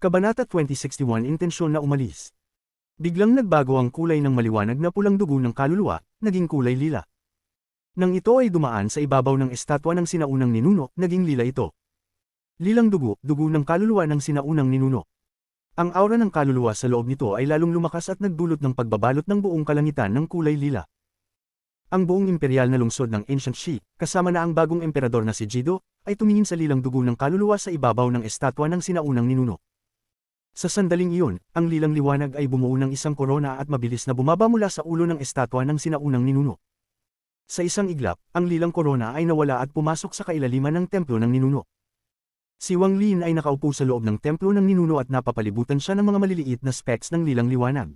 Kabanata 2061 Intensyon na umalis. Biglang nagbago ang kulay ng maliwanag na pulang dugo ng kaluluwa, naging kulay lila. Nang ito ay dumaan sa ibabaw ng estatwa ng sinaunang ninuno, naging lila ito. Lilang dugo, dugo ng kaluluwa ng sinaunang ninuno. Ang aura ng kaluluwa sa loob nito ay lalong lumakas at nagdulot ng pagbabalot ng buong kalangitan ng kulay lila. Ang buong imperial na lungsod ng Ancient Shi, kasama na ang bagong emperador na si Jido, ay tumingin sa lilang dugo ng kaluluwa sa ibabaw ng estatwa ng sinaunang ninuno. Sa sandaling iyon, ang lilang liwanag ay bumuo ng isang korona at mabilis na bumaba mula sa ulo ng estatwa ng sinaunang ninuno. Sa isang iglap, ang lilang korona ay nawala at pumasok sa kailaliman ng templo ng ninuno. Si Wang Lin ay nakaupo sa loob ng templo ng ninuno at napapalibutan siya ng mga maliliit na specks ng lilang liwanag.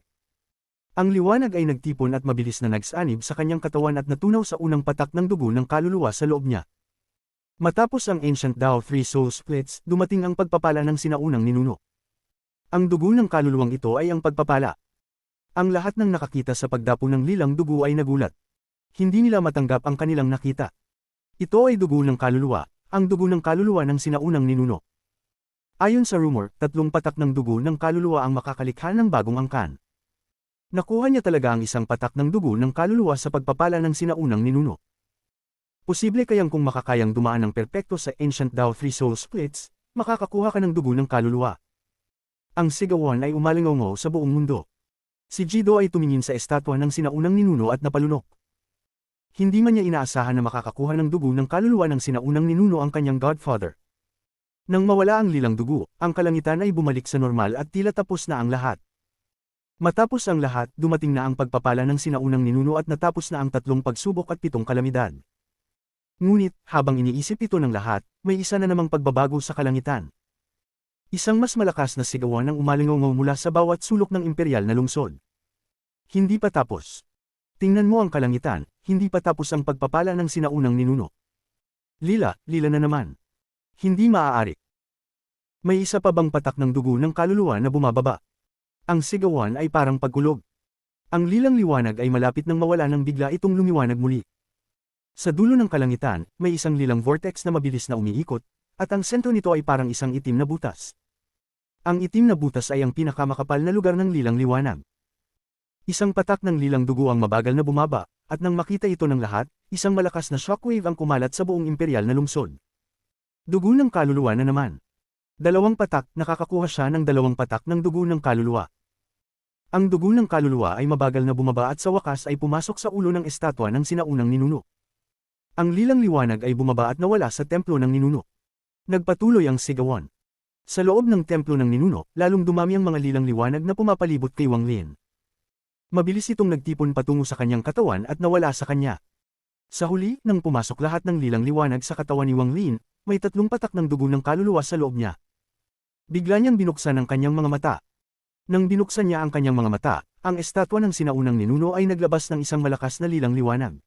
Ang liwanag ay nagtipon at mabilis na nagsanib sa kanyang katawan at natunaw sa unang patak ng dugo ng kaluluwa sa loob niya. Matapos ang Ancient Dao Three Soul Splits, dumating ang pagpapala ng sinaunang ninuno. Ang dugo ng kaluluwang ito ay ang pagpapala. Ang lahat ng nakakita sa pagdapo ng lilang dugo ay nagulat. Hindi nila matanggap ang kanilang nakita. Ito ay dugo ng kaluluwa, ang dugo ng kaluluwa ng sinaunang ninuno. Ayon sa rumor, 3 patak ng dugo ng kaluluwa ang makakalikha ng bagong angkan. Nakuha niya talaga ang isang patak ng dugo ng kaluluwa sa pagpapala ng sinaunang ninuno. Posible kayang kung makakayang dumaan ng perpekto sa Ancient Dao Three Soul Splits, makakakuha ka ng dugo ng kaluluwa. Ang sigawan ay umalingaw sa buong mundo. Si Jido ay tumingin sa estatwa ng sinaunang ninuno at napalunok. Hindi man niya inaasahan na makakakuha ng dugo ng kaluluwa ng sinaunang ninuno ang kanyang godfather. Nang mawala ang lilang dugo, ang kalangitan ay bumalik sa normal at tila tapos na ang lahat. Matapos ang lahat, dumating na ang pagpapala ng sinaunang ninuno at natapos na ang 3 pagsubok at 7 kalamidad. Ngunit, habang iniisip ito ng lahat, may isa na namang pagbabago sa kalangitan. Isang mas malakas na sigawan ang umalingaw mula sa bawat sulok ng imperial na lungsod. Hindi pa tapos. Tingnan mo ang kalangitan, hindi pa tapos ang pagpapala ng sinaunang ninuno. Lila na naman. Hindi maaari. May isa pa bang patak ng dugo ng kaluluwa na bumababa? Ang sigawan ay parang pagkulog. Ang lilang liwanag ay malapit nang mawala nang bigla itong lumiwanag muli. Sa dulo ng kalangitan, may isang lilang vortex na mabilis na umiikot, at ang sentro nito ay parang isang itim na butas. Ang itim na butas ay ang pinakamakapal na lugar ng lilang liwanag. Isang patak ng lilang dugo ang mabagal na bumaba, at nang makita ito ng lahat, isang malakas na shockwave ang kumalat sa buong imperial na lungsod. Dugo ng kaluluwa na naman. 2 patak, nakakakuha siya ng 2 patak ng dugo ng kaluluwa. Ang dugo ng kaluluwa ay mabagal na bumaba at sa wakas ay pumasok sa ulo ng estatwa ng sinaunang ninuno. Ang lilang liwanag ay bumaba at nawala sa templo ng ninuno. Nagpatuloy ang sigawan. Sa loob ng templo ng ninuno, lalong dumami ang mga lilang liwanag na pumapalibot kay Wang Lin. Mabilis itong nagtipon patungo sa kanyang katawan at nawala sa kanya. Sa huli, nang pumasok lahat ng lilang liwanag sa katawan ni Wang Lin, may 3 patak ng dugo ng kaluluwa sa loob niya. Bigla niyang binuksan ang kanyang mga mata. Nang binuksan niya ang kanyang mga mata, ang estatwa ng sinaunang ninuno ay naglabas ng isang malakas na lilang liwanag.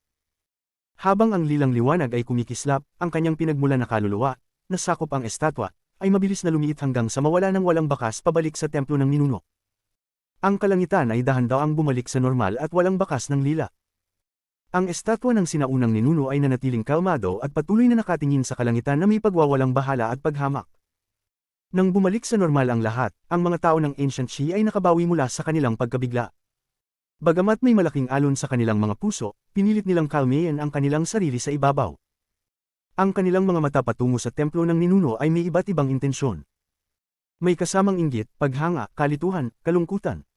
Habang ang lilang liwanag ay kumikislap, ang kanyang pinagmulan na kaluluwa, nasakop ang estatwa, ay mabilis na lumiit hanggang sa mawala ng walang bakas pabalik sa templo ng ninuno. Ang kalangitan ay dahan-dahang bumalik sa normal at walang bakas ng lila. Ang estatwa ng sinaunang ninuno ay nanatiling kalmado at patuloy na nakatingin sa kalangitan na may pagwawalang bahala at paghamak. Nang bumalik sa normal ang lahat, ang mga tao ng Ancient Shi ay nakabawi mula sa kanilang pagkabigla. Bagamat may malaking alon sa kanilang mga puso, pinilit nilang kalmayan ang kanilang sarili sa ibabaw. Ang kanilang mga mata patungo sa templo ng ninuno ay may iba't ibang intensyon. May kasamang inggit, paghanga, kalituhan, kalungkutan.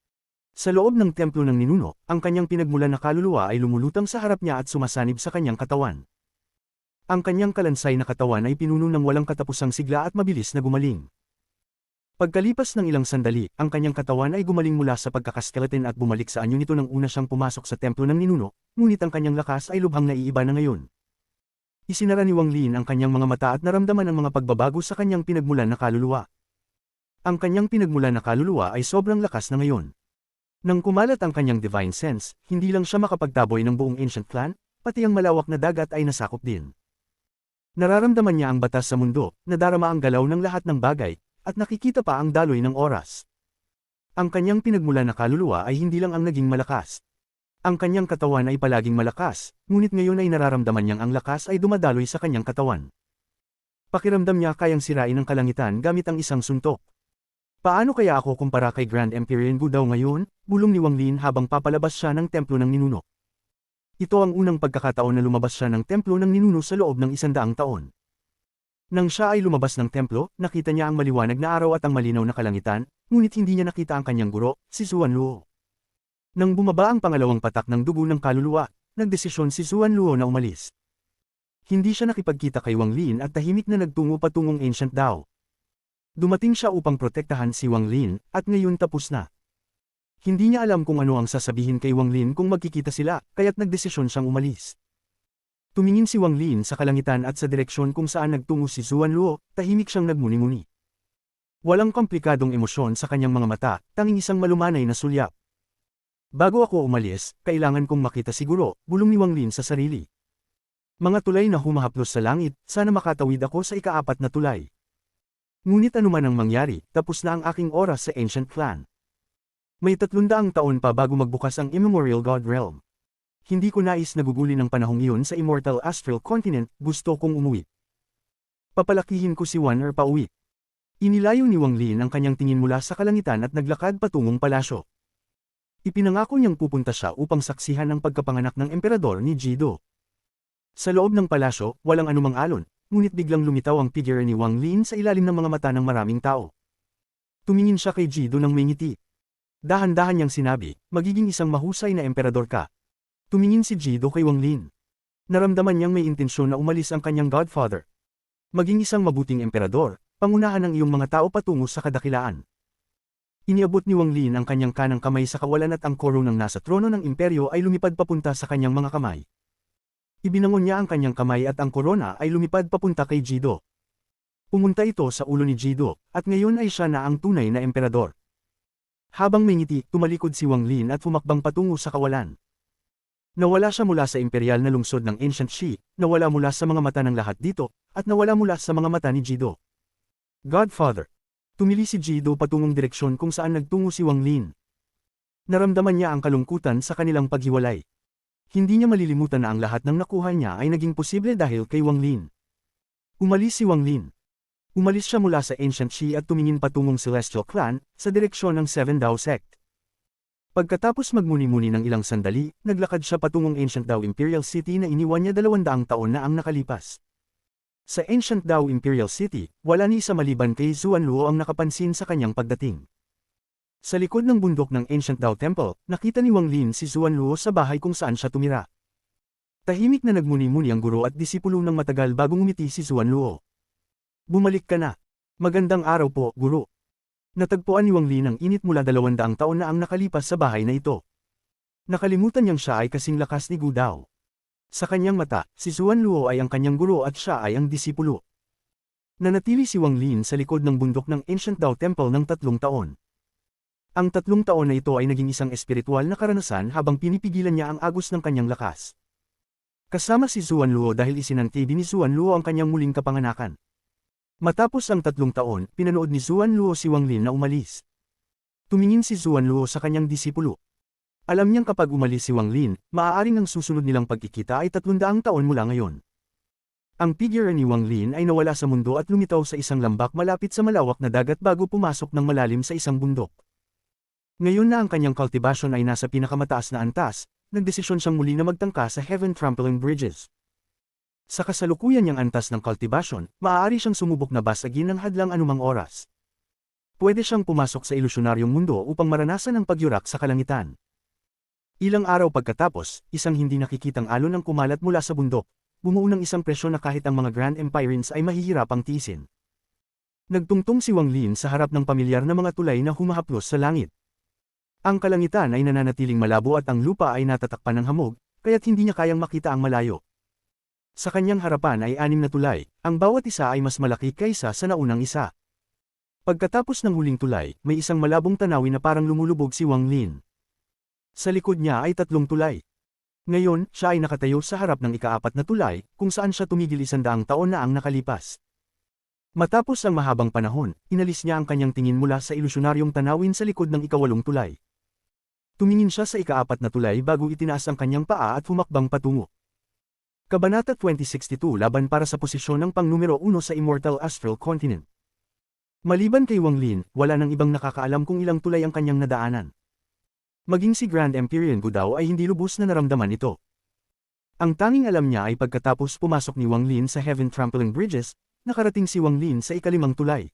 Sa loob ng templo ng ninuno, ang kanyang pinagmulan na kaluluwa ay lumulutang sa harap niya at sumasanib sa kanyang katawan. Ang kanyang kalansay na katawan ay pinuno ng walang katapusang sigla at mabilis na gumaling. Pagkalipas ng ilang sandali, ang kanyang katawan ay gumaling mula sa pagkakaskeleton at bumalik sa anyo nito nang una siyang pumasok sa templo ng ninuno, ngunit ang kanyang lakas ay lubhang naiiba na ngayon. Isinara ni Wang Lin ang kanyang mga mata at naramdaman ang mga pagbabago sa kanyang pinagmulan na kaluluwa. Ang kanyang pinagmulan na kaluluwa ay sobrang lakas na ngayon. Nang kumalat ang kanyang divine sense, hindi lang siya makapagtaboy ng buong ancient clan, pati ang malawak na dagat ay nasakop din. Nararamdaman niya ang batas sa mundo, nadarama ang galaw ng lahat ng bagay, at nakikita pa ang daloy ng oras. Ang kanyang pinagmulan na kaluluwa ay hindi lang ang naging malakas. Ang kanyang katawan ay palaging malakas, ngunit ngayon ay nararamdaman niyang ang lakas ay dumadaloy sa kanyang katawan. Pakiramdam niya kayang sirain ang kalangitan gamit ang isang suntok. Paano kaya ako kumpara kay Grand Empyrean Gu Dao ngayon? Bulong ni Wang Lin habang papalabas siya ng templo ng ninuno. Ito ang unang pagkakataon na lumabas siya ng templo ng ninuno sa loob ng 100 taon. Nang siya ay lumabas ng templo, nakita niya ang maliwanag na araw at ang malinaw na kalangitan, ngunit hindi niya nakita ang kanyang guro, si Zuan Luo. Nang bumaba ang pangalawang patak ng dugo ng kaluluwa, nagdesisyon si Zuan Luo na umalis. Hindi siya nakipagkita kay Wang Lin at tahimik na nagtungo patungong Ancient Dao. Dumating siya upang protektahan si Wang Lin, at ngayon tapos na. Hindi niya alam kung ano ang sasabihin kay Wang Lin kung magkikita sila, kaya't nagdesisyon siyang umalis. Tumingin si Wang Lin sa kalangitan at sa direksyon kung saan nagtungo si Zuan Luo, tahimik siyang nagmuni-muni. Walang komplikadong emosyon sa kanyang mga mata, tanging isang malumanay na sulyap. Bago ako umalis, kailangan kong makita si Guro, bulong ni Wang Lin sa sarili. Mga tulay na humahaplos sa langit, sana makatawid ako sa ika-4 na tulay. Ngunit anuman ang mangyari, tapos na ang aking oras sa Ancient Clan. May 300 taon pa bago magbukas ang Immemorial God Realm. Hindi ko nais na gugulin ang panahong iyon sa Immortal Astral Continent, gusto kong umuwi. Papalakihin ko si Wan pauwi. Inilayo ni Wang Lin ang kanyang tingin mula sa kalangitan at naglakad patungong palasyo. Ipinangako niyang pupunta siya upang saksihan ang pagkapanganak ng emperador ni Jido. Sa loob ng palasyo, walang anumang alon, ngunit biglang lumitaw ang figure ni Wang Lin sa ilalim ng mga mata ng maraming tao. Tumingin siya kay Jido ng may ngiti. Dahan-dahan niyang sinabi, magiging isang mahusay na emperador ka. Tumingin si Jido kay Wang Lin. Naramdaman niyang may intensyon na umalis ang kanyang godfather. Maging isang mabuting emperador, pangunahan ng iyong mga tao patungo sa kadakilaan. Iniabot ni Wang Lin ang kanyang kanang kamay sa kawalan at ang koronang nasa trono ng imperyo ay lumipad papunta sa kanyang mga kamay. Ibinangon niya ang kanyang kamay at ang korona ay lumipad papunta kay Jido. Pumunta ito sa ulo ni Jido, at ngayon ay siya na ang tunay na emperador. Habang may ngiti, tumalikod si Wang Lin at humakbang patungo sa kawalan. Nawala siya mula sa imperial na lungsod ng Ancient Shi, nawala mula sa mga mata ng lahat dito, at nawala mula sa mga mata ni Jido. Godfather. Tumili si Jido patungong direksyon kung saan nagtungo si Wang Lin. Naramdaman niya ang kalungkutan sa kanilang paghiwalay. Hindi niya malilimutan na ang lahat ng nakuha niya ay naging posible dahil kay Wang Lin. Umalis si Wang Lin. Umalis siya mula sa Ancient Shi at tumingin patungong Celestial Clan, sa direksyon ng Seven Dao Sect. Pagkatapos magmuni-muni ng ilang sandali, naglakad siya patungong Ancient Dao Imperial City na iniwan niya 200 taon na ang nakalipas. Sa Ancient Dao Imperial City, wala ni isa maliban kay Zuan Luo ang nakapansin sa kanyang pagdating. Sa likod ng bundok ng Ancient Dao Temple, nakita ni Wang Lin si Zuan Luo sa bahay kung saan siya tumira. Tahimik na nagmuni-muni ang guro at disipulo ng matagal bago ngumiti si Zuan Luo. Bumalik ka na. Magandang araw po, guro. Natagpuan ni Wang Lin ang init mula 200 taon na ang nakalipas sa bahay na ito. Nakalimutan niyang siya ay kasing lakas ni Gu Dao. Sa kanyang mata, si Zuan Luo ay ang kanyang guro at siya ay ang disipulo. Nanatili si Wang Lin sa likod ng bundok ng Ancient Dao Temple ng 3 taon. Ang 3 taon na ito ay naging isang espiritual na karanasan habang pinipigilan niya ang agos ng kanyang lakas. Kasama si Zuan Luo dahil isinantibi ni Zuan Luo ang kanyang muling kapanganakan. Matapos ang 3 taon, pinanood ni Zuan Luo si Wang Lin na umalis. Tumingin si Zuan Luo sa kanyang disipulo. Alam niyang kapag umalis si Wang Lin, maaaring ang susunod nilang pagkikita ay 300 taon mula ngayon. Ang figure ni Wang Lin ay nawala sa mundo at lumitaw sa isang lambak malapit sa malawak na dagat bago pumasok ng malalim sa isang bundok. Ngayon na ang kanyang cultivation ay nasa pinakamataas na antas, nagdesisyon siyang muli na magtangka sa Heaven Trampling Bridges. Sa kasalukuyan niyang antas ng cultivation, maaari siyang sumubok na basagin ng hadlang anumang oras. Pwede siyang pumasok sa ilusyonaryong mundo upang maranasan ang pagyurak sa kalangitan. Ilang araw pagkatapos, isang hindi nakikitang alon ang kumalat mula sa bundok, bumuo ng isang presyon na kahit ang mga Grand Empirines ay mahihirapang tiisin. Nagtungtong si Wang Lin sa harap ng pamilyar na mga tulay na humahaplos sa langit. Ang kalangitan ay nananatiling malabo at ang lupa ay natatakpan ng hamog, kaya't hindi niya kayang makita ang malayo. Sa kanyang harapan ay 6 na tulay, ang bawat isa ay mas malaki kaysa sa naunang isa. Pagkatapos ng huling tulay, may isang malabong tanawin na parang lumulubog si Wang Lin. Sa likod niya ay 3 tulay. Ngayon, siya ay nakatayo sa harap ng ika-4 na tulay, kung saan siya tumigil 100 taon na ang nakalipas. Matapos ang mahabang panahon, inalis niya ang kanyang tingin mula sa ilusyonaryong tanawin sa likod ng ika-8 tulay. Tumingin siya sa ika-4 na tulay bago itinaas ang kanyang paa at humakbang patungo. Kabanata 2062 laban para sa posisyon ng pang-numero 1 sa Immortal Astral Continent. Maliban kay Wang Lin, wala nang ibang nakakaalam kung ilang tulay ang kanyang nadaanan. Maging si Grand Empyrean Gudao ay hindi lubos na naramdaman ito. Ang tanging alam niya ay pagkatapos pumasok ni Wang Lin sa Heaven Trampling Bridges, nakarating si Wang Lin sa ika-5 tulay.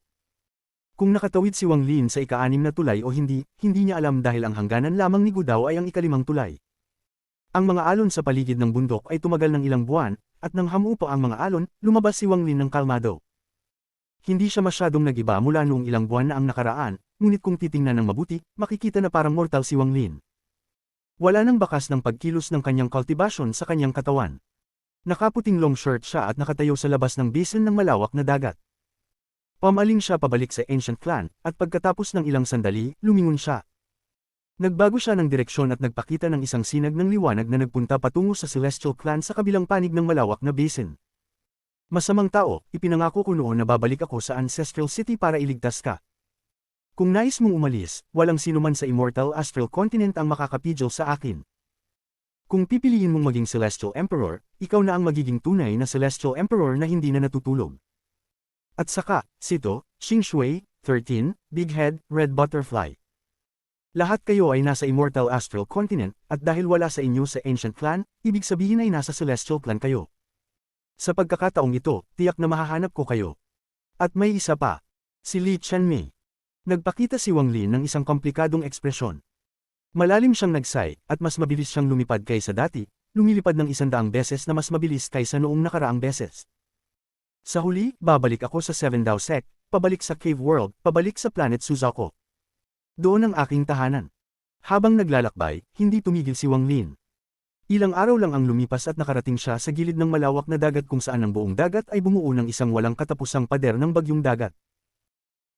Kung nakatawid si Wang Lin sa ika-6 na tulay o hindi, hindi niya alam dahil ang hangganan lamang ni Gudao ay ang ika-5 tulay. Ang mga alon sa paligid ng bundok ay tumagal ng ilang buwan, at nang hamupa ang mga alon, lumabas si Wang Lin ng kalmado. Hindi siya masyadong nag-iba mula noong ilang buwan na ang nakaraan, ngunit kung titingnan ng mabuti, makikita na parang mortal si Wang Lin. Wala nang bakas ng pagkilos ng kanyang kultibasyon sa kanyang katawan. Nakaputing long shirt siya at nakatayo sa labas ng basin ng malawak na dagat. Pamaling siya pabalik sa Ancient Clan, at pagkatapos ng ilang sandali, lumingon siya. Nagbago siya ng direksyon at nagpakita ng isang sinag ng liwanag na nagpunta patungo sa Celestial Clan sa kabilang panig ng malawak na basin. Masamang tao, ipinangako ko noon na babalik ako sa Ancestral City para iligtas ka. Kung nais mong umalis, walang sinuman sa Immortal Astral Continent ang makakapigil sa akin. Kung pipiliin mong maging Celestial Emperor, ikaw na ang magiging tunay na Celestial Emperor na hindi na natutulog. At saka, Sito, Xing Shui, 13, Big Head, Red Butterfly. Lahat kayo ay nasa Immortal Astral Continent, at dahil wala sa inyo sa Ancient Clan, ibig sabihin ay nasa Celestial Clan kayo. Sa pagkakataong ito, tiyak na mahahanap ko kayo. At may isa pa. Si Li Chenmei. Nagpakita si Wang Lin ng isang komplikadong ekspresyon. Malalim siyang nagsay, at mas mabilis siyang lumipad kaysa dati, lumilipad ng 100 beses na mas mabilis kaysa noong nakaraang beses. Sa huli, babalik ako sa Seven Dao Sect, pabalik sa Cave World, pabalik sa Planet Suzaku. Doon ang aking tahanan. Habang naglalakbay, hindi tumigil si Wang Lin. Ilang araw lang ang lumipas at nakarating siya sa gilid ng malawak na dagat kung saan ang buong dagat ay bumuo ng isang walang katapusang pader ng bagyong dagat.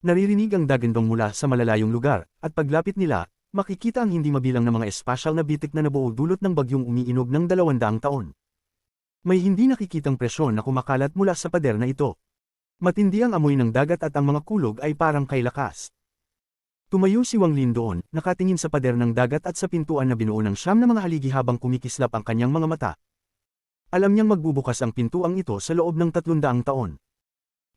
Naririnig ang dagandong mula sa malalayong lugar, at paglapit nila, makikita ang hindi mabilang na mga espasyal na bitik na nabuo dulot ng bagyong umiinog ng 200 taon. May hindi nakikitang presyon na kumakalat mula sa pader na ito. Matindi ang amoy ng dagat at ang mga kulog ay parang kay lakas. Tumayo si Wang Lin doon, nakatingin sa pader ng dagat at sa pintuan na binuo ng 9 na mga haligi habang kumikislap ang kanyang mga mata. Alam niyang magbubukas ang pintuang ito sa loob ng 300 taon.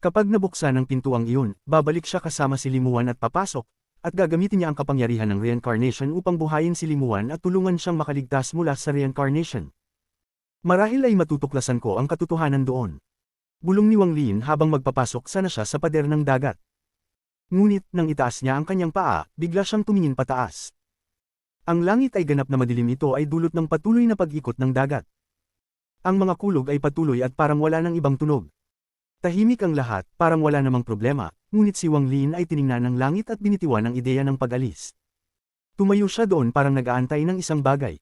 Kapag nabuksan ang pintuang iyon, babalik siya kasama si Limuan at papasok, at gagamitin niya ang kapangyarihan ng reincarnation upang buhayin si Limuan at tulungan siyang makaligtas mula sa reincarnation. Marahil ay matutuklasan ko ang katotohanan doon. Bulong ni Wang Lin habang magpapasok sana siya sa pader ng dagat. Ngunit, nang itaas niya ang kanyang paa, bigla siyang tumingin pataas. Ang langit ay ganap na madilim, ito ay dulot ng patuloy na pag-ikot ng dagat. Ang mga kulog ay patuloy at parang wala ng ibang tunog. Tahimik ang lahat, parang wala namang problema, ngunit si Wang Lin ay tiningnan ng langit at binitiwan ang ideya ng pag-alis. Tumayo siya doon parang nag-aantay ng isang bagay.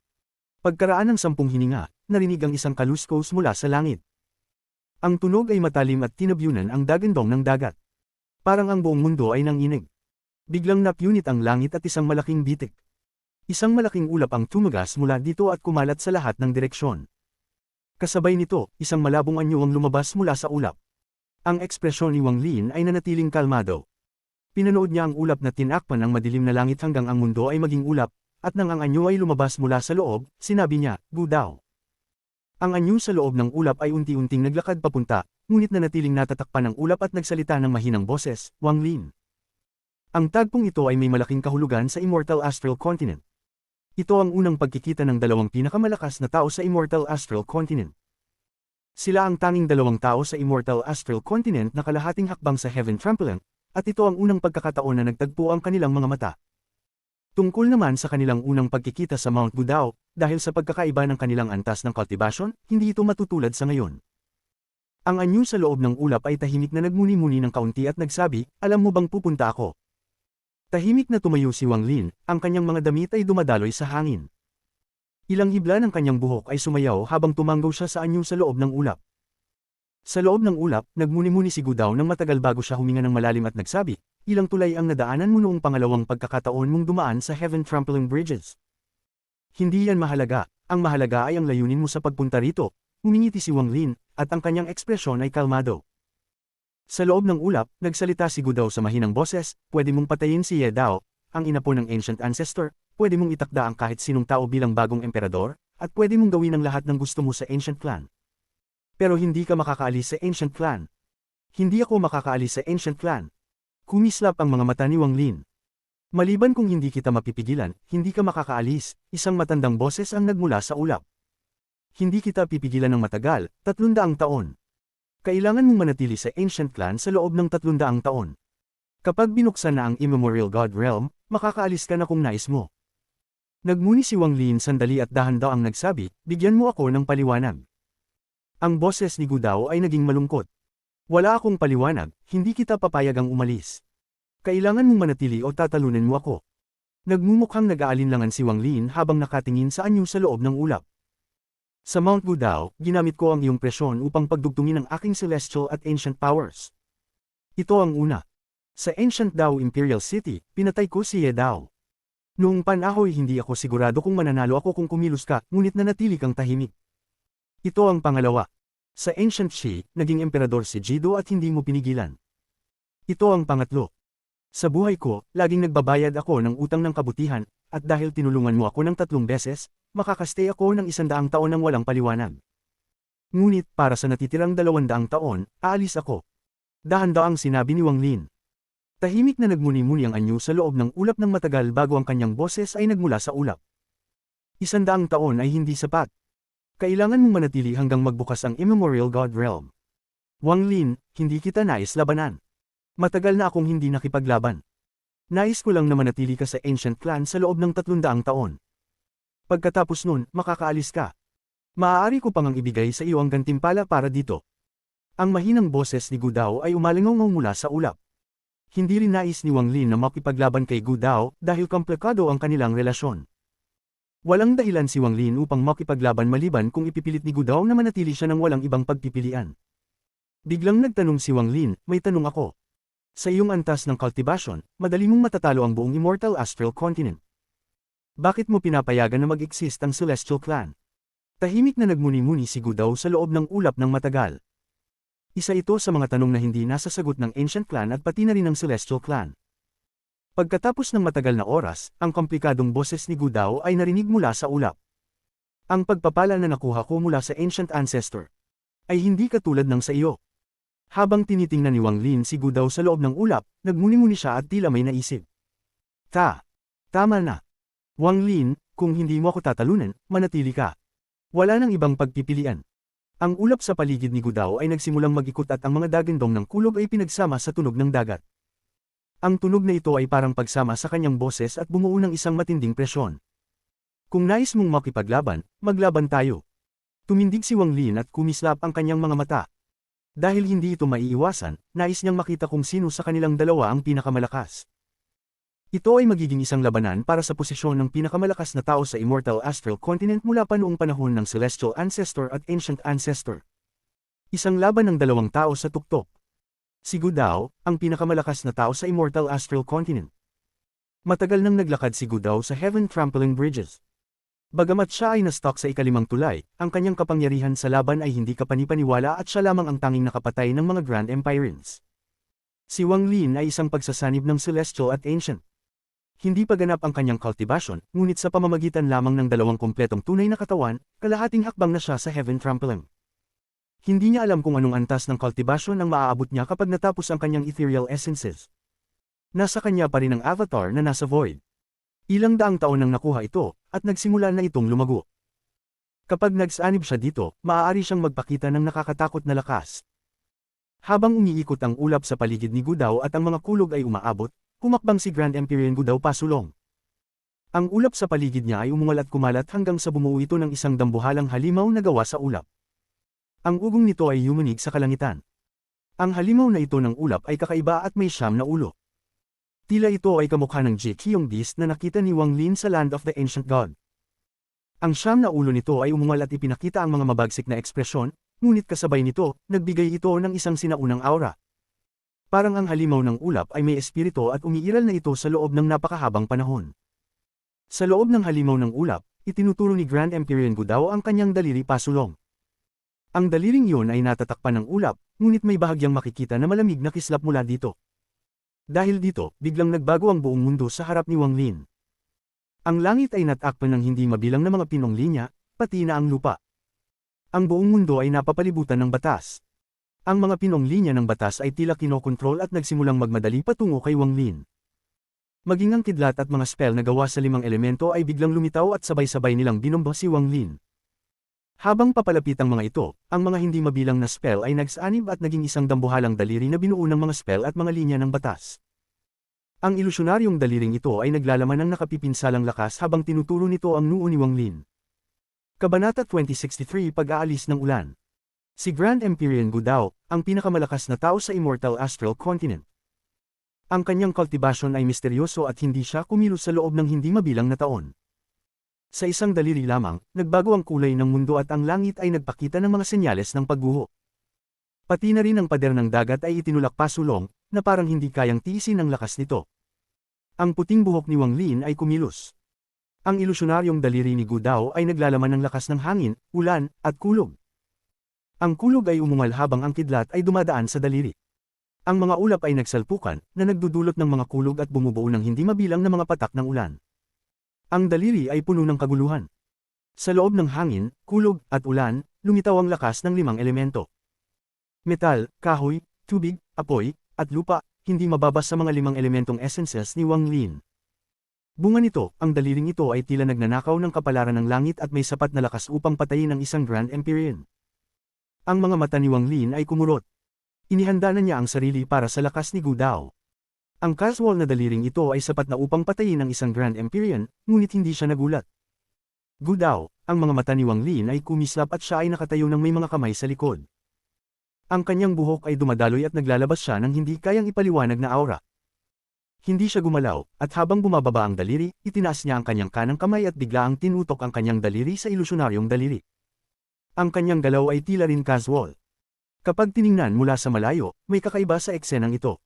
Pagkaraan ng 10 hininga, narinig ang isang kaluskos mula sa langit. Ang tunog ay matalim at tinabyunan ang dagandong ng dagat. Parang ang buong mundo ay nanginig. Biglang napyunit ang langit at isang malaking bitik. Isang malaking ulap ang tumagas mula dito at kumalat sa lahat ng direksyon. Kasabay nito, isang malabong anyo ang lumabas mula sa ulap. Ang ekspresyon ni Wang Lin ay nanatiling kalmado. Pinanood niya ang ulap na tinakpan ng madilim na langit hanggang ang mundo ay maging ulap, at nang ang anyo ay lumabas mula sa loob, sinabi niya, Gudao. Ang anyo sa loob ng ulap ay unti-unting naglakad papunta, ngunit nanatiling natatakpan ng ulap at nagsalita ng mahinang boses, Wang Lin. Ang tagpong ito ay may malaking kahulugan sa Immortal Astral Continent. Ito ang unang pagkikita ng dalawang pinakamalakas na tao sa Immortal Astral Continent. Sila ang tanging dalawang tao sa Immortal Astral Continent na kalahating hakbang sa Heaven Trampling, at ito ang unang pagkakataon na nagtagpo ang kanilang mga mata. Tungkol naman sa kanilang unang pagkikita sa Mount Gudao, dahil sa pagkakaiba ng kanilang antas ng kultibasyon, hindi ito matutulad sa ngayon. Ang anyo sa loob ng ulap ay tahimik na nagmuni-muni ng kaunti at nagsabi, alam mo bang pupunta ako? Tahimik na tumayo si Wang Lin, ang kanyang mga damit ay dumadaloy sa hangin. Ilang hibla ng kanyang buhok ay sumayaw habang tumanggaw siya sa anyo sa loob ng ulap. Sa loob ng ulap, nagmuni-muni si Gudao ng matagal bago siya huminga ng malalim at nagsabi, ilang tulay ang nadaanan mo noong pangalawang pagkakataon mong dumaan sa Heaven Trampling Bridges. Hindi yan mahalaga, ang mahalaga ay ang layunin mo sa pagpunta rito, humingiti si Wang Lin, at ang kanyang ekspresyon ay kalmado. Sa loob ng ulap, nagsalita si Gudao sa mahinang boses, pwede mong patayin si Ye Dao, ang ina po ng Ancient Ancestor, pwede mong itakda ang kahit sinong tao bilang bagong emperador, at pwede mong gawin ang lahat ng gusto mo sa Ancient Clan. Pero hindi ka makakaalis sa Ancient Clan. Hindi ako makakaalis sa Ancient Clan. Kumislap ang mga mata ni Wang Lin. Maliban kung hindi kita mapipigilan, hindi ka makakaalis, isang matandang boses ang nagmula sa ulap. Hindi kita pipigilan ng matagal, 300 taon. Kailangan mong manatili sa Ancient Clan sa loob ng 300 taon. Kapag binuksan na ang Immemorial God Realm, makakaalis ka na kung nais mo. Nagmuni si Wang Lin sandali at dahan-daw ang nagsabi, bigyan mo ako ng paliwanag. Ang boses ni Gu Dao ay naging malungkot. Wala akong paliwanag, hindi kita papayagang umalis. Kailangan mong manatili o tatalunin mo ako. Nagmumukhang nag-aalinlangan si Wang Lin habang nakatingin sa anyo sa loob ng ulap. Sa Mount Gu Dao, ginamit ko ang iyong presyon upang pagdugtungin ang aking celestial at ancient powers. Ito ang una. Sa Ancient Dao Imperial City, pinatay ko si Ye Dao. Noong panahoy hindi ako sigurado kung mananalo ako kung kumilos ka, ngunit nanatili kang tahimik. Ito ang pangalawa. Sa Ancient Shi, naging emperador si Jido at hindi mo pinigilan. Ito ang pangatlo. Sa buhay ko, laging nagbabayad ako ng utang ng kabutihan, at dahil tinulungan mo ako ng 3 beses, makakastay ako ng 100 taon ng walang paliwanag. Ngunit para sa natitirang 200 taon, aalis ako. Dahan-daang sinabi ni Wang Lin. Tahimik na nagmuni-muni ang anyo sa loob ng ulap ng matagal bago ang kanyang boses ay nagmula sa ulap. 100 taon ay hindi sapat. Kailangan mong manatili hanggang magbukas ang Immemorial God Realm. Wang Lin, hindi kita nais labanan. Matagal na akong hindi nakipaglaban. Nais ko lang na manatili ka sa Ancient Clan sa loob ng 300 taon. Pagkatapos nun, makakaalis ka. Maaari ko pang ibigay sa iyo ang gantimpala para dito. Ang mahinang boses ni Gu Dao ay umalingaw mula sa ulap. Hindi rin nais ni Wang Lin na makipaglaban kay Gu Dao dahil komplikado ang kanilang relasyon. Walang dahilan si Wang Lin upang makipaglaban maliban kung ipipilit ni Gu Dao na manatili siya ng walang ibang pagpipilian. Biglang nagtanong si Wang Lin, may tanong ako. Sa iyong antas ng cultivation, madali mong matatalo ang buong Immortal Astral Continent. Bakit mo pinapayagan na mag-exist ang Celestial Clan? Tahimik na nagmuni-muni si Gu Dao sa loob ng ulap ng matagal. Isa ito sa mga tanong na hindi nasasagot ng Ancient Clan at pati na rin ng Celestial Clan. Pagkatapos ng matagal na oras, ang komplikadong boses ni Gu Dao ay narinig mula sa ulap. Ang pagpapala na nakuha ko mula sa Ancient Ancestor ay hindi katulad ng sa iyo. Habang tinitingnan ni Wang Lin si Gu Dao sa loob ng ulap, nagmuni-muni siya at tila may naisip. Tama na. Wang Lin, kung hindi mo ako tatalunan, manatili ka. Wala nang ibang pagpipilian. Ang ulap sa paligid ni Gu Dao ay nagsimulang mag-ikot at ang mga dagandong ng kulog ay pinagsama sa tunog ng dagat. Ang tunog na ito ay parang pagsama sa kanyang boses at bumuo ng isang matinding presyon. Kung nais mong makipaglaban, maglaban tayo. Tumindig si Wang Lin at kumislap ang kanyang mga mata. Dahil hindi ito maiiwasan, nais niyang makita kung sino sa kanilang dalawa ang pinakamalakas. Ito ay magiging isang labanan para sa posisyon ng pinakamalakas na tao sa Immortal Astral Continent mula pa noong panahon ng Celestial Ancestor at Ancient Ancestor. Isang laban ng dalawang tao sa tuktok. Si Gu Dao, ang pinakamalakas na tao sa Immortal Astral Continent. Matagal nang naglakad si Gu Dao sa Heaven Trampling Bridges. Bagamat siya ay na-stuck sa ikalimang tulay, ang kanyang kapangyarihan sa laban ay hindi kapanipaniwala at siya lamang ang tanging nakapatay ng mga Grand Empirines. Si Wang Lin ay isang pagsasanib ng Celestial at Ancient. Hindi pa ganap ang kanyang cultivation, ngunit sa pamamagitan lamang ng dalawang kumpletong tunay na katawan, kalahating hakbang na siya sa Heaven Trampling. Hindi niya alam kung anong antas ng cultivation ang maaabot niya kapag natapos ang kanyang ethereal essences. Nasa kanya pa rin ang avatar na nasa void. Ilang daang taon nang nakuha ito, at nagsimula na itong lumago. Kapag nagsanib siya dito, maaari siyang magpakita ng nakakatakot na lakas. Habang umiikot ang ulap sa paligid ni Gu Dao at ang mga kulog ay umaabot, humakbang si Grand Empyrean Gu Dao pasulong. Ang ulap sa paligid niya ay umungal at kumalat hanggang sa bumuo ito ng isang dambuhalang halimaw na gawa sa ulap. Ang ugong nito ay yumanig sa kalangitan. Ang halimaw na ito ng ulap ay kakaiba at may 9 na ulo. Tila ito ay kamukha ng Jiqiyong beast na nakita ni Wang Lin sa Land of the Ancient God. Ang 9 na ulo nito ay umungal at ipinakita ang mga mabagsik na ekspresyon, ngunit kasabay nito, nagbigay ito ng isang sinaunang aura. Parang ang halimaw ng ulap ay may espiritu at umiiral na ito sa loob ng napakahabang panahon. Sa loob ng halimaw ng ulap, itinuturo ni Grand Empyrean Gu Dao ang kanyang daliri pasulong. Ang daliring iyon ay natatakpan ng ulap, ngunit may bahagyang makikita na malamig na kislap mula dito. Dahil dito, biglang nagbago ang buong mundo sa harap ni Wang Lin. Ang langit ay natakpan ng hindi mabilang na mga pinong linya, pati na ang lupa. Ang buong mundo ay napapalibutan ng batas. Ang mga pinong linya ng batas ay tila kinokontrol at nagsimulang magmadali patungo kay Wang Lin. Maging ang kidlat at mga spell na gawa sa 5 elemento ay biglang lumitaw at sabay-sabay nilang binomba si Wang Lin. Habang papalapit ang mga ito, ang mga hindi mabilang na spell ay nagsanib at naging isang dambuhalang daliri na binuo ng mga spell at mga linya ng batas. Ang ilusyonaryong daliring ito ay naglalaman ng nakapipinsalang lakas habang tinuturo nito ang noo ni Wang Lin. Kabanata 2063 Pag-aalis ng ulan. Si Grand Empyrean Gu Dao, ang pinakamalakas na tao sa Immortal Astral Continent. Ang kanyang kultibasyon ay misteryoso at hindi siya kumilos sa loob ng hindi mabilang na taon. Sa isang daliri lamang, nagbago ang kulay ng mundo at ang langit ay nagpakita ng mga senyales ng pagguho. Pati na rin ang pader ng dagat ay itinulak pasulong, na parang hindi kayang tiisin ang lakas nito. Ang puting buhok ni Wang Lin ay kumilos. Ang ilusyonaryong daliri ni Gu Dao ay naglalaman ng lakas ng hangin, ulan, at kulog. Ang kulog ay umungal habang ang kidlat ay dumadaan sa daliri. Ang mga ulap ay nagsalpukan, na nagdudulot ng mga kulog at bumubuo ng hindi mabilang na mga patak ng ulan. Ang daliri ay puno ng kaguluhan. Sa loob ng hangin, kulog, at ulan, lumitaw ang lakas ng 5 elemento. Metal, kahoy, tubig, apoy, at lupa, hindi mababas sa mga 5 elementong essences ni Wang Lin. Bunga nito, ang daliring ito ay tila nagnanakaw ng kapalaran ng langit at may sapat na lakas upang patayin ang isang Grand Empyrean. Ang mga mata ni Wang Lin ay kumurot. Inihanda na niya ang sarili para sa lakas ni Gu Dao. Ang casual na daliring ito ay sapat na upang patayin ang isang Grand Empyrean, ngunit hindi siya nagulat. Gu Dao, ang mga mata ni Wang Lin ay kumislap at siya ay nakatayo ng may mga kamay sa likod. Ang kanyang buhok ay dumadaloy at naglalabas siya ng hindi kayang ipaliwanag na aura. Hindi siya gumalaw, at habang bumababa ang daliri, itinaas niya ang kanyang kanang kamay at biglaang tinutok ang kanyang daliri sa ilusyonaryong daliri. Ang kanyang galaw ay tila rin casual. Kapag tiningnan mula sa malayo, may kakaiba sa eksenang ito.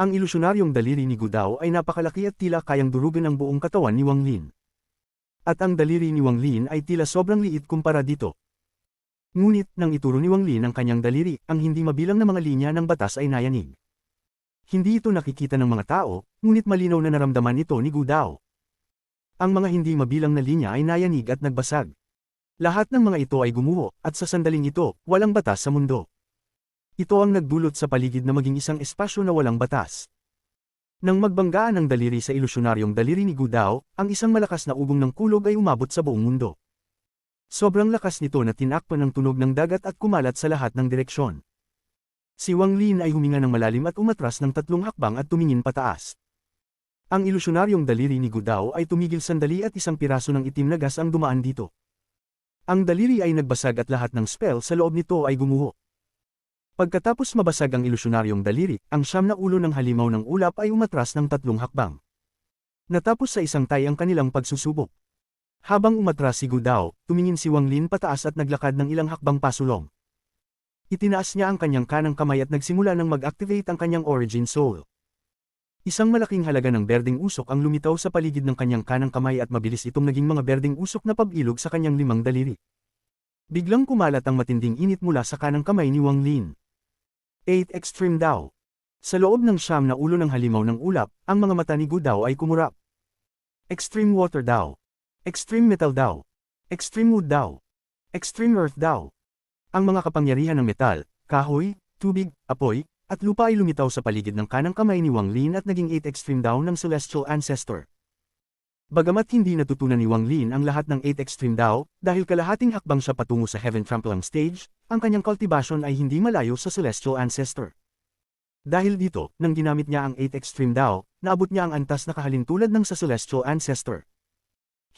Ang ilusyonaryong daliri ni Gu Dao ay napakalaki at tila kayang durugan ang buong katawan ni Wang Lin. At ang daliri ni Wang Lin ay tila sobrang liit kumpara dito. Ngunit, nang ituro ni Wang Lin ang kanyang daliri, ang hindi mabilang na mga linya ng batas ay nayanig. Hindi ito nakikita ng mga tao, ngunit malinaw na naramdaman ito ni Gu Dao. Ang mga hindi mabilang na linya ay nayanig at nagbasag. Lahat ng mga ito ay gumuho, at sa sandaling ito, walang batas sa mundo. Ito ang nagdulot sa paligid na maging isang espasyo na walang batas. Nang magbanggaan ang daliri sa ilusyonaryong daliri ni Gu Dao, ang isang malakas na ugong ng kulog ay umabot sa buong mundo. Sobrang lakas nito na tinakpan ng tunog ng dagat at kumalat sa lahat ng direksyon. Si Wang Lin ay huminga ng malalim at umatras ng 3 hakbang at tumingin pataas. Ang ilusyonaryong daliri ni Gu Dao ay tumigil sandali at isang piraso ng itim na gas ang dumaan dito. Ang daliri ay nagbasag at lahat ng spell sa loob nito ay gumuho. Pagkatapos mabasag ang ilusyonaryong daliri, ang 9 na ulo ng halimaw ng ulap ay umatras ng 3 hakbang. Natapos sa isang tay ang kanilang pagsusubok. Habang umatras si Gu Dao, tumingin si Wang Lin pataas at naglakad ng ilang hakbang pasulong. Itinaas niya ang kanyang kanang kamay at nagsimula ng mag-activate ang kanyang Origin Soul. Isang malaking halaga ng berdeng usok ang lumitaw sa paligid ng kanyang kanang kamay at mabilis itong naging mga berdeng usok na pabilog sa kanyang 5 daliri. Biglang kumalat ang matinding init mula sa kanang kamay ni Wang Lin. 8 Extreme Dao. Sa loob ng 9 na ulo ng halimaw ng ulap, ang mga mata ni Gu Dao ay kumurap. Extreme Water Dao. Extreme Metal Dao. Extreme Wood Dao. Extreme Earth Dao. Ang mga kapangyarihan ng metal, kahoy, tubig, apoy, at lupa ay lumitaw sa paligid ng kanang kamay ni Wang Lin at naging 8 Extreme Dao ng Celestial Ancestor. Bagamat hindi natutunan ni Wang Lin ang lahat ng 8 Extreme Dao, dahil kalahating hakbang siya patungo sa Heaven Trampling Stage, ang kanyang cultivation ay hindi malayo sa Celestial Ancestor. Dahil dito, nang ginamit niya ang 8 Extreme Dao, naabot niya ang antas na kahalintulad ng sa Celestial Ancestor.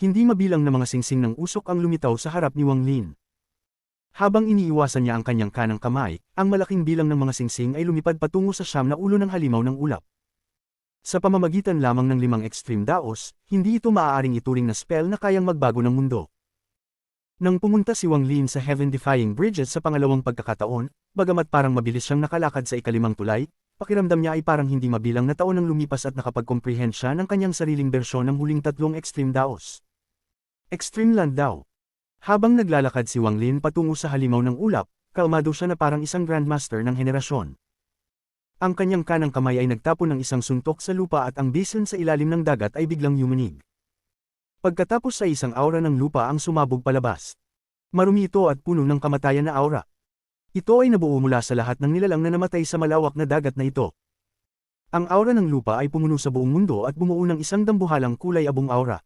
Hindi mabilang na mga singsing ng usok ang lumitaw sa harap ni Wang Lin. Habang iniiwasan niya ang kanyang kanang kamay, ang malaking bilang ng mga singsing ay lumipad patungo sa 9 na ulo ng halimaw ng ulap. Sa pamamagitan lamang ng 5 Extreme Daos, hindi ito maaaring ituring na spell na kayang magbago ng mundo. Nang pumunta si Wang Lin sa Heaven-defying Bridges sa pangalawang pagkakataon, bagamat parang mabilis siyang nakalakad sa ikalimang tulay, pakiramdam niya ay parang hindi mabilang na taon ang lumipas at nakapag-comprehend siya ng kanyang sariling bersyon ng huling 3 Extreme Daos. Extreme Land Dao. Habang naglalakad si Wang Lin patungo sa halimaw ng ulap, kalmado siya na parang isang Grandmaster ng henerasyon. Ang kanyang kanang kamay ay nagtapon ng isang suntok sa lupa at ang basin sa ilalim ng dagat ay biglang yumanig. Pagkatapos sa isang aura ng lupa ang sumabog palabas. Marumi ito at puno ng kamatayan na aura. Ito ay nabuo mula sa lahat ng nilalang na namatay sa malawak na dagat na ito. Ang aura ng lupa ay pumuno sa buong mundo at bumuo ng isang dambuhalang kulay abong aura.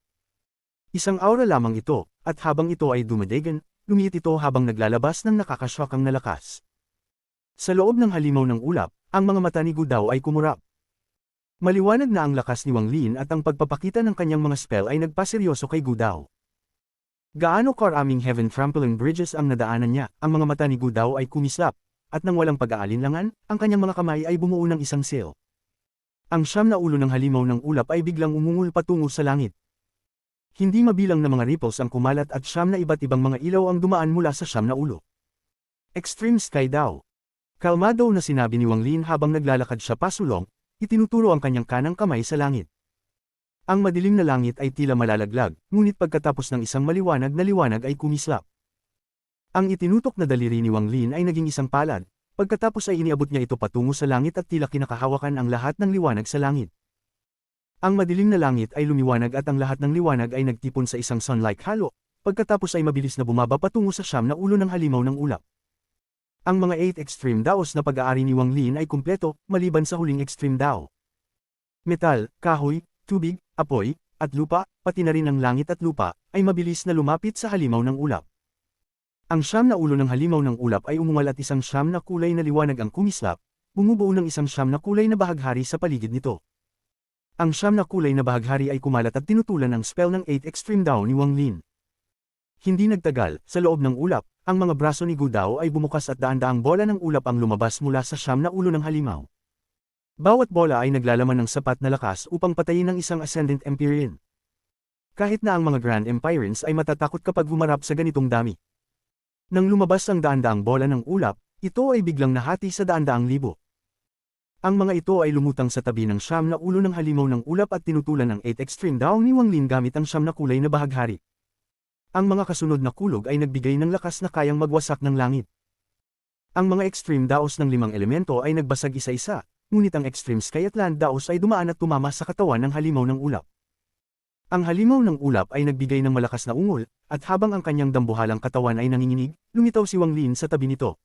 Isang aura lamang ito, at habang ito ay dumadagan, lumiit ito habang naglalabas ng nakakasyokang na lakas. Sa loob ng halimaw ng ulap, ang mga mata ni Gu Dao ay kumurap. Maliwanag na ang lakas ni Wang Lin at ang pagpapakita ng kanyang mga spell ay nagpaseryoso kay Gu Dao. Gaano karaming heaven trampling bridges ang nadaanan niya, ang mga mata ni Gu Dao ay kumislap, at nang walang pag-aalinlangan, ang kanyang mga kamay ay bumuo ng isang sail. Ang siyam na ulo ng halimaw ng ulap ay biglang umungol patungo sa langit. Hindi mabilang na mga ripples ang kumalat at siyam na iba't ibang mga ilaw ang dumaan mula sa siyam na ulo. Extreme Sky Dao. Kalmado na sinabi ni Wang Lin habang naglalakad siya pasulong, itinuturo ang kanyang kanang kamay sa langit. Ang madilim na langit ay tila malalaglag, ngunit pagkatapos ng isang maliwanag na liwanag ay kumislap. Ang itinutok na daliri ni Wang Lin ay naging isang palad, pagkatapos ay iniabot niya ito patungo sa langit at tila kinakahawakan ang lahat ng liwanag sa langit. Ang madilim na langit ay lumiwanag at ang lahat ng liwanag ay nagtipon sa isang sun-like halo, pagkatapos ay mabilis na bumaba patungo sa siyam na ulo ng halimaw ng ulap. Ang mga 8 extreme daos na pag-aari ni Wang Lin ay kumpleto, maliban sa huling extreme dao. Metal, kahoy, tubig, apoy, at lupa, pati na rin ang langit at lupa, ay mabilis na lumapit sa halimaw ng ulap. Ang siyam na ulo ng halimaw ng ulap ay umungal at isang siyam na kulay na liwanag ang kumislap, bumubuo ng isang siyam na kulay na bahaghari sa paligid nito. Ang siyam na kulay na bahaghari ay kumalat at tinutulan ang spell ng 8 extreme dao ni Wang Lin. Hindi nagtagal, sa loob ng ulap, ang mga braso ni Gu Dao ay bumukas at daan-daang bola ng ulap ang lumabas mula sa siyam na ulo ng halimaw. Bawat bola ay naglalaman ng sapat na lakas upang patayin ang isang Ascendant Empyrean. Kahit na ang mga Grand Empyreans ay matatakot kapag humarap sa ganitong dami. Nang lumabas ang daan-daang bola ng ulap, ito ay biglang nahati sa daan-daang libo. Ang mga ito ay lumutang sa tabi ng siyam na ulo ng halimaw ng ulap at tinutulan ng 8 extreme dao ni Wang Lin gamit ang siyam na kulay na bahaghari. Ang mga kasunod na kulog ay nagbigay ng lakas na kayang magwasak ng langit. Ang mga extreme daos ng 5 elemento ay nagbasag isa-isa, ngunit ang extreme sky at land daos ay dumaan at tumama sa katawan ng halimaw ng ulap. Ang halimaw ng ulap ay nagbigay ng malakas na ungol, at habang ang kanyang dambuhalang katawan ay nanginginig, lumitaw si Wang Lin sa tabi nito.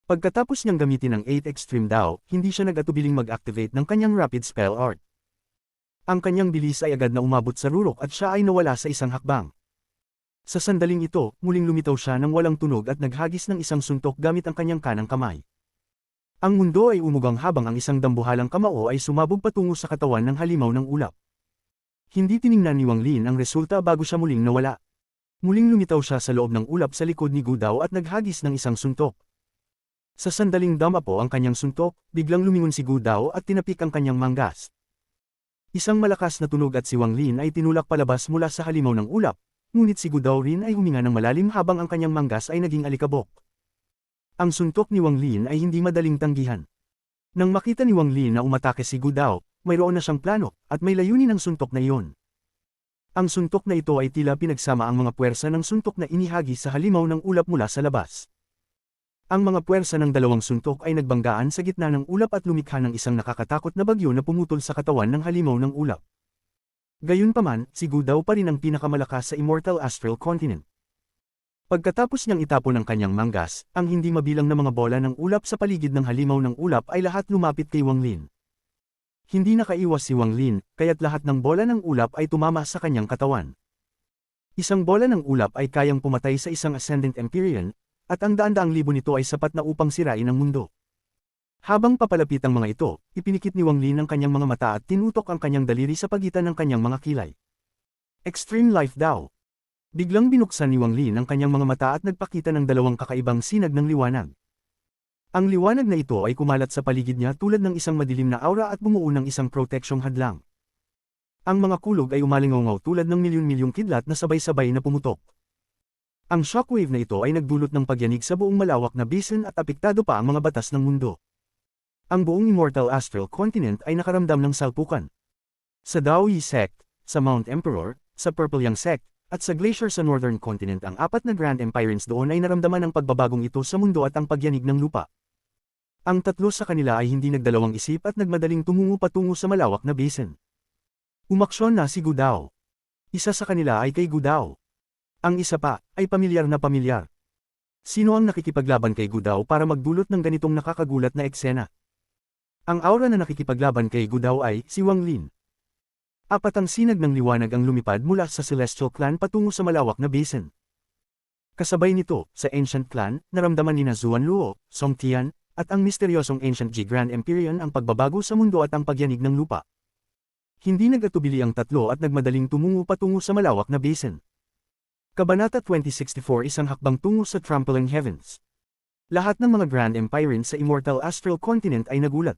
Pagkatapos niyang gamitin ang 8 extreme dao, hindi siya nag-atubiling mag-activate ng kanyang rapid spell art. Ang kanyang bilis ay agad na umabot sa rurok at siya ay nawala sa isang hakbang. Sa sandaling ito, muling lumitaw siya ng walang tunog at naghagis ng isang suntok gamit ang kanyang kanang kamay. Ang mundo ay umugang habang ang isang dambuhalang kamao ay sumabog patungo sa katawan ng halimaw ng ulap. Hindi tiningnan ni Wang Lin ang resulta bago siya muling nawala. Muling lumitaw siya sa loob ng ulap sa likod ni Gu Dao at naghagis ng isang suntok. Sa sandaling damapo ang kanyang suntok, biglang lumingon si Gu Dao at tinapik ang kanyang manggas. Isang malakas na tunog at si Wang Lin ay tinulak palabas mula sa halimaw ng ulap. Ngunit si Gu Dao rin ay huminga ng malalim habang ang kanyang manggas ay naging alikabok. Ang suntok ni Wang Lin ay hindi madaling tanggihan. Nang makita ni Wang Lin na umatake si Gu Dao, mayroon na siyang plano, at may layunin ang suntok na iyon. Ang suntok na ito ay tila pinagsama ang mga puwersa ng suntok na inihagi sa halimaw ng ulap mula sa labas. Ang mga puwersa ng dalawang suntok ay nagbanggaan sa gitna ng ulap at lumikha ng isang nakakatakot na bagyo na pumutol sa katawan ng halimaw ng ulap. Gayunpaman, si Gu Dao pa rin ang pinakamalakas sa Immortal Astral Continent. Pagkatapos niyang itapon ang kanyang manggas, ang hindi mabilang na mga bola ng ulap sa paligid ng halimaw ng ulap ay lahat lumapit kay Wang Lin. Hindi nakaiwas si Wang Lin, kaya't lahat ng bola ng ulap ay tumama sa kanyang katawan. Isang bola ng ulap ay kayang pumatay sa isang Ascendant Empyrean, at ang daan-daang libo nito ay sapat na upang sirain ang mundo. Habang papalapit ang mga ito, ipinikit ni Wang Lin ang kanyang mga mata at tinutok ang kanyang daliri sa pagitan ng kanyang mga kilay. Extreme Life Dao. Biglang binuksan ni Wang Lin ang kanyang mga mata at nagpakita ng dalawang kakaibang sinag ng liwanag. Ang liwanag na ito ay kumalat sa paligid niya tulad ng isang madilim na aura at bumuo ng isang proteksyong hadlang. Ang mga kulog ay umalingaw tulad ng milyon-milyong kidlat na sabay-sabay na pumutok. Ang shockwave na ito ay nagdulot ng pagyanig sa buong malawak na basin at apektado pa ang mga batas ng mundo. Ang buong Immortal Astral Continent ay nakaramdam ng salpukan. Sa Daoyi Sect, sa Mount Emperor, sa Purple Yang Sect, at sa Glacier sa Northern Continent ang 4 na Grand Empyreans doon ay naramdaman ang pagbabagong ito sa mundo at ang pagyanig ng lupa. Ang tatlo sa kanila ay hindi nagdalawang isip at nagmadaling tumungo patungo sa malawak na basin. Umaksyon na si Gu Dao. Isa sa kanila ay kay Gu Dao. Ang isa pa, ay pamilyar na pamilyar. Sino ang nakikipaglaban kay Gu Dao para magdulot ng ganitong nakakagulat na eksena? Ang aura na nakikipaglaban kay Gu Dao ay si Wang Lin. Apat ang sinag ng liwanag ang lumipad mula sa Celestial Clan patungo sa malawak na basin. Kasabay nito, sa Ancient Clan, naramdaman ni Zuan Luo, Song Tian, at ang misteryosong Ancient G Grand Empyrean ang pagbabago sa mundo at ang pagyanig ng lupa. Hindi nag-atubili ang tatlo at nagmadaling tumungo patungo sa malawak na basin. Kabanata 2064 Isang hakbang tungo sa Trampling Heavens. Lahat ng mga Grand Empyreans sa Immortal Astral Continent ay nagulat.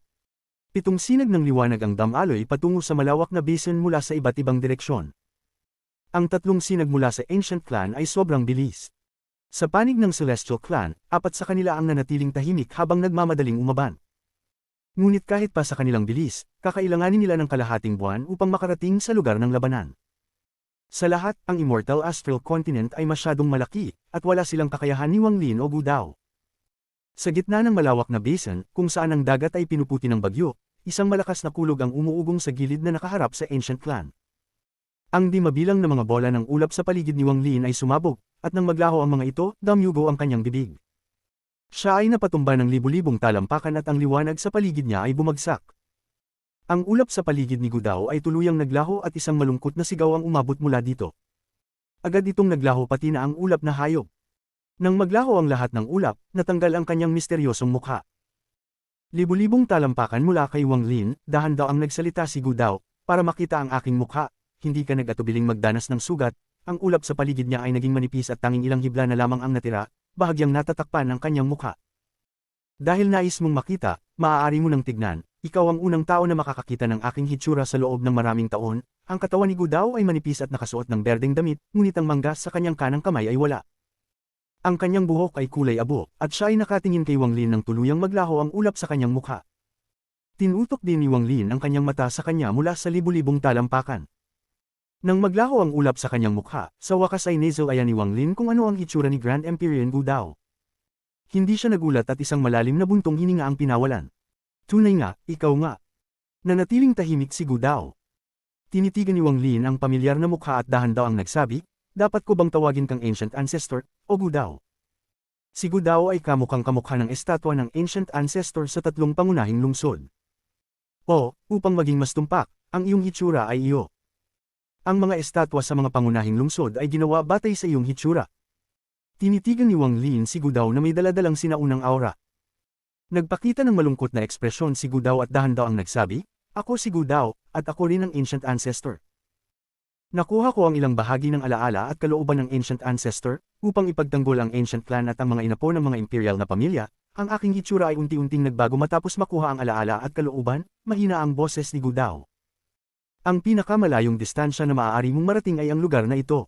7 sinag ng liwanag ang damaloy patungo sa malawak na basin mula sa iba't ibang direksyon. Ang 3 sinag mula sa Ancient Clan ay sobrang bilis. Sa panig ng Celestial Clan, 4 sa kanila ang nanatiling tahimik habang nagmamadaling umaban. Ngunit kahit pa sa kanilang bilis, kakailanganin nila ng kalahating buwan upang makarating sa lugar ng labanan. Sa lahat, ang Immortal Astral Continent ay masyadong malaki, at wala silang kakayahan ni Wang Lin o Gu Dao. Sa gitna ng malawak na basin, kung saan ang dagat ay pinuputi ng bagyo, isang malakas na kulog ang umuugong sa gilid na nakaharap sa Ancient Clan. Ang di mabilang na mga bola ng ulap sa paligid ni Wang Lin ay sumabog, at nang maglaho ang mga ito, damyugo ang kanyang bibig. Siya ay napatumba ng libu-libong talampakan at ang liwanag sa paligid niya ay bumagsak. Ang ulap sa paligid ni Gu Dao ay tuluyang naglaho at isang malungkot na sigaw ang umabot mula dito. Agad itong naglaho pati na ang ulap na hayop. Nang maglaho ang lahat ng ulap, natanggal ang kanyang misteryosong mukha. Libu-libong talampakan mula kay Wang Lin, dahan-daw ang nagsalita si Gu Dao, para makita ang aking mukha, hindi ka nag-atubiling magdanas ng sugat, ang ulap sa paligid niya ay naging manipis at tanging ilang hibla na lamang ang natira, bahagyang natatakpan ang kanyang mukha. Dahil nais mong makita, maaari mo nang tignan, ikaw ang unang tao na makakakita ng aking hitsura sa loob ng maraming taon, ang katawan ni Gu Dao ay manipis at nakasuot ng berdeng damit, ngunit ang manggas sa kanyang kanang kamay ay wala. Ang kanyang buhok ay kulay abo, at siya ay nakatingin kay Wang Lin nang tuluyang maglaho ang ulap sa kanyang mukha. Tinutok din ni Wang Lin ang kanyang mata sa kanya mula sa libu-libong talampakan. Nang maglaho ang ulap sa kanyang mukha, sa wakas ay nasalayan ni Wang Lin kung ano ang hitsura ni Grand Empyrean Gu Dao. Hindi siya nagulat at isang malalim na buntong hininga ang pinawalan. Tunay nga, ikaw nga. Nanatiling tahimik si Gu Dao. Tinitigan ni Wang Lin ang pamilyar na mukha at dahan-daw ang nagsabi, dapat ko bang tawagin kang Ancient Ancestor, o Gu Dao? Si Gu Dao ay kamukhang kamukha ng estatwa ng Ancient Ancestor sa 3 pangunahing lungsod. O, upang maging mas tumpak, ang iyong hitsura ay iyo. Ang mga estatwa sa mga pangunahing lungsod ay ginawa batay sa iyong hitsura. Tinitigan ni Wang Lin si Gu Dao na may daladalang sinaunang aura. Nagpakita ng malungkot na ekspresyon si Gu Dao at dahan-daw ang nagsabi, ako si Gu Dao, at ako rin ang Ancient Ancestor. Nakuha ko ang ilang bahagi ng alaala at kalooban ng Ancient Ancestor, upang ipagtanggol ang Ancient Clan at ang mga inapo ng mga imperial na pamilya. Ang aking hitsura ay unti-unting nagbago matapos makuha ang alaala at kalooban, mahina ang boses ni Gu Dao. Ang pinakamalayong distansya na maaari mong marating ay ang lugar na ito.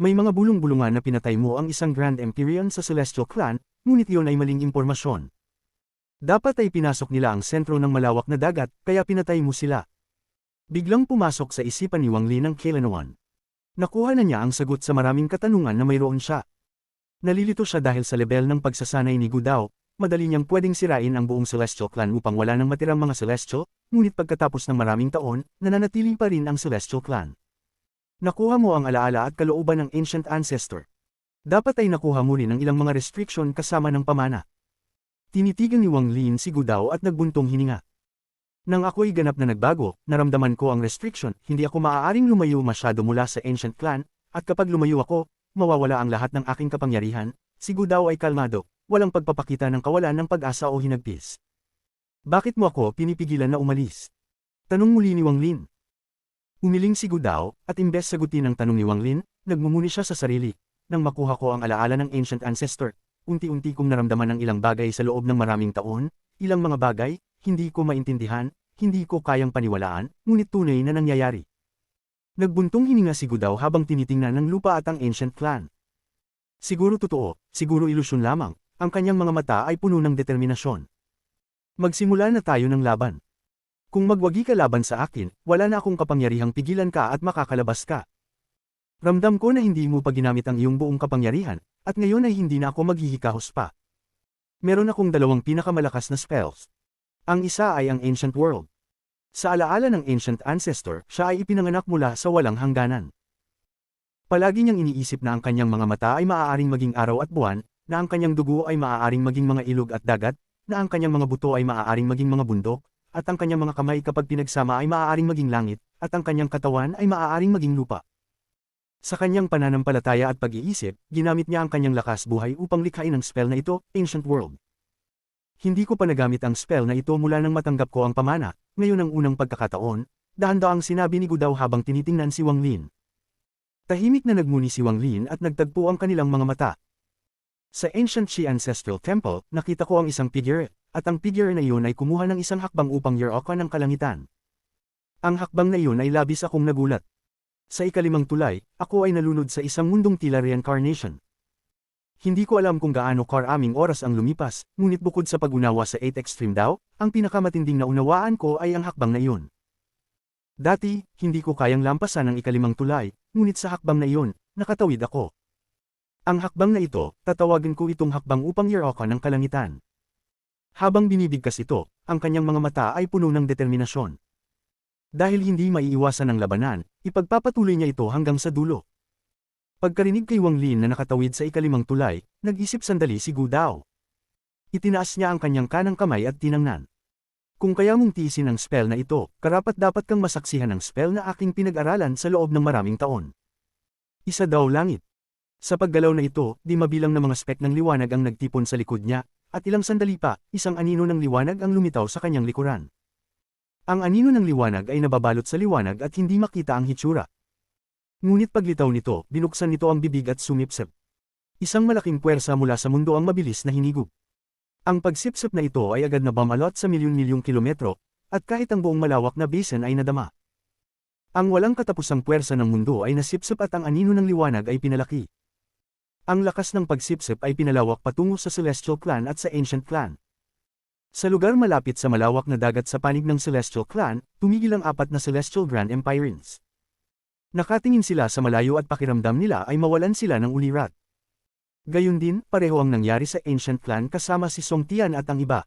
May mga bulong-bulungan na pinatay mo ang isang Grand Empyrean sa Celestial Clan, ngunit iyon ay maling impormasyon. Dapat ay pinasok nila ang sentro ng malawak na dagat, kaya pinatay mo sila. Biglang pumasok sa isipan ni Wang Lin ang kailanwan. Nakuha na niya ang sagot sa maraming katanungan na mayroon siya. Nalilito siya dahil sa level ng pagsasanay ni Gu Dao, madali niyang pwedeng sirain ang buong Celestial Clan upang wala nang matirang mga Celestial, ngunit pagkatapos ng maraming taon, nananatili pa rin ang Celestial Clan. Nakuha mo ang alaala at kalooban ng Ancient Ancestor. Dapat ay nakuha mo rin ang ilang mga restriction kasama ng pamana. Tinitigan ni Wang Lin si Gu Dao at nagbuntong hininga. Nang ako'y ganap na nagbago, naramdaman ko ang restriction, hindi ako maaaring lumayo masyado mula sa Ancient Clan, at kapag lumayo ako, mawawala ang lahat ng aking kapangyarihan. Si Gu Dao ay kalmado, walang pagpapakita ng kawalan ng pag-asa o hinagpis. Bakit mo ako pinipigilan na umalis? Tanong muli ni Wang Lin. Umiling si Gu Dao, at imbes sagutin ang tanong ni Wang Lin, nagmumuni siya sa sarili. Nang makuha ko ang alaala ng Ancient Ancestor, unti-unti kong naramdaman ang ilang bagay sa loob ng maraming taon, ilang mga bagay, hindi ko maintindihan, hindi ko kayang paniwalaan, ngunit tunay na nangyayari. Nagbuntong hininga si Gu Dao habang tinitingnan ng lupa at ang Ancient Clan. Siguro totoo, siguro ilusyon lamang, ang kanyang mga mata ay puno ng determinasyon. Magsimula na tayo ng laban. Kung magwagi ka laban sa akin, wala na akong kapangyarihang pigilan ka at makakalabas ka. Ramdam ko na hindi mo pa ginamit ang iyong buong kapangyarihan, at ngayon ay hindi na ako maghihikahos pa. Meron akong 2 pinakamalakas na spells. Ang isa ay ang Ancient World. Sa alaala ng Ancient Ancestor, siya ay ipinanganak mula sa walang hangganan. Palagi niyang iniisip na ang kanyang mga mata ay maaaring maging araw at buwan, na ang kanyang dugo ay maaaring maging mga ilog at dagat, na ang kanyang mga buto ay maaaring maging mga bundok, at ang kanyang mga kamay kapag pinagsama ay maaaring maging langit, at ang kanyang katawan ay maaaring maging lupa. Sa kanyang pananampalataya at pag-iisip, ginamit niya ang kanyang lakas buhay upang likhain ang spell na ito, Ancient World. Hindi ko pa nagamit ang spell na ito mula nang matanggap ko ang pamana, ngayon ang unang pagkakataon, dahan-daang sinabi ni Gudao habang tinitingnan si Wang Lin. Tahimik na nagmuni si Wang Lin at nagtagpo ang kanilang mga mata. Sa Ancient Shi Ancestral Temple, nakita ko ang isang figure, at ang figure na iyon ay kumuha ng isang hakbang upang yerokan ng kalangitan. Ang hakbang na iyon ay labis akong nagulat. Sa ikalimang tulay, ako ay nalunod sa isang mundong tila reincarnation. Hindi ko alam kung gaano karaming oras ang lumipas, ngunit bukod sa pag-unawa sa 8 Extreme Dao, ang pinakamatinding na unawaan ko ay ang hakbang na iyon. Dati, hindi ko kayang lampasan ang ikalimang tulay, ngunit sa hakbang na iyon, nakatawid ako. Ang hakbang na ito, tatawagin ko itong hakbang upang yerokan ng kalangitan. Habang binibigkas ito, ang kanyang mga mata ay puno ng determinasyon. Dahil hindi maiiwasan ang labanan, ipagpapatuloy niya ito hanggang sa dulo. Pagkarinig kay Wang Lin na nakatawid sa ikalimang tulay, nag-isip sandali si Gudao. Itinaas niya ang kanyang kanang kamay at tinangnan. Kung kaya mong tiisin ang spell na ito, karapat-dapat kang masaksihan ang spell na aking pinag-aralan sa loob ng maraming taon. Isa daw langit. Sa paggalaw na ito, di mabilang na mga spek ng liwanag ang nagtipon sa likod niya, at ilang sandali pa, isang anino ng liwanag ang lumitaw sa kanyang likuran. Ang anino ng liwanag ay nababalot sa liwanag at hindi makita ang hitsura. Ngunit paglitaw nito, binuksan nito ang bibig at sumipsip. Isang malaking puwersa mula sa mundo ang mabilis na hinigop. Ang pagsipsip na ito ay agad na bumalot sa milyon-milyong kilometro, at kahit ang buong malawak na basin ay nadama. Ang walang katapusang puwersa ng mundo ay nasipsip at ang anino ng liwanag ay pinalaki. Ang lakas ng pagsipsip ay pinalawak patungo sa Celestial Clan at sa Ancient Clan. Sa lugar malapit sa malawak na dagat sa panig ng Celestial Clan, tumigil ang 4 na Celestial Grand Empirines. Nakatingin sila sa malayo at pakiramdam nila ay mawalan sila ng ulirat. Gayun din, pareho ang nangyari sa Ancient Clan kasama si Song Tian at ang iba.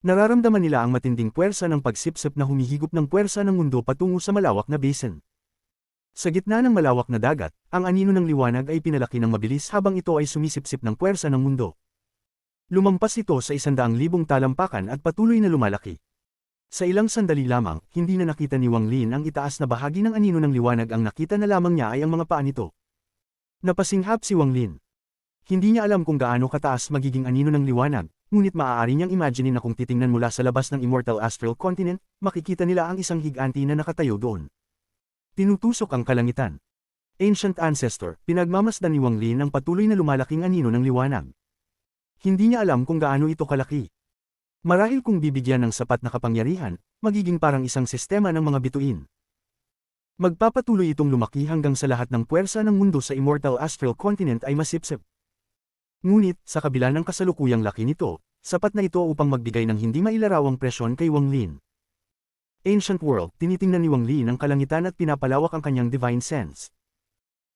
Nararamdaman nila ang matinding puwersa ng pagsipsip na humihigop ng puwersa ng mundo patungo sa malawak na basin. Sa gitna ng malawak na dagat, ang anino ng liwanag ay pinalaki ng mabilis habang ito ay sumisipsip ng puwersa ng mundo. Lumampas ito sa 100,000 talampakan at patuloy na lumalaki. Sa ilang sandali lamang, hindi na nakita ni Wang Lin ang itaas na bahagi ng anino ng liwanag, ang nakita na lamang niya ay ang mga paa nito. Napasinghap si Wang Lin. Hindi niya alam kung gaano kataas magiging anino ng liwanag, ngunit maaari niyang imagine na kung titingnan mula sa labas ng Immortal Astral Continent, makikita nila ang isang higanti na nakatayo doon. Tinutusok ang kalangitan. Ancient Ancestor, pinagmamasdan ni Wang Lin ang patuloy na lumalaking anino ng liwanag. Hindi niya alam kung gaano ito kalaki. Marahil kung bibigyan ng sapat na kapangyarihan, magiging parang isang sistema ng mga bituin. Magpapatuloy itong lumaki hanggang sa lahat ng puwersa ng mundo sa Immortal Astral Continent ay masipsip. Ngunit, sa kabila ng kasalukuyang laki nito, sapat na ito upang magbigay ng hindi mailarawang presyon kay Wang Lin. Ancient World, tinitingnan ni Wang Lin ang kalangitan at pinapalawak ang kanyang divine sense.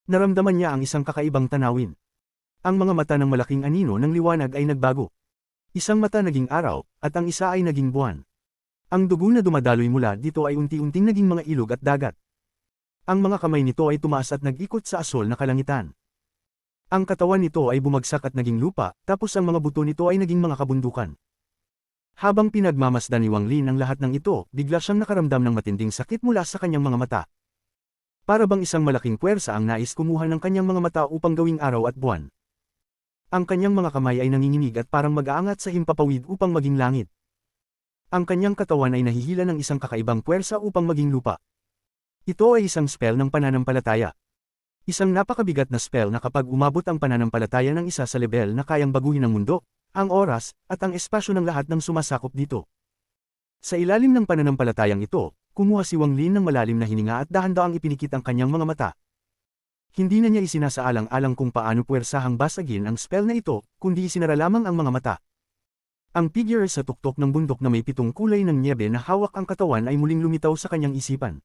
Naramdaman niya ang isang kakaibang tanawin. Ang mga mata ng malaking anino ng liwanag ay nagbago. Isang mata naging araw, at ang isa ay naging buwan. Ang dugo na dumadaloy mula dito ay unti-unting naging mga ilog at dagat. Ang mga kamay nito ay tumaas at nag-ikot sa asol na kalangitan. Ang katawan nito ay bumagsak at naging lupa, tapos ang mga buto nito ay naging mga kabundukan. Habang pinagmamasdan ni Wang Lin ang lahat ng ito, bigla siyang nakaramdam ng matinding sakit mula sa kanyang mga mata. Para bang isang malaking puwersa ang nais kumuha ng kanyang mga mata upang gawing araw at buwan. Ang kanyang mga kamay ay nanginginig at parang mag-aangat sa himpapawid upang maging langit. Ang kanyang katawan ay nahihila ng isang kakaibang puwersa upang maging lupa. Ito ay isang spell ng pananampalataya. Isang napakabigat na spell na kapag umabot ang pananampalataya ng isa sa level na kayang baguhin ang mundo, ang oras, at ang espasyo ng lahat ng sumasakop dito. Sa ilalim ng pananampalatayang ito, kumuha si Wang Lin ng malalim na hininga at dahan-daang ipinikit ang kanyang mga mata. Hindi na niya isinasaalang-alang kung paano puwersahang basagin ang spell na ito, kundi isinara lamang ang mga mata. Ang figure sa tuktok ng bundok na may 7 kulay ng nyebe na hawak ang katawan ay muling lumitaw sa kanyang isipan.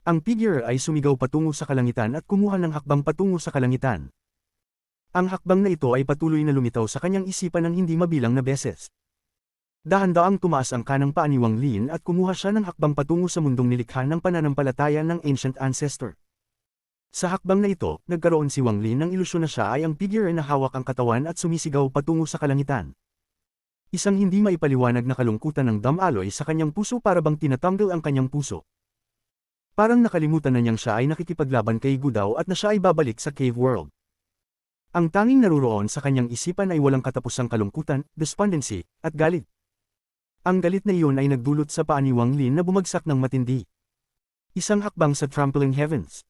Ang figure ay sumigaw patungo sa kalangitan at kumuha ng hakbang patungo sa kalangitan. Ang hakbang na ito ay patuloy na lumitaw sa kanyang isipan ng hindi mabilang na beses. Dahan-daang tumaas ang kanang paa ni Wang Lin at kumuha siya ng hakbang patungo sa mundong nilikha ng pananampalataya ng Ancient Ancestor. Sa hakbang na ito, nagkaroon si Wang Lin ng ilusyon na siya ay ang figure na hawak ang katawan at sumisigaw patungo sa kalangitan. Isang hindi maipaliwanag na kalungkutan ng damaloy sa kanyang puso para bang tinatanggal ang kanyang puso. Parang nakalimutan na niyang siya ay nakikipaglaban kay Gudao at na siya ay babalik sa cave world. Ang tanging naruroon sa kanyang isipan ay walang katapusang kalungkutan, despondency, at galit. Ang galit na iyon ay nagdulot sa paa ni Wang Lin na bumagsak ng matindi. Isang hakbang sa Trampling Heavens.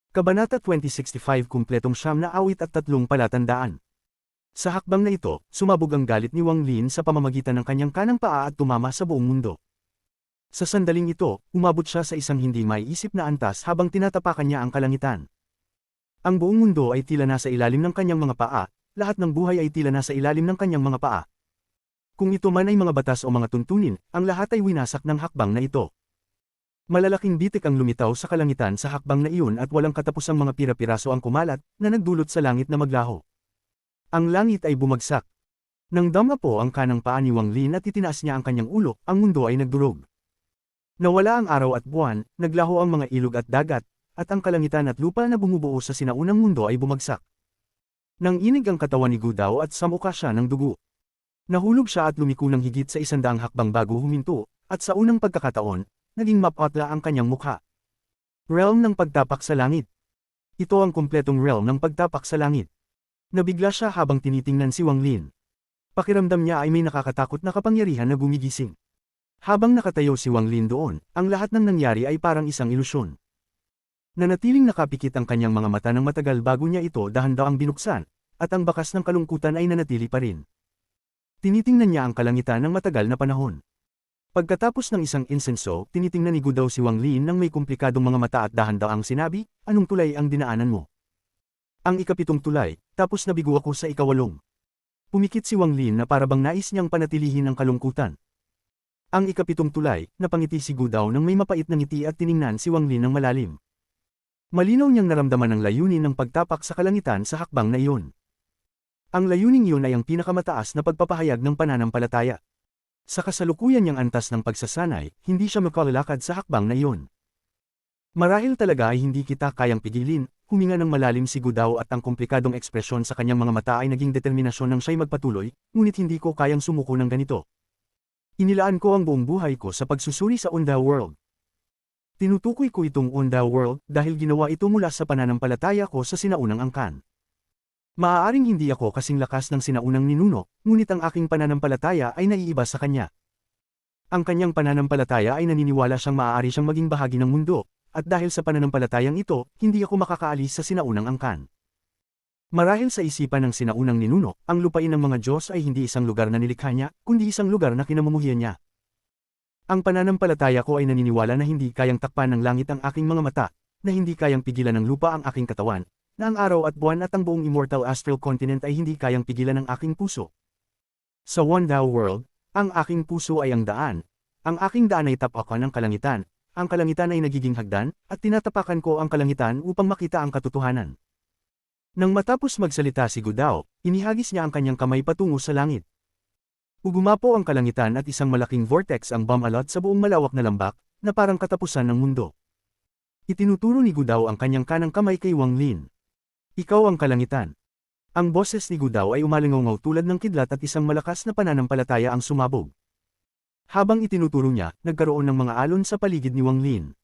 Kabanata 2065 kumpletong 9 na awit at 3 palatandaan. Sa hakbang na ito, sumabog ang galit ni Wang Lin sa pamamagitan ng kanyang kanang paa at tumama sa buong mundo. Sa sandaling ito, umabot siya sa isang hindi maiisip na antas habang tinatapakan niya ang kalangitan. Ang buong mundo ay tila nasa ilalim ng kanyang mga paa, lahat ng buhay ay tila nasa ilalim ng kanyang mga paa. Kung ito man ay mga batas o mga tuntunin, ang lahat ay winasak ng hakbang na ito. Malalaking bitik ang lumitaw sa kalangitan sa hakbang na iyon at walang katapusang mga pira-piraso ang kumalat na nagdulot sa langit na maglaho. Ang langit ay bumagsak. Nang dama po ang kanang paa ni Wang Lin at itinaas niya ang kanyang ulo, ang mundo ay nagdurog. Nawala ang araw at buwan, naglaho ang mga ilog at dagat, at ang kalangitan at lupa na bumubuo sa sinaunang mundo ay bumagsak. Nang inig ang katawan ni Gudao at samuka siya ng dugo. Nahulog siya at lumiko ng higit sa 100 hakbang bago huminto, at sa unang pagkakataon, naging mapatla ang kanyang mukha. Realm ng pagtapak sa langit. Ito ang kumpletong realm ng pagtapak sa langit. Nabigla siya habang tinitingnan si Wang Lin. Pakiramdam niya ay may nakakatakot na kapangyarihan na gumigising. Habang nakatayo si Wang Lin doon, ang lahat ng nangyari ay parang isang ilusyon. Nanatiling nakapikit ang kanyang mga mata ng matagal bago niya ito dahan-dahang binuksan, at ang bakas ng kalungkutan ay nanatili pa rin. Tinitingnan niya ang kalangitan ng matagal na panahon. Pagkatapos ng isang insenso, tinitingnan ni Gudao si Wang Lin ng may komplikadong mga mata at dahan-dahang sinabi, "Anong tulay ang dinaanan mo?" "Ang ika-7 tulay, tapos nabigo ako sa ika-8." Pumikit si Wang Lin na parabang nais niyang panatilihin ang kalungkutan. Ang ika-7 tulay, napangiti si Gudao ng may mapait na ngiti at tiningnan si Wang Lin ng malalim. Malinaw niyang naramdaman ang layunin ng pagtapak sa kalangitan sa hakbang na iyon. Ang layuning iyon ay ang pinakamataas na pagpapahayag ng pananampalataya. Sa kasalukuyan niyang antas ng pagsasanay, hindi siya makalalakad sa hakbang na iyon. "Marahil talaga ay hindi kita kayang pigilin," huminga ng malalim si Gudao at ang komplikadong ekspresyon sa kanyang mga mata ay naging determinasyon ng siya'y magpatuloy, "Ngunit hindi ko kayang sumuko ng ganito. Inilaan ko ang buong buhay ko sa pagsusuri sa Undao World. Tinutukoy ko itong Undao World dahil ginawa ito mula sa pananampalataya ko sa sinaunang angkan. Maaaring hindi ako kasing lakas ng sinaunang ninuno, ngunit ang aking pananampalataya ay naiiba sa kanya. Ang kanyang pananampalataya ay naniniwala siyang maaari siyang maging bahagi ng mundo, at dahil sa pananampalatayang ito, hindi ako makakaalis sa sinaunang angkan. Marahil sa isipan ng sinaunang ninuno, ang lupain ng mga Diyos ay hindi isang lugar na nilikha niya, kundi isang lugar na kinamumuhian niya. Ang pananampalataya ko ay naniniwala na hindi kayang takpan ng langit ang aking mga mata, na hindi kayang pigilan ng lupa ang aking katawan, na ang araw at buwan at ang buong immortal astral continent ay hindi kayang pigilan ng aking puso. Sa Undao World, ang aking puso ay ang daan. Ang aking daan ay tapakan ng kalangitan, ang kalangitan ay nagiging hagdan, at tinatapakan ko ang kalangitan upang makita ang katotohanan." Nang matapos magsalita si Gudao, inihagis niya ang kanyang kamay patungo sa langit. Ugumapo ang kalangitan at isang malaking vortex ang bumalot sa buong malawak na lambak, na parang katapusan ng mundo. Itinuturo ni Gudao ang kanyang kanang kamay kay Wang Lin. "Ikaw ang kalangitan." Ang boses ni Gudao ay umalingaw tulad ng kidlat at isang malakas na pananampalataya ang sumabog. Habang itinuturo niya, nagkaroon ng mga alon sa paligid ni Wang Lin.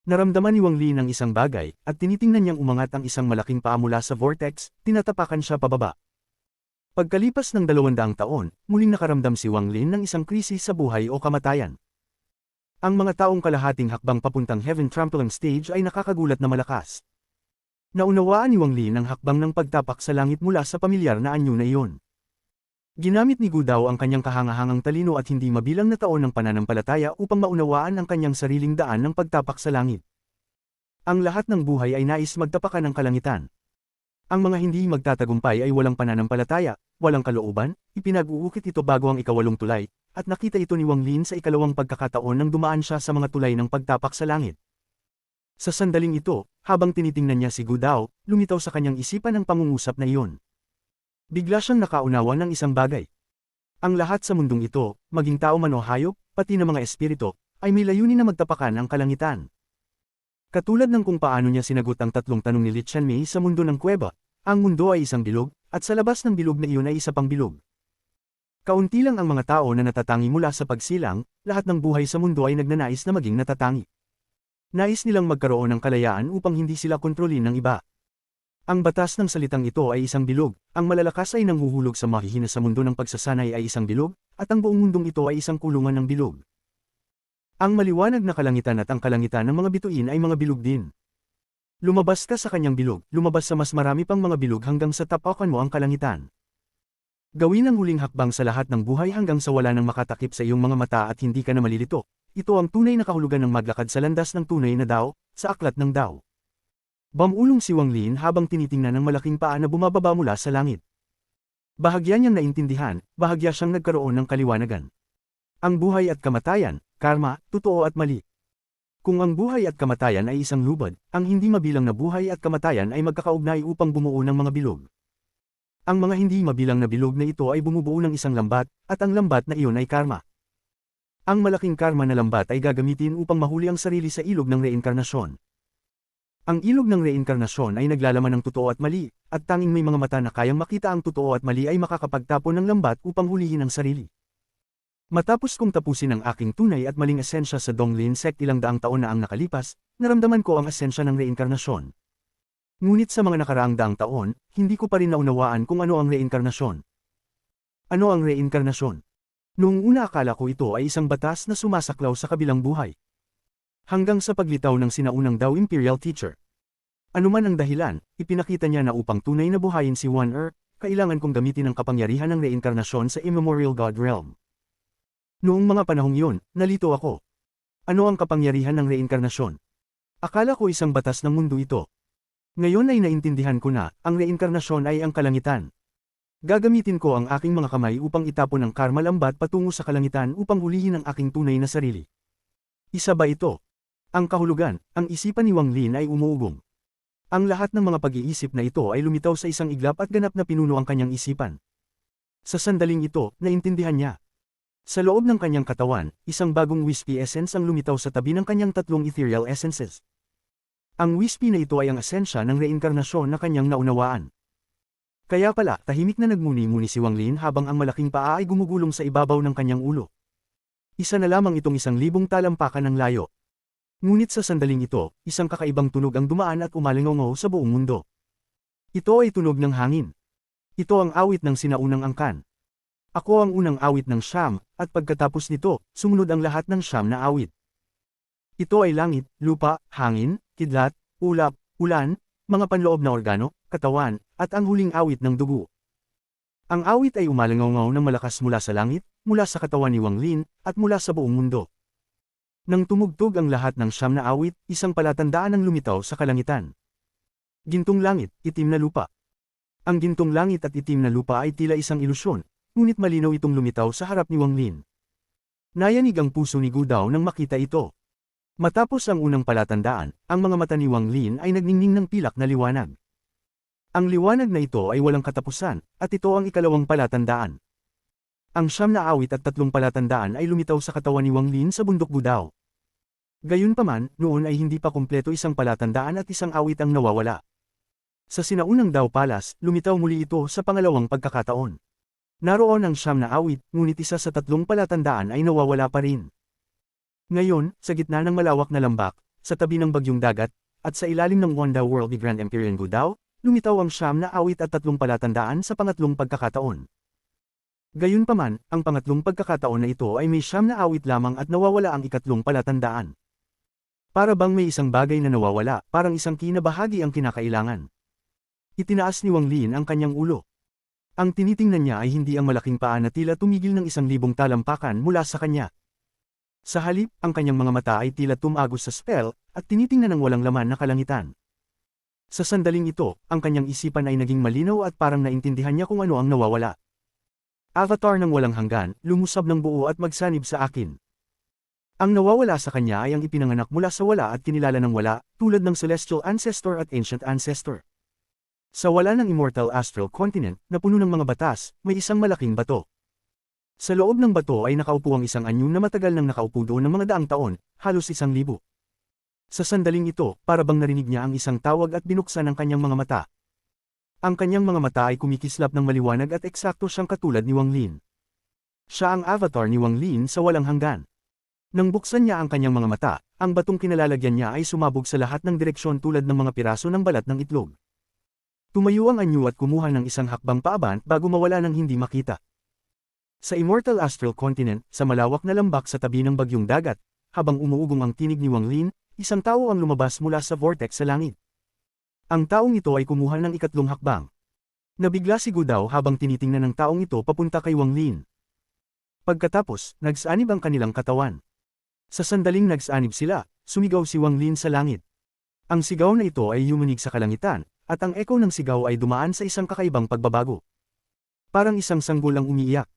Naramdaman ni Wang Lin ang isang bagay, at tinitingnan niyang umangat ang isang malaking paa mula sa vortex, tinatapakan siya pababa. Pagkalipas ng 200 taon, muling nakaramdam si Wang Lin ng isang krisis sa buhay o kamatayan. Ang mga taong kalahating hakbang papuntang Heaven Trampling Stage ay nakakagulat na malakas. Naunawaan ni Wang Lin ang hakbang ng pagtapak sa langit mula sa pamilyar na anyo na iyon. Ginamit ni Gudao ang kanyang kahangahangang talino at hindi mabilang na taon ng pananampalataya upang maunawaan ang kanyang sariling daan ng pagtapak sa langit. Ang lahat ng buhay ay nais magtapakan ng kalangitan. Ang mga hindi magtatagumpay ay walang pananampalataya, walang kalooban, ipinag-uukit ito bago ang ika-8 tulay, at nakita ito ni Wang Lin sa ika-2 pagkakataon nang dumaan siya sa mga tulay ng pagtapak sa langit. Sa sandaling ito, habang tinitingnan niya si Gudao, lumitaw sa kanyang isipan ang pangungusap na iyon. Bigla siyang nakaunawa ng isang bagay. Ang lahat sa mundong ito, maging tao man o hayop, pati na mga espiritu, ay may layunin na magtapakan ang kalangitan. Katulad ng kung paano niya sinagot ang tatlong tanong ni Li Qianmei sa mundo ng kuweba, ang mundo ay isang bilog, at sa labas ng bilog na iyon ay isa pang bilog. Kaunti lang ang mga tao na natatangi mula sa pagsilang, lahat ng buhay sa mundo ay nagnanais na maging natatangi. Nais nilang magkaroon ng kalayaan upang hindi sila kontrolin ng iba. Ang batas ng salitang ito ay isang bilog, ang malalakas ay nanghuhulog sa mahihina sa mundo ng pagsasanay ay isang bilog, at ang buong mundong ito ay isang kulungan ng bilog. Ang maliwanag na kalangitan at ang kalangitan ng mga bituin ay mga bilog din. Lumabas ka sa kanyang bilog, lumabas sa mas marami pang mga bilog hanggang sa tapakan mo ang kalangitan. Gawin ang huling hakbang sa lahat ng buhay hanggang sa wala nang makatakip sa iyong mga mata at hindi ka na malilito. Ito ang tunay na kahulugan ng maglakad sa landas ng tunay na Dao, sa aklat ng Dao. Bumulong si Wang Lin habang tinitingnan ng malaking paa na bumababa mula sa langit. Bahagya niyang naintindihan, bahagya siyang nagkaroon ng kaliwanagan. Ang buhay at kamatayan, karma, totoo at mali. Kung ang buhay at kamatayan ay isang lubad, ang hindi mabilang na buhay at kamatayan ay magkakaugnay upang bumuo ng mga bilog. Ang mga hindi mabilang na bilog na ito ay bumubuo ng isang lambat, at ang lambat na iyon ay karma. Ang malaking karma na lambat ay gagamitin upang mahuli ang sarili sa ilog ng reinkarnasyon. Ang ilog ng reinkarnasyon ay naglalaman ng totoo at mali, at tanging may mga mata na kayang makita ang totoo at mali ay makakapagtapon ng lambat upang hulihin ang sarili. Matapos kong tapusin ang aking tunay at maling asensya sa Donglin sect ilang daang taon na ang nakalipas, naramdaman ko ang asensya ng reinkarnasyon. Ngunit sa mga nakaraang daang taon, hindi ko pa rin naunawaan kung ano ang reinkarnasyon. Ano ang reinkarnasyon? Noong una akala ko ito ay isang batas na sumasaklaw sa kabilang buhay. Hanggang sa paglitaw ng sinaunang Dao Imperial Teacher. Ano man ang dahilan, ipinakita niya na upang tunay na buhayin si Wan kailangan kong gamitin ang kapangyarihan ng reinkarnasyon sa Immemorial God Realm. Noong mga panahong iyon, nalito ako. Ano ang kapangyarihan ng reinkarnasyon? Akala ko isang batas ng mundo ito. Ngayon ay naintindihan ko na, ang reinkarnasyon ay ang kalangitan. Gagamitin ko ang aking mga kamay upang itapon ang karma lambat patungo sa kalangitan upang hulihin ang aking tunay na sarili. Isa ba ito? Ang kahulugan, ang isipan ni Wang Lin ay umuugong. Ang lahat ng mga pag-iisip na ito ay lumitaw sa isang iglap at ganap na pinuno ang kanyang isipan. Sa sandaling ito, naintindihan niya. Sa loob ng kanyang katawan, isang bagong wispy essence ang lumitaw sa tabi ng kanyang tatlong ethereal essences. Ang wispy na ito ay ang esensya ng reinkarnasyon na kanyang naunawaan. Kaya pala, tahimik na nagmuni-muni si Wang Lin habang ang malaking paa ay gumugulong sa ibabaw ng kanyang ulo. Isa na lamang itong 1,000 talampakan ng layo. Ngunit sa sandaling ito, isang kakaibang tunog ang dumaan at umalingaw sa buong mundo. Ito ay tunog ng hangin. Ito ang awit ng sinaunang angkan. Ako ang unang awit ng siyam, at pagkatapos nito, sumunod ang lahat ng siyam na awit. Ito ay langit, lupa, hangin, kidlat, ulap, ulan, mga panloob na organo, katawan, at ang huling awit ng dugo. Ang awit ay umalingaw ng malakas mula sa langit, mula sa katawan ni Wang Lin, at mula sa buong mundo. Nang tumugtog ang lahat ng siyam na awit, isang palatandaan ang lumitaw sa kalangitan. Gintong langit, itim na lupa. Ang gintong langit at itim na lupa ay tila isang ilusyon, ngunit malinaw itong lumitaw sa harap ni Wang Lin. Nayanig ang puso ni Gu Dao nang makita ito. Matapos ang unang palatandaan, ang mga mata ni Wang Lin ay nagningning ng pilak na liwanag. Ang liwanag na ito ay walang katapusan, at ito ang ikalawang palatandaan. Ang siyam na awit at tatlong palatandaan ay lumitaw sa katawan ni Wang Lin sa bundok Gu Dao. Gayunpaman, noon ay hindi pa kumpleto isang palatandaan at isang awit ang nawawala. Sa sinaunang Dao Palace, lumitaw muli ito sa pangalawang pagkakataon. Naroon ang siyam na awit, ngunit isa sa tatlong palatandaan ay nawawala pa rin. Ngayon, sa gitna ng malawak na lambak, sa tabi ng bagyong dagat, at sa ilalim ng Wanda World ni Grand Empyrean Gu Dao, lumitaw ang siyam na awit at tatlong palatandaan sa pangatlong pagkakataon. Gayunpaman, ang pangatlong pagkakataon na ito ay may siyam na awit lamang at nawawala ang ikatlong palatandaan. Para bang may isang bagay na nawawala, parang isang kinabahagi ang kinakailangan. Itinaas ni Wang Lin ang kanyang ulo. Ang tinitingnan niya ay hindi ang malaking paa na tila tumigil ng 1,000 talampakan mula sa kanya. Sa halip, ang kanyang mga mata ay tila tumagos sa spell, at tinitingnan ng walang laman na kalangitan. Sa sandaling ito, ang kanyang isipan ay naging malinaw at parang naintindihan niya kung ano ang nawawala. Avatar ng walang hanggan, lumusab ng buo at magsanib sa akin. Ang nawawala sa kanya ay ang ipinanganak mula sa wala at kinilala ng wala, tulad ng Celestial Ancestor at Ancient Ancestor. Sa wala ng Immortal Astral Continent, na puno ng mga batas, may isang malaking bato. Sa loob ng bato ay nakaupo ang isang anyo na matagal nang nakaupo doon ng mga daang taon, halos 1,000. Sa sandaling ito, para bang narinig niya ang isang tawag at binuksan ang kanyang mga mata. Ang kanyang mga mata ay kumikislap ng maliwanag at eksakto siyang katulad ni Wang Lin. Siya ang avatar ni Wang Lin sa walang hanggan. Nang buksan niya ang kanyang mga mata, ang batong kinalalagyan niya ay sumabog sa lahat ng direksyon tulad ng mga piraso ng balat ng itlog. Tumayo ang anyo at kumuha ng isang hakbang paabant bago mawala ng hindi makita. Sa Immortal Astral Continent, sa malawak na lambak sa tabi ng bagyong dagat, habang umuugong ang tinig ni Wang Lin, isang tao ang lumabas mula sa vortex sa langit. Ang taong ito ay kumuha ng ikatlong hakbang. Nabigla si Gu Dao habang tinitingnan ng taong ito papunta kay Wang Lin. Pagkatapos, nagsanib ang kanilang katawan. Sa sandaling nagsanib sila, sumigaw si Wang Lin sa langit. Ang sigaw na ito ay yumunig sa kalangitan, at ang echo ng sigaw ay dumaan sa isang kakaibang pagbabago. Parang isang sanggol ang umiiyak.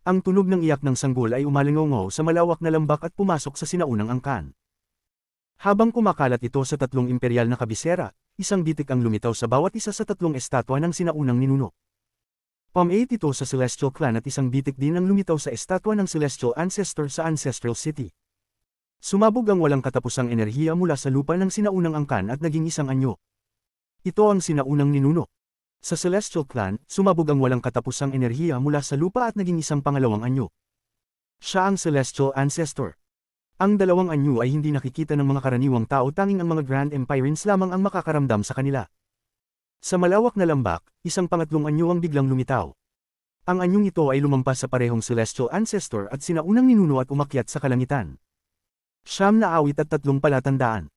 Ang tunog ng iyak ng sanggol ay umalingaw sa malawak na lambak at pumasok sa sinaunang angkan. Habang kumakalat ito sa tatlong imperial na kabisera, isang bitik ang lumitaw sa bawat isa sa tatlong estatwa ng sinaunang ninuno. Pam-8 ito sa Celestial Clan at isang bitik din ang lumitaw sa estatwa ng Celestial Ancestor sa Ancestral City. Sumabog ang walang katapusang enerhiya mula sa lupa ng sinaunang angkan at naging isang anyo. Ito ang sinaunang ninuno. Sa Celestial Clan, sumabog ang walang katapusang enerhiya mula sa lupa at naging isang pangalawang anyo. Siya ang Celestial Ancestor. Ang dalawang anyo ay hindi nakikita ng mga karaniwang tao, tanging ang mga Grand Empirines lamang ang makakaramdam sa kanila. Sa malawak na lambak, isang pangatlong anyo ang biglang lumitaw. Ang anyong ito ay lumampas sa parehong Celestial Ancestor at sinaunang ninuno at umakyat sa kalangitan. Siyam na awit at tatlong palatandaan.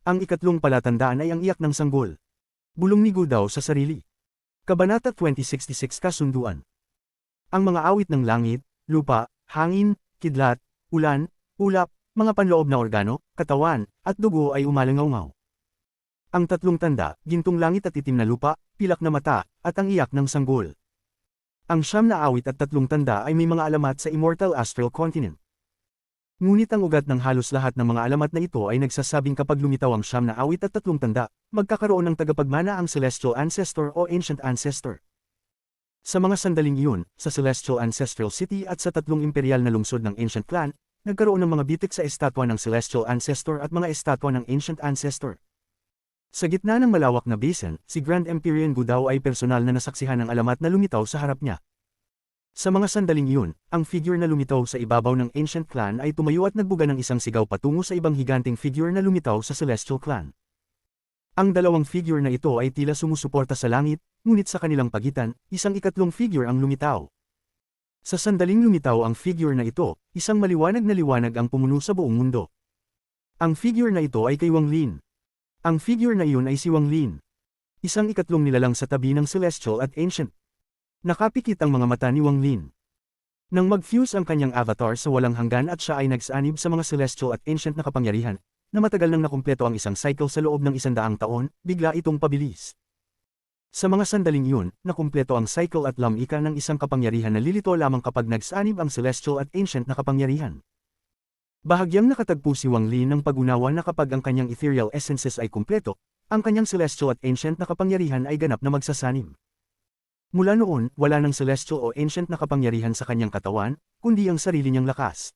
Ang ikatlong palatandaan ay ang iyak ng sanggol. Bulong ni Gu Dao sa sarili. Kabanata 2066 Kasunduan. Ang mga awit ng langit, lupa, hangin, kidlat, ulan, ulap, mga panloob na organo, katawan, at dugo ay umalingaw-ngaw. Ang tatlong tanda, gintong langit at itim na lupa, pilak na mata, at ang iyak ng sanggol. Ang siyam na awit at tatlong tanda ay may mga alamat sa Immortal Astral Continent. Ngunit ang ugat ng halos lahat ng mga alamat na ito ay nagsasabing kapag lumitaw ang siyam na awit at tatlong tanda, magkakaroon ng tagapagmana ang Celestial Ancestor o Ancient Ancestor. Sa mga sandaling iyon, sa Celestial Ancestral City at sa tatlong imperial na lungsod ng Ancient Clan, nagkaroon ng mga bitik sa estatwa ng Celestial Ancestor at mga estatwa ng Ancient Ancestor. Sa gitna ng malawak na basin, si Grand Empyrean Gu Dao ay personal na nasaksihan ng alamat na lumitaw sa harap niya. Sa mga sandaling iyon, ang figure na lumitaw sa ibabaw ng Ancient Clan ay tumayo at nagbuga ng isang sigaw patungo sa ibang higanting figure na lumitaw sa Celestial Clan. Ang dalawang figure na ito ay tila sumusuporta sa langit, ngunit sa kanilang pagitan, isang ikatlong figure ang lumitaw. Sa sandaling lumitaw ang figure na ito, isang maliwanag na liwanag ang pumuno sa buong mundo. Ang figure na ito ay kay Wang Lin. Ang figure na iyon ay si Wang Lin. Isang ikatlong nilalang sa tabi ng Celestial at Ancient. Nakapikit ang mga mata ni Wang Lin. Nang mag-fuse ang kanyang avatar sa walang hanggan at siya ay nagsanib sa mga Celestial at Ancient na kapangyarihan, na matagal nang nakumpleto ang isang cycle sa loob ng 100 taon, bigla itong pabilis. Sa mga sandaling iyon, nakumpleto ang cycle at lamika ng isang kapangyarihan na lilito lamang kapag nagsanib ang Celestial at Ancient na kapangyarihan. Bahagyang nakatagpo si Wang Lin ng pag-unawa na kapag ang kanyang ethereal essences ay kumpleto, ang kanyang Celestial at Ancient na kapangyarihan ay ganap na magsasanib. Mula noon, wala ng Celestial o Ancient na kapangyarihan sa kanyang katawan, kundi ang sarili niyang lakas.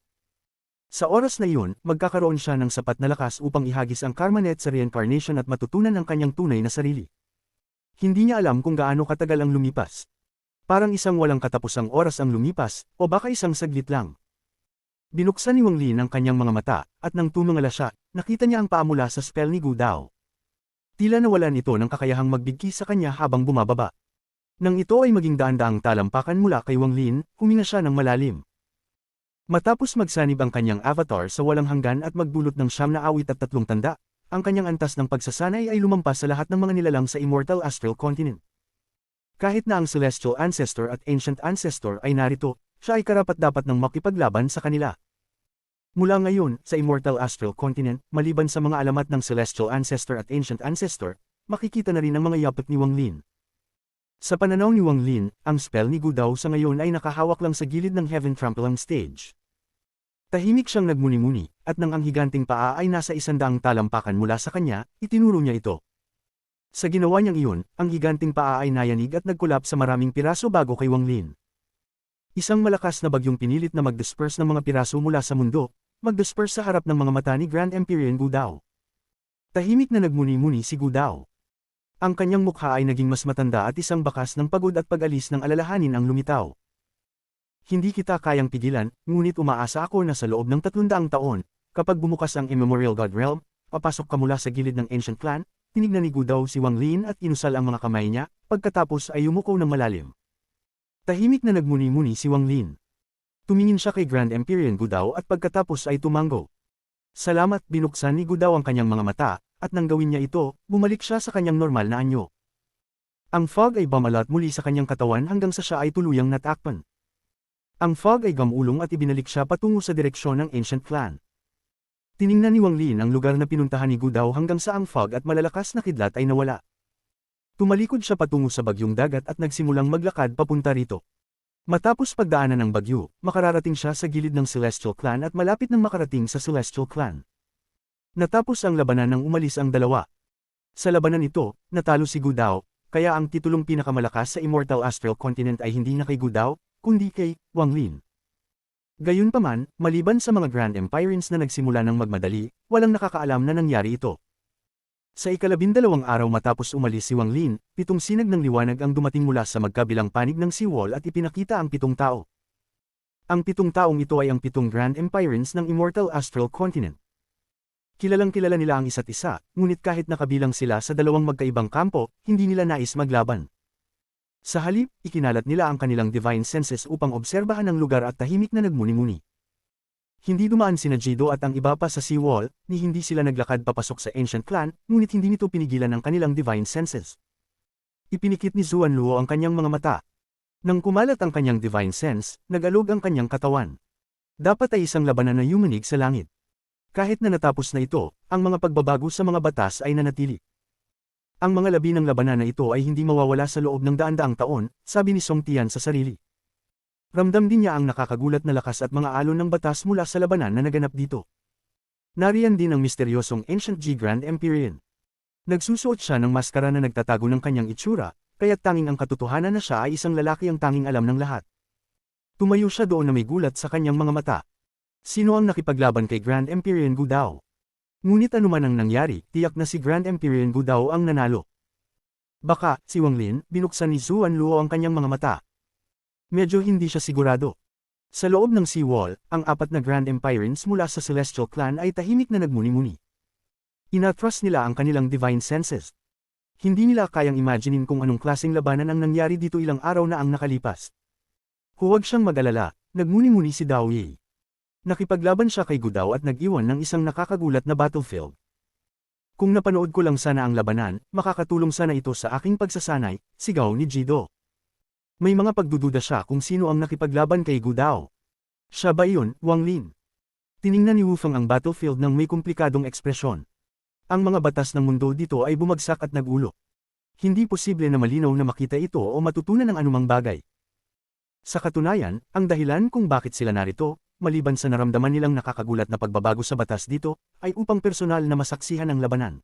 Sa oras na iyon, magkakaroon siya ng sapat na lakas upang ihagis ang karma net sa reincarnation at matutunan ang kanyang tunay na sarili. Hindi niya alam kung gaano katagal ang lumipas. Parang isang walang katapusang oras ang lumipas, o baka isang saglit lang. Binuksan ni Wang Lin ang kanyang mga mata, at nang tumingala siya, nakita niya ang paa mula sa spell ni Gu Dao. Tila nawalan ito ng kakayahang magbigki sa kanya habang bumababa. Nang ito ay maging daan-daang talampakan mula kay Wang Lin, huminga siya ng malalim. Matapos magsanib ang kanyang avatar sa walang hanggan at magbulot ng 9 na awit at 3 tanda, ang kanyang antas ng pagsasanay ay lumampas sa lahat ng mga nilalang sa Immortal Astral Continent. Kahit na ang Celestial Ancestor at Ancient Ancestor ay narito, siya ay karapat-dapat ng makipaglaban sa kanila. Mula ngayon, sa Immortal Astral Continent, maliban sa mga alamat ng Celestial Ancestor at Ancient Ancestor, makikita na rin ang mga yapak ni Wang Lin. Sa pananaw ni Wang Lin, ang spell ni Gu Dao sa ngayon ay nakahawak lang sa gilid ng Heaven Trampoline Stage. Tahimik siyang nagmuni-muni, at nang ang higanting paa ay nasa 100 talampakan mula sa kanya, itinuro niya ito. Sa ginawa niyang iyon, ang higanting paa ay nayanig at nagkulap sa maraming piraso bago kay Wang Lin. Isang malakas na bagyong pinilit na mag-disperse ng mga piraso mula sa mundo, mag-disperse sa harap ng mga mata ni Grand Empyrean Gu Dao. Tahimik na nagmuni-muni si Gudao. Ang kanyang mukha ay naging mas matanda at isang bakas ng pagod at pag-alis ng alalahanin ang lumitaw. Hindi kita kayang pigilan, ngunit umaasa ako na sa loob ng 300 taon, kapag bumukas ang Immemorial God Realm, papasok ka mula sa gilid ng Ancient Clan. Tinignan ni Gudao si Wang Lin at inusal ang mga kamay niya, pagkatapos ay yumuko ng malalim. Tahimik na nagmuni-muni si Wang Lin. Tumingin siya kay Grand Empyrean Gudao at pagkatapos ay tumango. Salamat, binuksan ni Gudao ang kanyang mga mata, at nang gawin niya ito, bumalik siya sa kanyang normal na anyo. Ang fog ay bumalat muli sa kanyang katawan hanggang sa siya ay tuluyang natakpan. Ang fog ay gamulong at ibinalik siya patungo sa direksyon ng Ancient Clan. Tiningnan ni Wang Lin ang lugar na pinuntahan ni Gudao hanggang sa ang fog at malalakas na kidlat ay nawala. Tumalikod siya patungo sa bagyong dagat at nagsimulang maglakad papunta rito. Matapos pagdaanan ng bagyo, makararating siya sa gilid ng Celestial Clan at malapit nang makarating sa Celestial Clan. Natapos ang labanan nang umalis ang dalawa. Sa labanan ito, natalo si Gudao, kaya ang titulong pinakamalakas sa Immortal Astral Continent ay hindi na kay Gudao, kundi kay Wang Lin. Gayunpaman, maliban sa mga Grand Empirines na nagsimula ng magmadali, walang nakakaalam na nangyari ito. Sa ika-12 araw matapos umalis si Wang Lin, 7 sinag ng liwanag ang dumating mula sa magkabilang panig ng seawall at ipinakita ang 7 tao. Ang 7 taong ito ay ang 7 Grand Empirines ng Immortal Astral Continent. Kilalang-kilala nila ang isa't isa, ngunit kahit nakabilang sila sa dalawang magkaibang kampo, hindi nila nais maglaban. Sa halip, ikinalat nila ang kanilang divine senses upang obserbahan ang lugar at tahimik na nagmuni-muni. Hindi dumaan sina Jido at ang iba pa sa seawall, ni hindi sila naglakad papasok sa Ancient Clan, ngunit hindi nito pinigilan ang kanilang divine senses. Ipinikit ni Zuan Luo ang kanyang mga mata. Nang kumalat ang kanyang divine sense, nag-alog ang kanyang katawan. Dapat ay isang labanan na yumanig sa langit. Kahit na natapos na ito, ang mga pagbabago sa mga batas ay nanatili. Ang mga labi ng labanan na ito ay hindi mawawala sa loob ng daan-daang taon, sabi ni Song Tian sa sarili. Ramdam din niya ang nakakagulat na lakas at mga alon ng batas mula sa labanan na naganap dito. Nariyan din ang misteryosong Ancient G Grand Empyrean. Nagsusuot siya ng maskara na nagtatago ng kanyang itsura, kaya't tanging ang katotohanan na siya ay isang lalaki ang tanging alam ng lahat. Tumayo siya doon na may gulat sa kanyang mga mata. Sino ang nakipaglaban kay Grand Empyrean Gudao? Ngunit anuman ang nangyari, tiyak na si Grand Empyrean Gudao ang nanalo. Baka, si Wang Lin, binuksan ni Zuan Luo ang kanyang mga mata. Medyo hindi siya sigurado. Sa loob ng seawall, ang 4 na Grand Empirines mula sa Celestial Clan ay tahimik na nagmuni-muni. Inatrust nila ang kanilang divine senses. Hindi nila kayang imaginein kung anong klaseng labanan ang nangyari dito ilang araw na ang nakalipas. Huwag siyang mag-alala, nagmuni-muni si Dao Yi. Nakipaglaban siya kay Gudao at nag-iwan ng isang nakakagulat na battlefield. Kung napanood ko lang sana ang labanan, makakatulong sana ito sa aking pagsasanay, sigaw ni Jido. May mga pagdududa siya kung sino ang nakipaglaban kay Gudao. Siya ba iyon, Wang Lin? Tiningnan ni Wu Feng ang battlefield ng may komplikadong ekspresyon. Ang mga batas ng mundo dito ay bumagsak at nag-ulo. Hindi posible na malinaw na makita ito o matutunan ng anumang bagay. Sa katunayan, ang dahilan kung bakit sila narito, maliban sa naramdaman nilang nakakagulat na pagbabago sa batas dito, ay upang personal na masaksihan ang labanan.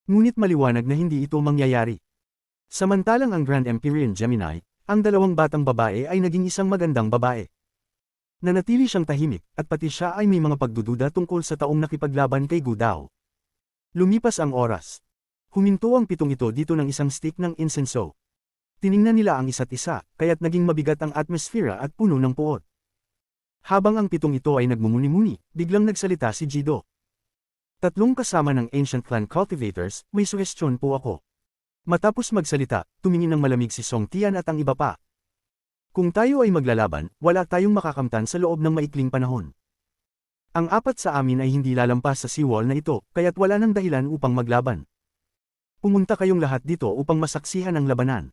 Ngunit maliwanag na hindi ito mangyayari. Samantalang ang Grand Empyrean Gemini, ang 2 batang babae ay naging isang magandang babae. Nanatili siyang tahimik, at pati siya ay may mga pagdududa tungkol sa taong nakipaglaban kay Gudao. Lumipas ang oras. Huminto ang 7 ito dito ng isang stick ng insenso. Tiningnan nila ang isa't isa, kaya't naging mabigat ang atmosfera at puno ng puot. Habang ang 7 ito ay nagmumuni-muni, biglang nagsalita si Jido. 3 kasama ng Ancient Clan Cultivators, may suhestyon po ako. Matapos magsalita, tumingin ng malamig si Song Tian at ang iba pa. Kung tayo ay maglalaban, wala tayong makakamtan sa loob ng maikling panahon. Ang 4 sa amin ay hindi lalampas sa seawall na ito, kaya't wala nang dahilan upang maglaban. Pumunta kayong lahat dito upang masaksihan ang labanan.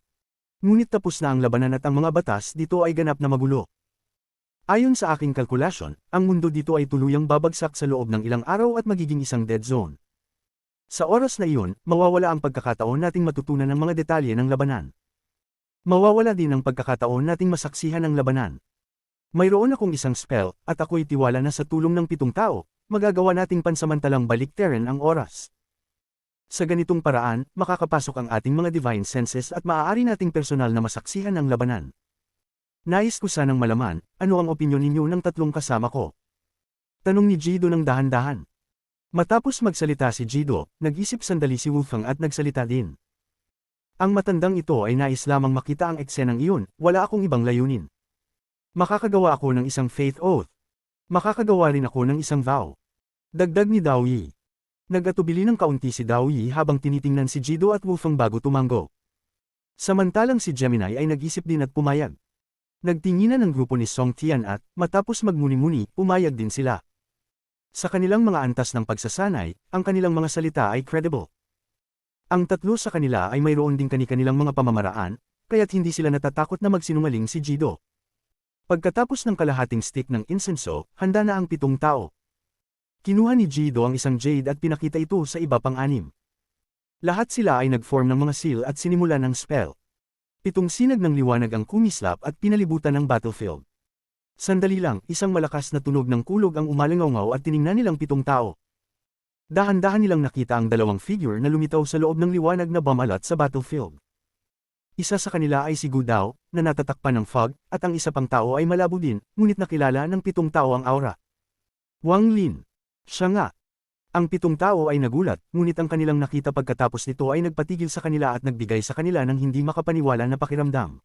Ngunit tapos na ang labanan at ang mga batas dito ay ganap na magulo. Ayon sa aking kalkulasyon, ang mundo dito ay tuluyang babagsak sa loob ng ilang araw at magiging isang dead zone. Sa oras na iyon, mawawala ang pagkakataon nating matutunan ng mga detalye ng labanan. Mawawala din ang pagkakataon nating masaksihan ang labanan. Mayroon akong isang spell, at ako'y tiwala na sa tulong ng 7 tao, magagawa nating pansamantalang baliktarin ang oras. Sa ganitong paraan, makakapasok ang ating mga divine senses at maaari nating personal na masaksihan ang labanan. Nais ko sanang malaman, ano ang opinyon ninyo ng 3 kasama ko? Tanong ni Jido ng dahan-dahan. Matapos magsalita si Jido, nag-isip sandali si Wufeng at nagsalita din. Ang matandang ito ay nais lamang makita ang eksenang iyon, wala akong ibang layunin. Makakagawa ako ng isang faith oath. Makakagawa rin ako ng isang vow. Dagdag ni Dao Yi. Nag-atubili ng kaunti si Dao Yi habang tinitingnan si Jido at Wufeng bago tumango. Samantalang si Gemini ay nag-isip din at pumayag. Nagtinginan ng grupo ni Song Tian at, matapos magmuni-muni, pumayag din sila. Sa kanilang mga antas ng pagsasanay, ang kanilang mga salita ay credible. Ang tatlo sa kanila ay mayroon ding kani-kanilang mga pamamaraan, kaya't hindi sila natatakot na magsinungaling si Jido. Pagkatapos ng kalahating stick ng insenso, handa na ang 7 tao. Kinuha ni Jido ang isang jade at pinakita ito sa iba pang 6. Lahat sila ay nag-form ng mga seal at sinimulan ng spell. 7 sinag ng liwanag ang kumislap at pinalibutan ng battlefield. Sandali lang, isang malakas na tunog ng kulog ang umalingaw at tiningnan nilang 7 tao. Dahan-dahan nilang nakita ang 2 figure na lumitaw sa loob ng liwanag na bumalat sa battlefield. Isa sa kanila ay si Gu Dao, na natatakpan ng fog, at ang isa pang tao ay malabo din, ngunit nakilala ng 7 tao ang aura. Wang Lin. Siya nga. Ang 7 tao ay nagulat, ngunit ang kanilang nakita pagkatapos nito ay nagpatigil sa kanila at nagbigay sa kanila ng hindi makapaniwala na pakiramdam.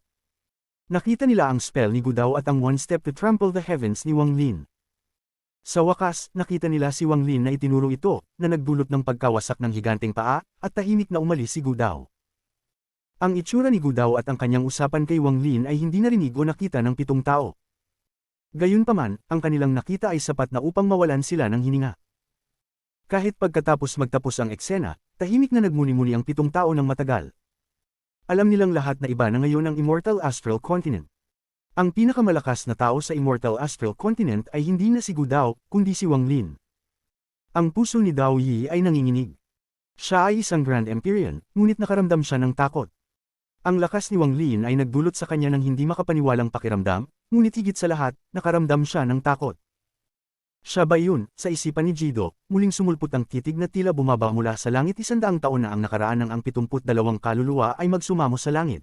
Nakita nila ang spell ni Gu Dao at ang one step to trample the heavens ni Wang Lin. Sa wakas, nakita nila si Wang Lin na itinuro ito, na nagdulot ng pagkawasak ng higanteng paa, at tahimik na umalis si Gu Dao. Ang itsura ni Gu Dao at ang kanyang usapan kay Wang Lin ay hindi narinig o nakita ng 7 tao. Gayunpaman, ang kanilang nakita ay sapat na upang mawalan sila ng hininga. Kahit pagkatapos magtapos ang eksena, tahimik na nagmuni-muni ang 7 tao ng matagal. Alam nilang lahat na iba na ngayon ang Immortal Astral Continent. Ang pinakamalakas na tao sa Immortal Astral Continent ay hindi na si Gu Dao, kundi si Wang Lin. Ang puso ni Dao Yi ay nanginginig. Siya ay isang Grand Empyrean, ngunit nakaramdam siya ng takot. Ang lakas ni Wang Lin ay nagdulot sa kanya ng hindi makapaniwalang pakiramdam, ngunit higit sa lahat, nakaramdam siya ng takot. Siya ba yun, sa isipan ni Jido, muling sumulpot ang titig na tila bumaba mula sa langit 100 taon na ang nakaraan ng ang 72 kaluluwa ay magsumamo sa langit.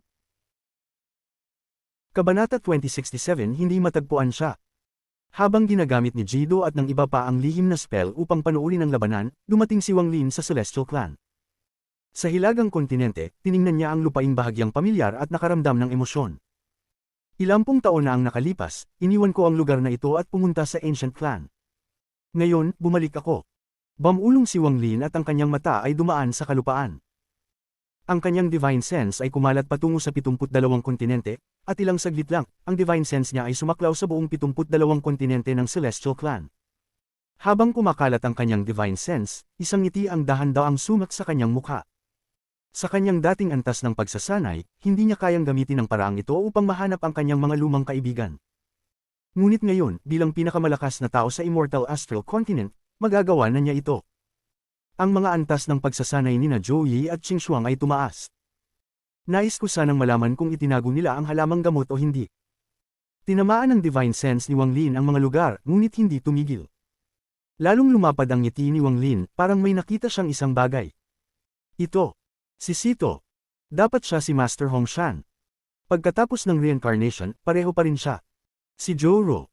Kabanata 2067 Hindi matagpuan siya. Habang ginagamit ni Jido at ng iba pa ang lihim na spell upang panuurin ang labanan, dumating si Wang Lin sa Celestial Clan. Sa hilagang kontinente, tiningnan niya ang lupaing bahagyang pamilyar at nakaramdam ng emosyon. Ilampung taon na ang nakalipas, iniwan ko ang lugar na ito at pumunta sa Ancient Clan. Ngayon, bumalik ako. Bumulong si Wang Lin at ang kanyang mata ay dumaan sa kalupaan. Ang kanyang divine sense ay kumalat patungo sa 72 kontinente, at ilang saglit lang, ang divine sense niya ay sumaklaw sa buong 72 kontinente ng Celestial Clan. Habang kumakalat ang kanyang divine sense, isang ngiti ang dahan-daang sumak sa kanyang mukha. Sa kanyang dating antas ng pagsasanay, hindi niya kayang gamitin ang paraang ito upang mahanap ang kanyang mga lumang kaibigan. Ngunit ngayon, bilang pinakamalakas na tao sa Immortal Astral Continent, magagawa na niya ito. Ang mga antas ng pagsasanay nina Zhou Yi at Qing Shuang ay tumaas. Nais ko sanang malaman kung itinago nila ang halamang gamot o hindi. Tinamaan ng divine sense ni Wang Lin ang mga lugar, ngunit hindi tumigil. Lalong lumapad ang ngiti ni Wang Lin, parang may nakita siyang isang bagay. Ito. Si Sito. Dapat siya si Master Hong Shan. Pagkatapos ng reincarnation, pareho pa rin siya. Si Zhou.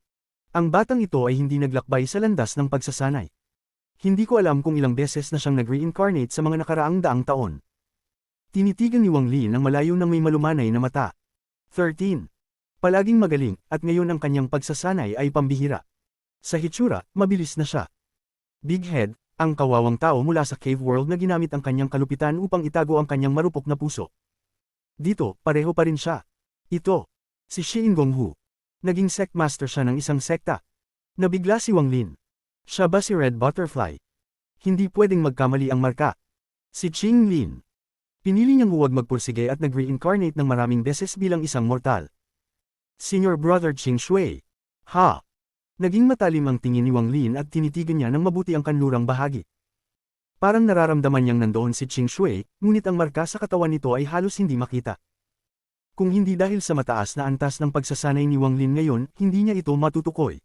Ang batang ito ay hindi naglakbay sa landas ng pagsasanay. Hindi ko alam kung ilang beses na siyang nag-reincarnate sa mga nakaraang daang taon. Tinitigan ni Wang Lin ang malayo ng may malumanay na mata. 13. Palaging magaling, at ngayon ang kanyang pagsasanay ay pambihira. Sa hitsura, mabilis na siya. Big Head, ang kawawang tao mula sa cave world na ginamit ang kanyang kalupitan upang itago ang kanyang marupok na puso. Dito, pareho pa rin siya. Ito. Si Shi Gonghu. Naging sect master siya ng isang sekta. Nabigla si Wang Lin. Siya ba si Red Butterfly? Hindi pwedeng magkamali ang marka. Si Qing Lin. Pinili niyang huwag magpursige at nag-reincarnate ng maraming beses bilang isang mortal. Senior Brother Qing Shui. Ha! Naging matalim ang tingin ni Wang Lin at tinitigan niya ng mabuti ang kanlurang bahagi. Parang nararamdaman niyang nandoon si Qing Shui, ngunit ang marka sa katawan nito ay halos hindi makita. Kung hindi dahil sa mataas na antas ng pagsasanay ni Wang Lin ngayon, hindi niya ito matutukoy.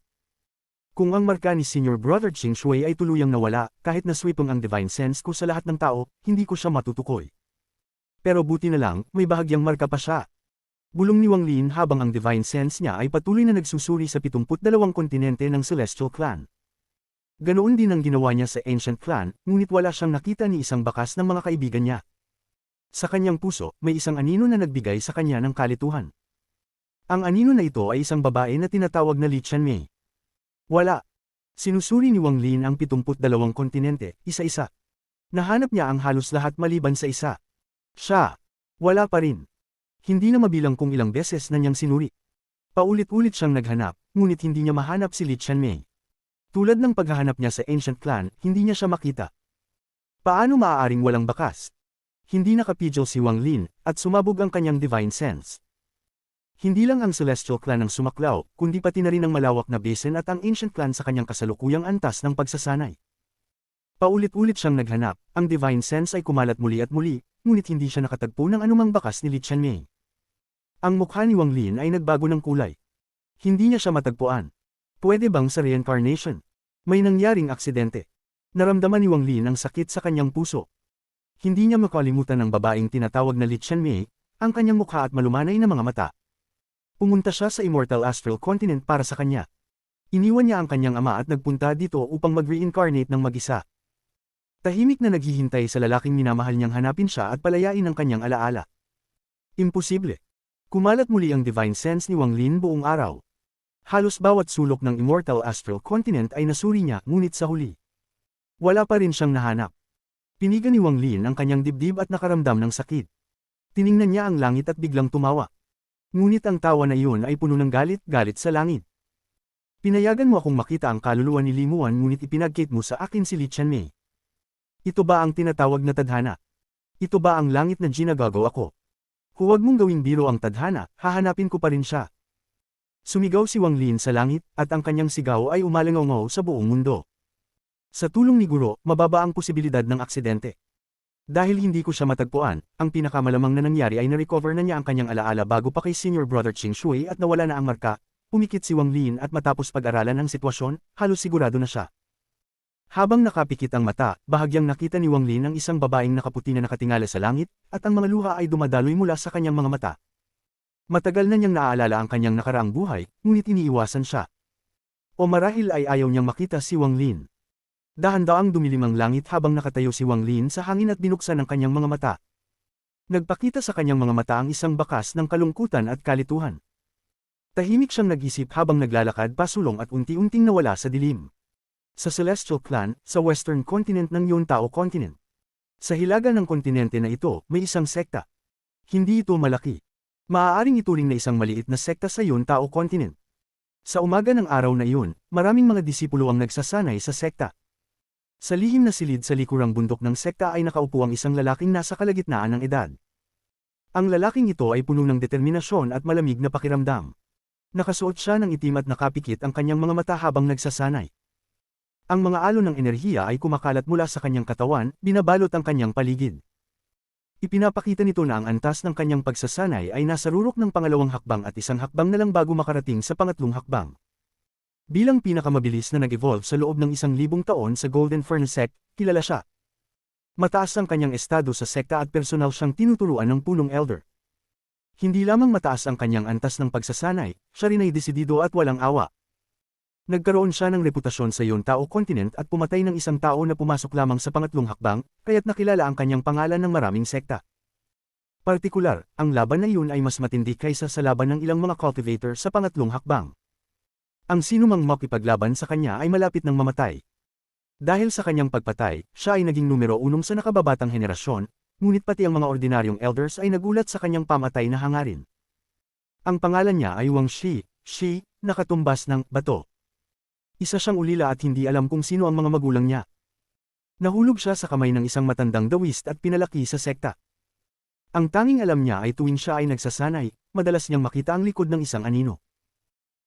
Kung ang marka ni Senior Brother Qing Shui ay tuluyang nawala, kahit na sweeping ang divine sense ko sa lahat ng tao, hindi ko siya matutukoy. Pero buti na lang, may bahagyang marka pa siya. Bulong ni Wang Lin habang ang divine sense niya ay patuloy na nagsusuri sa 72 kontinente ng Celestial Clan. Ganoon din ang ginawa niya sa Ancient Clan, ngunit wala siyang nakita ni isang bakas ng mga kaibigan niya. Sa kanyang puso, may isang anino na nagbigay sa kanya ng kalituhan. Ang anino na ito ay isang babae na tinatawag na Li Qianmei. Wala. Sinusuri ni Wang Lin ang 72 kontinente, isa-isa. Nahanap niya ang halos lahat maliban sa isa. Siya. Wala pa rin. Hindi na mabilang kung ilang beses na niyang sinuri. Paulit-ulit siyang naghanap, ngunit hindi niya mahanap si Li Qianmei. Tulad ng paghahanap niya sa Ancient Clan, hindi niya siya makita. Paano maaaring walang bakas? Hindi nakapigil si Wang Lin, at sumabog ang kanyang divine sense. Hindi lang ang Celestial Clan ang sumaklaw, kundi pati na rin ang malawak na basin at ang Ancient Clan sa kanyang kasalukuyang antas ng pagsasanay. Paulit-ulit siyang naghanap, ang divine sense ay kumalat muli at muli, ngunit hindi siya nakatagpo ng anumang bakas ni Li Qianmei. Ang mukha ni Wang Lin ay nagbago ng kulay. Hindi niya siya matagpuan. Pwede bang sa reincarnation? May nangyaring aksidente. Naramdaman ni Wang Lin ang sakit sa kanyang puso. Hindi niya makalimutan ang babaeng tinatawag na Li Qianmei, ang kanyang mukha at malumanay na mga mata. Pumunta siya sa Immortal Astral Continent para sa kanya. Iniwan niya ang kanyang ama at nagpunta dito upang mag-reincarnate ng mag-isa. Tahimik na naghihintay sa lalaking minamahal niyang hanapin siya at palayain ang kanyang alaala. Imposible. Kumalat muli ang divine sense ni Wang Lin buong araw. Halos bawat sulok ng Immortal Astral Continent ay nasuri niya, ngunit sa huli. Wala pa rin siyang nahanap. Pinigan ni Wang Lin ang kanyang dibdib at nakaramdam ng sakit. Tiningnan niya ang langit at biglang tumawa. Ngunit ang tawa na iyon ay puno ng galit sa langit. Pinayagan mo akong makita ang kaluluwa ni Li Muan ngunit ipinagkait mo sa akin si Li Qianmei. Ito ba ang tinatawag na tadhana? Ito ba ang langit na ginagago ako? Huwag mong gawing biro ang tadhana, hahanapin ko pa rin siya. Sumigaw si Wang Lin sa langit, at ang kanyang sigaw ay umalangaw sa buong mundo. Sa tulong ni Guro, mababa ang posibilidad ng aksidente. Dahil hindi ko siya matagpuan, ang pinakamalamang na nangyari ay na-recover na niya ang kanyang alaala bago pa kay Senior Brother Ching Shui at nawala na ang marka. Pumikit si Wang Lin at matapos pag-aralan ang sitwasyon, halos sigurado na siya. Habang nakapikit ang mata, bahagyang nakita ni Wang Lin ang isang babaeng nakaputi na nakatingala sa langit, at ang mga luha ay dumadaloy mula sa kanyang mga mata. Matagal na niyang naaalala ang kanyang nakaraang buhay, ngunit iniiwasan siya. O marahil ay ayaw niyang makita si Wang Lin. Dahan-daang dumilim ang langit habang nakatayo si Wang Lin sa hangin at binuksan ang kanyang mga mata. Nagpakita sa kanyang mga mata ang isang bakas ng kalungkutan at kalituhan. Tahimik siyang nag-isip habang naglalakad pasulong at unti-unting nawala sa dilim. Sa Celestial Clan, sa Western Continent ng Yuntao Continent. Sa hilaga ng kontinente na ito, may isang sekta. Hindi ito malaki. Maaaring ituring na isang maliit na sekta sa Yuntao Continent. Sa umaga ng araw na iyon, maraming mga disipulo ang nagsasanay sa sekta. Sa lihim na silid sa likurang bundok ng sekta ay nakaupo ang isang lalaking nasa kalagitnaan ng edad. Ang lalaking ito ay puno ng determinasyon at malamig na pakiramdam. Nakasuot siya ng itim at nakapikit ang kanyang mga mata habang nagsasanay. Ang mga alon ng enerhiya ay kumakalat mula sa kanyang katawan, binabalot ang kanyang paligid. Ipinapakita nito na ang antas ng kanyang pagsasanay ay nasa rurok ng pangalawang hakbang at isang hakbang na lang bago makarating sa pangatlong hakbang. Bilang pinakamabilis na nag-evolve sa loob ng 1,000 taon sa Golden Furnace Sect, kilala siya. Mataas ang kanyang estado sa sekta at personal siyang tinuturuan ng punong elder. Hindi lamang mataas ang kanyang antas ng pagsasanay, siya rin ay desidido at walang awa. Nagkaroon siya ng reputasyon sa Yuntao Continent at pumatay ng isang tao na pumasok lamang sa pangatlong hakbang, kaya't nakilala ang kanyang pangalan ng maraming sekta. Partikular, ang laban na iyon ay mas matindi kaysa sa laban ng ilang mga cultivator sa pangatlong hakbang. Ang sinumang makipaglaban sa kanya ay malapit ng mamatay. Dahil sa kanyang pagpatay, siya ay naging numero 1 sa nakababatang henerasyon, ngunit pati ang mga ordinaryong elders ay nagulat sa kanyang pamatay na hangarin. Ang pangalan niya ay Wang Shi, nakatumbas ng bato. Isa siyang ulila at hindi alam kung sino ang mga magulang niya. Nahulog siya sa kamay ng isang matandang dawist at pinalaki sa sekta. Ang tanging alam niya ay tuwing siya ay nagsasanay, madalas niyang makita ang likod ng isang anino.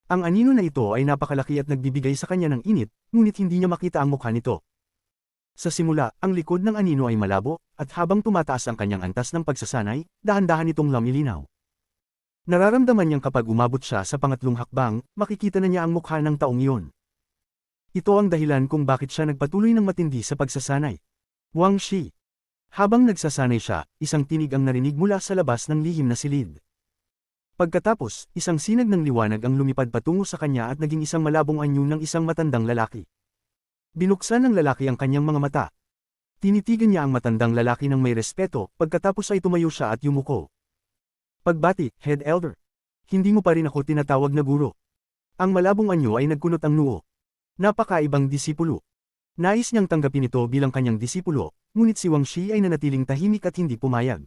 Ang anino na ito ay napakalaki at nagbibigay sa kanya ng init, ngunit hindi niya makita ang mukha nito. Sa simula, ang likod ng anino ay malabo, at habang tumataas ang kanyang antas ng pagsasanay, dahan-dahan itong lumilinaw. Nararamdaman niyang kapag umabot siya sa pangatlong hakbang, makikita na niya ang mukha ng taong iyon. Ito ang dahilan kung bakit siya nagpatuloy ng matindi sa pagsasanay. Wang Shi. Habang nagsasanay siya, isang tinig ang narinig mula sa labas ng lihim na silid. Pagkatapos, isang sinag ng liwanag ang lumipad patungo sa kanya at naging isang malabong anyo ng isang matandang lalaki. Binuksan ng lalaki ang kanyang mga mata. Tinitigan niya ang matandang lalaki ng may respeto, pagkatapos ay tumayo siya at yumuko. Pagbati, Head Elder. Hindi mo pa rin ako tinatawag na guro. Ang malabong anyo ay nagkunot ang noo. Napakaibang disipulo. Nais niyang tanggapin ito bilang kanyang disipulo, ngunit si Wang Shi ay nanatiling tahimik at hindi pumayag.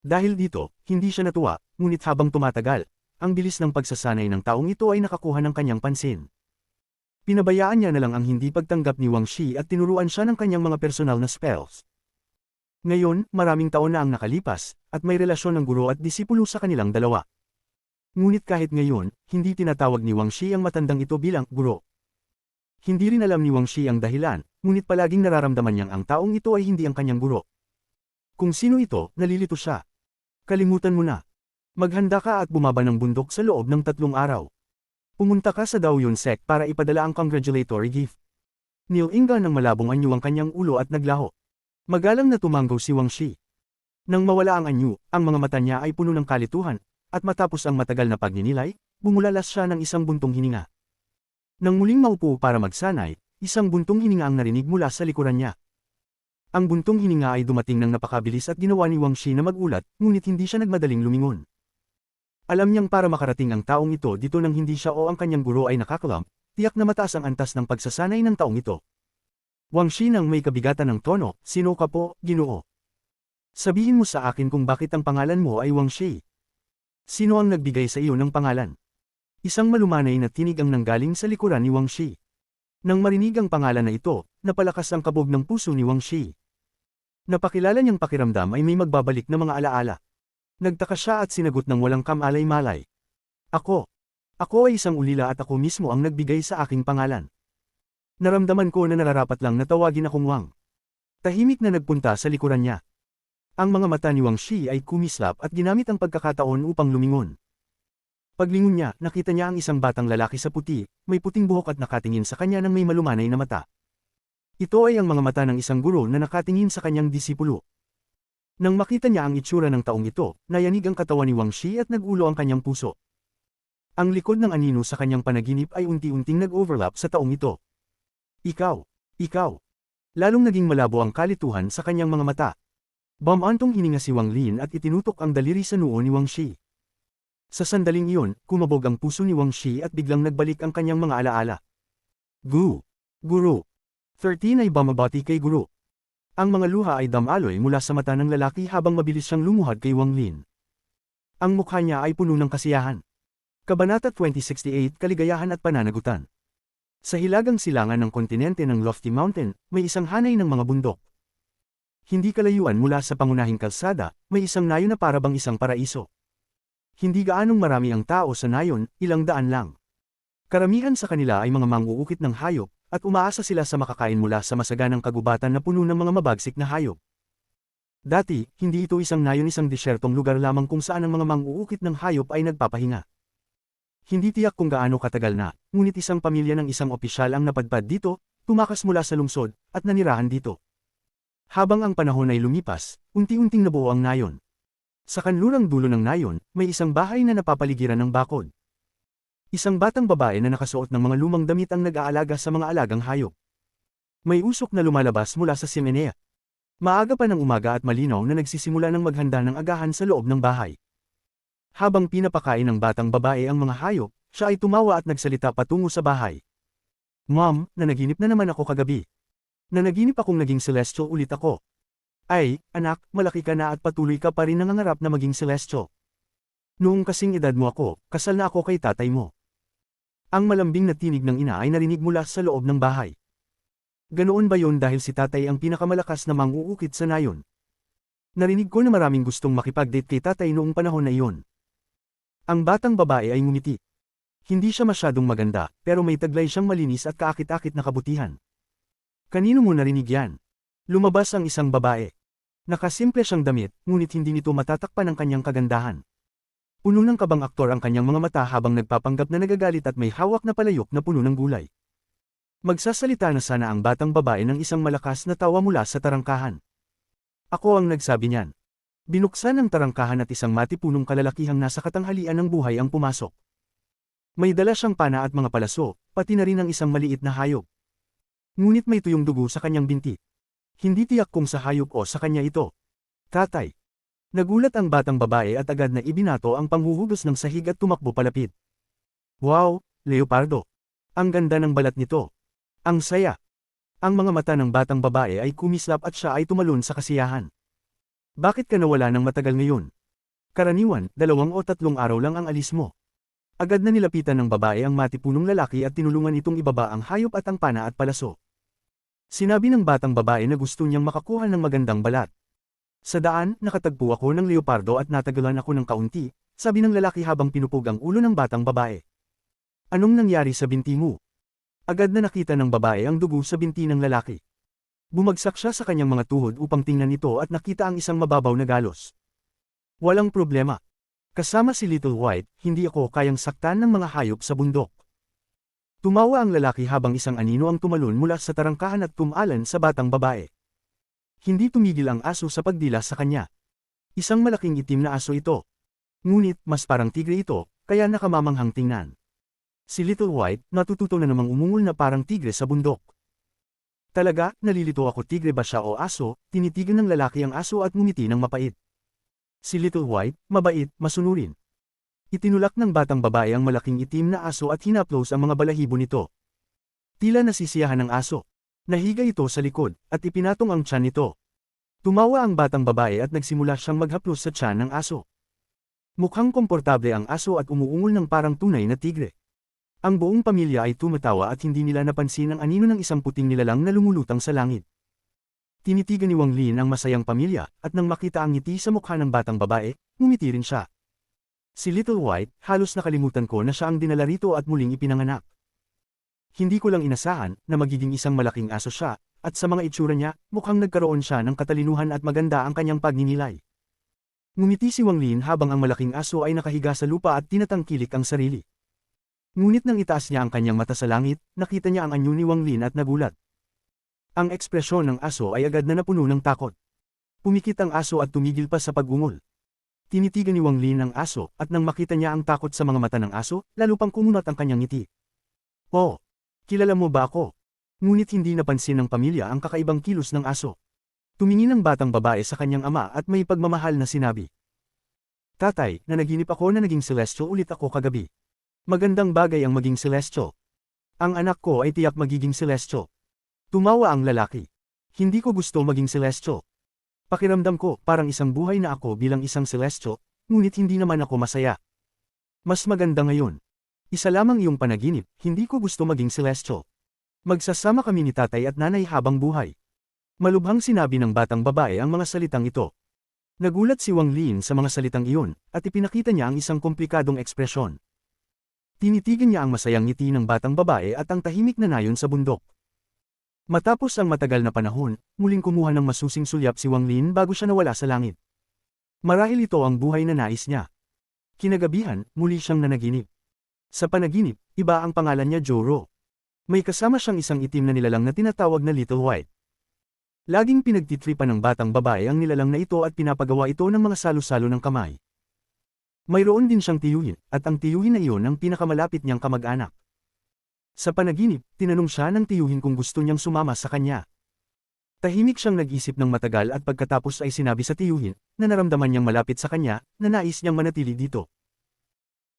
Dahil dito, hindi siya natuwa, ngunit habang tumatagal, ang bilis ng pagsasanay ng taong ito ay nakakuha ng kanyang pansin. Pinabayaan niya na lang ang hindi pagtanggap ni Wang Shi at tinuruan siya ng kanyang mga personal na spells. Ngayon, maraming taon na ang nakalipas, at may relasyon ng guro at disipulo sa kanilang dalawa. Ngunit kahit ngayon, hindi tinatawag ni Wang Shi ang matandang ito bilang guro. Hindi rin alam ni Wang Shi ang dahilan, ngunit palaging nararamdaman niyang ang taong ito ay hindi ang kanyang guro. Kung sino ito, nalilito siya. Kalimutan mo na. Maghanda ka at bumaba ng bundok sa loob ng 3 araw. Pumunta ka sa Daoyun Sect para ipadala ang congratulatory gift. Nilinga ng malabong anyo ang kanyang ulo at naglaho. Magalang na tumanggaw si Wang Shi. Nang mawala ang anyo, ang mga mata niya ay puno ng kalituhan, at matapos ang matagal na pagninilay, bumulalas siya ng isang buntong hininga. Nang muling maupo para magsanay, isang buntong hininga ang narinig mula sa likuran niya. Ang buntong hininga ay dumating ng napakabilis at ginawa ni Wang Shi na magulat, ngunit hindi siya nagmadaling lumingon. Alam niyang para makarating ang taong ito dito nang hindi siya o ang kanyang guro ay nakakalam, tiyak na mataas ang antas ng pagsasanay ng taong ito. Wang Shi nang may kabigatan ng tono, "Sino ka po, Ginoo? Sabihin mo sa akin kung bakit ang pangalan mo ay Wang Shi. Sino ang nagbigay sa iyo ng pangalan?" Isang malumanay na tinig ang nanggaling sa likuran ni Wang Shi. Nang marinig ang pangalan na ito, napalakas ang kabog ng puso ni Wang Shi. Napakilala niyang pakiramdam ay may magbabalik na mga alaala. Nagtaka siya at sinagot ng walang kamalay-malay. Ako ay isang ulila at ako mismo ang nagbigay sa aking pangalan. Naramdaman ko na nararapat lang na tawagin akong Wang. Tahimik na nagpunta sa likuran niya. Ang mga mata ni Wang Shi ay kumislap at ginamit ang pagkakataon upang lumingon. Paglingon niya, nakita niya ang isang batang lalaki sa puti, may puting buhok at nakatingin sa kanya ng may malumanay na mata. Ito ay ang mga mata ng isang guro na nakatingin sa kanyang disipulo. Nang makita niya ang itsura ng taong ito, nayanig ang katawan ni Wang Shi at nagulo ang kanyang puso. Ang likod ng anino sa kanyang panaginip ay unti-unting nag-overlap sa taong ito. Ikaw. Lalong naging malabo ang kalituhan sa kanyang mga mata. Bumantong hininga si Wang Lin at itinutok ang daliri sa noo ni Wang Shi. Sa sandaling iyon, kumabog ang puso ni Wang Shi at biglang nagbalik ang kanyang mga alaala. Guru. 13 ay bumabati kay guru. Ang mga luha ay damaloy mula sa mata ng lalaki habang mabilis siyang lumuhad kay Wang Lin. Ang mukha niya ay puno ng kasiyahan. Kabanata 2068 Kaligayahan at Pananagutan. Sa hilagang silangan ng kontinente ng Lofty Mountain, may isang hanay ng mga bundok. Hindi kalayuan mula sa pangunahing kalsada, may isang nayon na parabang isang paraiso. Hindi gaanong marami ang tao sa nayon, ilang daan lang. Karamihan sa kanila ay mga manguukit ng hayop, at umaasa sila sa makakain mula sa masaganang kagubatan na puno ng mga mabagsik na hayop. Dati, hindi ito isang nayon, isang desyertong lugar lamang kung saan ang mga manguukit ng hayop ay nagpapahinga. Hindi tiyak kung gaano katagal na, ngunit isang pamilya ng isang opisyal ang napadpad dito, tumakas mula sa lungsod, at nanirahan dito. Habang ang panahon ay lumipas, unti-unting nabuo ang nayon. Sa kanlurang dulo ng nayon, may isang bahay na napapaligiran ng bakod. Isang batang babae na nakasuot ng mga lumang damit ang nag-aalaga sa mga alagang hayop. May usok na lumalabas mula sa simenea. Maaga pa ng umaga at malinaw na nagsisimula ng maghanda ng agahan sa loob ng bahay. Habang pinapakain ng batang babae ang mga hayop, siya ay tumawa at nagsalita patungo sa bahay. Mom, nanaginip na naman ako kagabi. Nanaginip akong naging celestial ulit ako. Ay, anak, malaki ka na at patuloy ka pa rin nangangarap na maging celestial. Noong kasing edad mo ako, kasal na ako kay tatay mo. Ang malambing na tinig ng ina ay narinig mula sa loob ng bahay. Ganoon ba yon dahil si tatay ang pinakamalakas na manguukit sa nayon? Narinig ko na maraming gustong makipag-date kay tatay noong panahon na iyon. Ang batang babae ay ngumiti. Hindi siya masyadong maganda, pero may taglay siyang malinis at kaakit-akit na kabutihan. Kanino mo narinig yan? Lumabas ang isang babae. Nakasimple siyang damit, ngunit hindi nito matatakpan ang kanyang kagandahan. Puno ng kabang aktor ang kanyang mga mata habang nagpapanggap na nagagalit at may hawak na palayok na puno ng gulay. Magsasalita na sana ang batang babae ng isang malakas na tawa mula sa tarangkahan. Ako ang nagsabi niyan. Binuksan ang tarangkahan at isang matipunong kalalakihang nasa katanghalian ng buhay ang pumasok. May dala siyang pana at mga palaso, pati na rin ang isang maliit na hayop. Ngunit may tuyong dugo sa kanyang binti. Hindi tiyak kung sa hayop o sa kanya ito. Tatay. Nagulat ang batang babae at agad na ibinato ang panghuhugos ng sahig at tumakbo palapit. Wow, leopardo. Ang ganda ng balat nito. Ang saya. Ang mga mata ng batang babae ay kumislap at siya ay tumalon sa kasiyahan. Bakit ka nawala ng matagal ngayon? Karaniwan, 2 o 3 araw lang ang alis mo. Agad na nilapitan ng babae ang matipunong lalaki at tinulungan itong ibaba ang hayop at ang pana at palaso. Sinabi ng batang babae na gusto niyang makakuha ng magandang balat. Sa daan, nakatagpo ako ng leopardo at natagalan ako ng kaunti, sabi ng lalaki habang pinupog ang ulo ng batang babae. Anong nangyari sa binti mo? Agad na nakita ng babae ang dugo sa binti ng lalaki. Bumagsak siya sa kanyang mga tuhod upang tingnan ito at nakita ang isang mababaw na galos. Walang problema. Kasama si Little White, hindi ako kayang saktan ng mga hayop sa bundok. Tumawa ang lalaki habang isang anino ang tumalon mula sa tarangkahan at tumalan sa batang babae. Hindi tumigil ang aso sa pagdila sa kanya. Isang malaking itim na aso ito. Ngunit mas parang tigre ito, kaya nakamamanghang tingnan. Si Little White, natututo na namang umungol na parang tigre sa bundok. Talaga, nalilito ako, tigre ba siya o aso? Tinitigan ng lalaki ang aso at ngumiti ng mapait. Si Little White, mabait, masunurin. Itinulak ng batang babae ang malaking itim na aso at hinaplos ang mga balahibo nito. Tila nasisiyahan ng aso. Nahiga ito sa likod, at ipinatong ang tiyan nito. Tumawa ang batang babae at nagsimula siyang maghaplos sa tiyan ng aso. Mukhang komportable ang aso at umuungol ng parang tunay na tigre. Ang buong pamilya ay tumatawa at hindi nila napansin ang anino ng isang puting nilalang na lumulutang sa langit. Tinitigan ni Wang Lin ang masayang pamilya, at nang makita ang ngiti sa mukha ng batang babae, ngumiti rin siya. Si Little White, halos nakalimutan ko na siya ang dinala rito at muling ipinanganak. Hindi ko lang inasahan na magiging isang malaking aso siya, at sa mga itsura niya, mukhang nagkaroon siya ng katalinuhan at maganda ang kanyang pagninilay. Ngumiti si Wang Lin habang ang malaking aso ay nakahiga sa lupa at tinatangkilik ang sarili. Ngunit nang itaas niya ang kanyang mata sa langit, nakita niya ang anyo ni Wang Lin at nagulat. Ang ekspresyon ng aso ay agad na napuno ng takot. Pumikit ang aso at tumigil pa sa pag-ungol. Tinitigan ni Wang Lin ang aso, at nang makita niya ang takot sa mga mata ng aso, lalo pang kumunat ang kanyang ngiti. Oh, kilala mo ba ako? Ngunit hindi napansin ng pamilya ang kakaibang kilos ng aso. Tumingin ang batang babae sa kanyang ama at may pagmamahal na sinabi. Tatay, nanaginip ako na naging celestial ulit ako kagabi. Magandang bagay ang maging celestial. Ang anak ko ay tiyak magiging celestial. Tumawa ang lalaki. Hindi ko gusto maging celestial. Pakiramdam ko, parang isang buhay na ako bilang isang celestial, ngunit hindi naman ako masaya. Mas maganda ngayon. Isa lamang iyong panaginip, hindi ko gusto maging celestial. Magsasama kami ni tatay at nanay habang buhay. Malubhang sinabi ng batang babae ang mga salitang ito. Nagulat si Wang Lin sa mga salitang iyon, at ipinakita niya ang isang komplikadong ekspresyon. Tinitigan niya ang masayang ngiti ng batang babae at ang tahimik na nayon sa bundok. Matapos ang matagal na panahon, muling kumuha ng masusing sulyap si Wang Lin bago siya nawala sa langit. Marahil ito ang buhay na nais niya. Kinagabihan, muli siyang nanaginip. Sa panaginip, iba ang pangalan niya Joro. May kasama siyang isang itim na nilalang na tinatawag na Little White. Laging pinagtitripan ng batang babae ang nilalang na ito at pinapagawa ito ng mga salo-salo ng kamay. Mayroon din siyang tiyuhin, at ang tiyuhin na iyon ang pinakamalapit niyang kamag-anak. Sa panaginip, tinanong siya ng tiyuhin kung gusto niyang sumama sa kanya. Tahimik siyang nag-isip ng matagal at pagkatapos ay sinabi sa tiyuhin, na naramdaman niyang malapit sa kanya, na nais niyang manatili dito.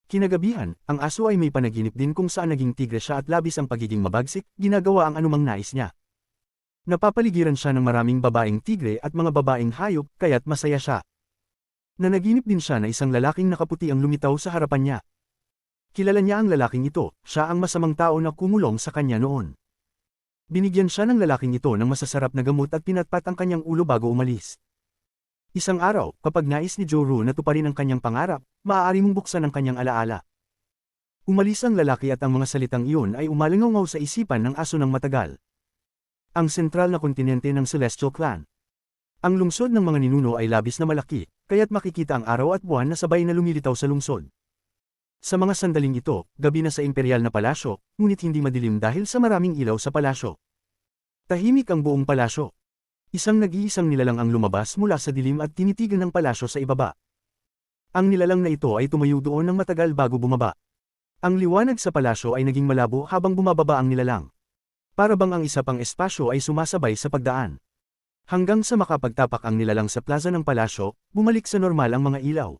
Kinagabihan, ang aso ay may panaginip din kung saan naging tigre siya at labis ang pagiging mabagsik, ginagawa ang anumang nais niya. Napapaligiran siya ng maraming babaeng tigre at mga babaeng hayop, kaya't masaya siya. Nanaginip din siya na isang lalaking nakaputi ang lumitaw sa harapan niya. Kilala niya ang lalaking ito, siya ang masamang tao na kumulong sa kanya noon. Binigyan siya ng lalaking ito ng masasarap na gamot at pinatpat ang kanyang ulo bago umalis. Isang araw, kapag nais ni Joro na tuparin ang kanyang pangarap, maaari mong buksan ang kanyang alaala. Umalis ang lalaki at ang mga salitang iyon ay umalingaw sa isipan ng aso ng matagal. Ang sentral na kontinente ng Celestial Clan. Ang lungsod ng mga ninuno ay labis na malaki, kaya't makikita ang araw at buwan na sabay na lumilitaw sa lungsod. Sa mga sandaling ito, gabi na sa imperial na palasyo, ngunit hindi madilim dahil sa maraming ilaw sa palasyo. Tahimik ang buong palasyo. Isang nag-iisang nilalang ang lumabas mula sa dilim at tinitigan ng palasyo sa ibaba. Ang nilalang na ito ay tumayo doon ng matagal bago bumaba. Ang liwanag sa palasyo ay naging malabo habang bumababa ang nilalang. Para bang ang isa pang espasyo ay sumasabay sa pagdaan. Hanggang sa makapagtapak ang nilalang sa plaza ng palasyo, bumalik sa normal ang mga ilaw.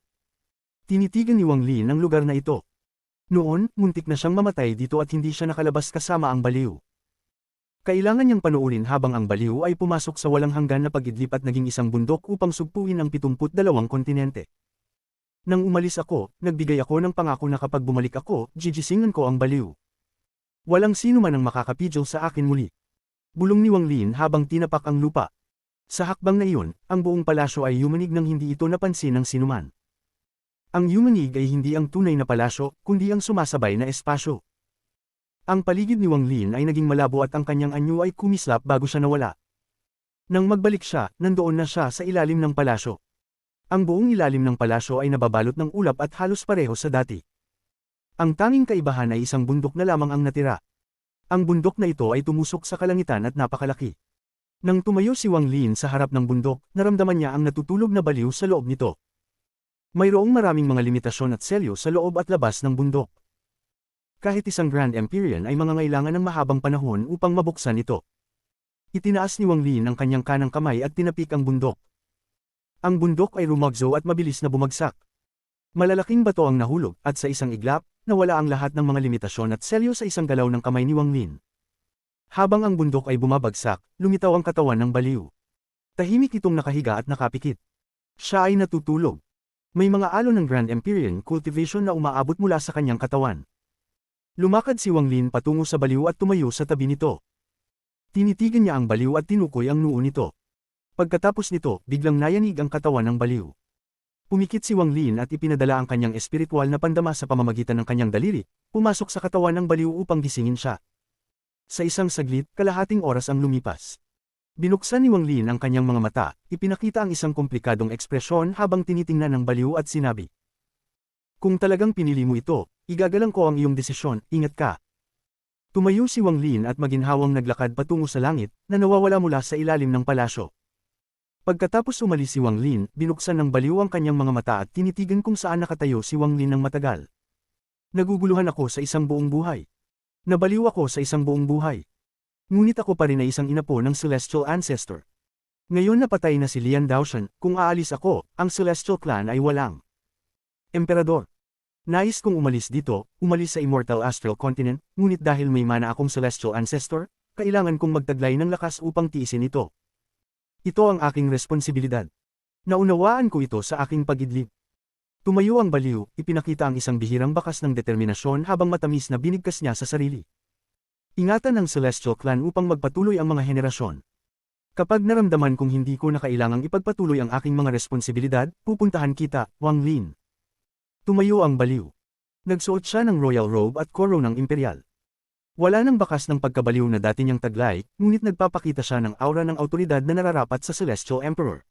Tinitigan ni Wang Lin ang lugar na ito. Noon, muntik na siyang mamatay dito at hindi siya nakalabas kasama ang baliw. Kailangan niyang panuurin habang ang baliw ay pumasok sa walang hanggan na pag-idlip at naging isang bundok upang sugpuin ang 72 kontinente. Nang umalis ako, nagbigay ako ng pangako na kapag bumalik ako, gigisingan ko ang baliw. Walang sino man ang makakapidyo sa akin muli. Bulong ni Wang Lin habang tinapak ang lupa. Sa hakbang na iyon, ang buong palasyo ay yumanig nang hindi ito napansin ng sinuman. Ang yumanig ay hindi ang tunay na palasyo, kundi ang sumasabay na espasyo. Ang paligid ni Wang Lin ay naging malabo at ang kanyang anyo ay kumislap bago siya nawala. Nang magbalik siya, nandoon na siya sa ilalim ng palasyo. Ang buong ilalim ng palasyo ay nababalot ng ulap at halos pareho sa dati. Ang tanging kaibahan ay isang bundok na lamang ang natira. Ang bundok na ito ay tumusok sa kalangitan at napakalaki. Nang tumayo si Wang Lin sa harap ng bundok, naramdaman niya ang natutulog na baliw sa loob nito. Mayroong maraming mga limitasyon at selyo sa loob at labas ng bundok. Kahit isang Grand Empyrean ay mangangailangan ng mahabang panahon upang mabuksan ito. Itinaas ni Wang Lin ang kanyang kanang kamay at tinapik ang bundok. Ang bundok ay rumagzo at mabilis na bumagsak. Malalaking bato ang nahulog at sa isang iglap, nawala ang lahat ng mga limitasyon at selyo sa isang galaw ng kamay ni Wang Lin. Habang ang bundok ay bumabagsak, lumitaw ang katawan ng baliw. Tahimik itong nakahiga at nakapikit. Siya ay natutulog. May mga alon ng Grand Empyrean cultivation na umaabot mula sa kanyang katawan. Lumakad si Wang Lin patungo sa baliw at tumayo sa tabi nito. Tinitigan niya ang baliw at tinukoy ang noo nito. Pagkatapos nito, biglang nayanig ang katawan ng baliw. Pumikit si Wang Lin at ipinadala ang kanyang espiritual na pandama sa pamamagitan ng kanyang daliri, pumasok sa katawan ng baliw upang gisingin siya. Sa isang saglit, kalahating oras ang lumipas. Binuksan ni Wang Lin ang kanyang mga mata, ipinakita ang isang komplikadong ekspresyon habang tinitingnan ng baliw at sinabi. Kung talagang pinili mo ito, igagalang ko ang iyong desisyon, ingat ka. Tumayo si Wang Lin at maginhawang naglakad patungo sa langit, na nawawala mula sa ilalim ng palasyo. Pagkatapos umalis si Wang Lin, binuksan ng baliw ang kanyang mga mata at tinitigan kung saan nakatayo si Wang Lin ng matagal. Naguguluhan ako sa isang buong buhay. Nabaliw ako sa isang buong buhay. Ngunit ako pa rin ay isang inapo ng Celestial Ancestor. Ngayon napatay na si Lian Daoshan, kung aalis ako, ang Celestial Clan ay walang. Emperador. Nais kong umalis dito, umalis sa Immortal Astral Continent, ngunit dahil may mana akong Celestial Ancestor, kailangan kong magtaglay ng lakas upang tiisin ito. Ito ang aking responsibilidad. Naunawaan ko ito sa aking pag-idlip. Tumayo ang baliw, ipinakita ang isang bihirang bakas ng determinasyon habang matamis na binigkas niya sa sarili. Ingatan ng Celestial Clan upang magpatuloy ang mga henerasyon. Kapag naramdaman kong hindi ko na kailangang ipagpatuloy ang aking mga responsibilidad, pupuntahan kita, Wang Lin. Tumayo ang baliw. Nagsuot siya ng royal robe at koronang imperial. Wala nang bakas ng pagkabaliw na dati niyang taglay, ngunit nagpapakita siya ng aura ng autoridad na nararapat sa Celestial Emperor.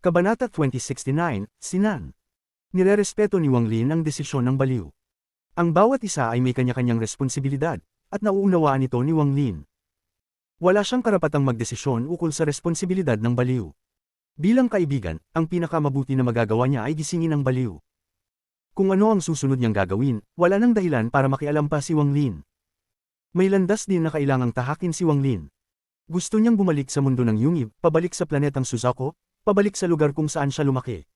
Kabanata 2069, Sinan. Nirerespeto ni Wang Lin ang desisyon ng baliw. Ang bawat isa ay may kanya-kanyang responsibilidad, at nauunawaan ito ni Wang Lin. Wala siyang karapatang magdesisyon ukol sa responsibilidad ng baliw. Bilang kaibigan, ang pinakamabuti na magagawa niya ay gisingin ang baliw. Kung ano ang susunod niyang gagawin, wala nang dahilan para makialam pa si Wang Lin. May landas din na kailangang tahakin si Wang Lin. Gusto niyang bumalik sa mundo ng Yungib, pabalik sa planetang Suzaku, pabalik sa lugar kung saan siya lumaki.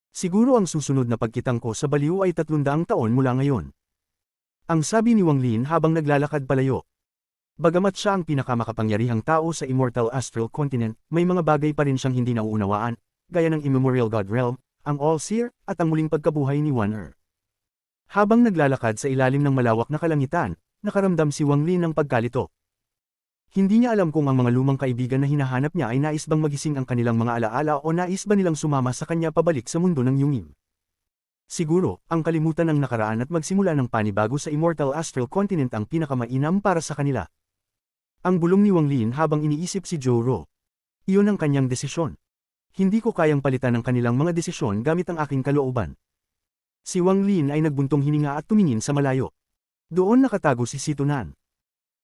Siguro ang susunod na pagkitang ko sa baliw ay 300 taon mula ngayon. Ang sabi ni Wang Lin habang naglalakad palayo. Bagamat siya ang pinakamakapangyarihang tao sa Immortal Astral Continent, may mga bagay pa rin siyang hindi nauunawaan, gaya ng Immemorial God Realm, ang All-Seer, at ang muling pagkabuhay ni Wan-Er. Habang naglalakad sa ilalim ng malawak na kalangitan, nakaramdam si Wang Lin ng pagkalito. Hindi niya alam kung ang mga lumang kaibigan na hinahanap niya ay nais bang magising ang kanilang mga alaala o nais ba nilang sumama sa kanya pabalik sa mundo ng Yungib. Siguro, ang kalimutan ng nakaraan at magsimula ng panibago sa Immortal Astral Continent ang pinakamainam para sa kanila. Ang bulong ni Wang Lin habang iniisip si Zhou Ro. Iyon ang kanyang desisyon. Hindi ko kayang palitan ang kanilang mga desisyon gamit ang aking kalooban. Si Wang Lin ay nagbuntong hininga at tumingin sa malayo. Doon nakatago si Situnan.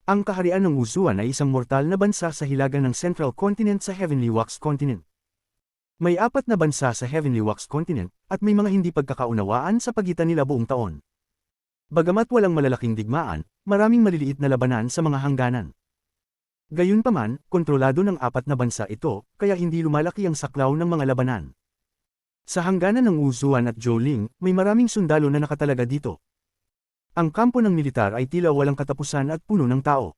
Ang kaharian ng Wuzuan ay isang mortal na bansa sa hilaga ng Central Continent sa Heavenly Wax Continent. May 4 na bansa sa Heavenly Wax Continent, at may mga hindi pagkakaunawaan sa pagitan nila buong taon. Bagamat walang malalaking digmaan, maraming maliliit na labanan sa mga hangganan. Gayunpaman, kontrolado ng 4 na bansa ito, kaya hindi lumalaki ang saklaw ng mga labanan. Sa hangganan ng Wusuan at Zhouling, may maraming sundalo na nakatalaga dito. Ang kampo ng militar ay tila walang katapusan at puno ng tao.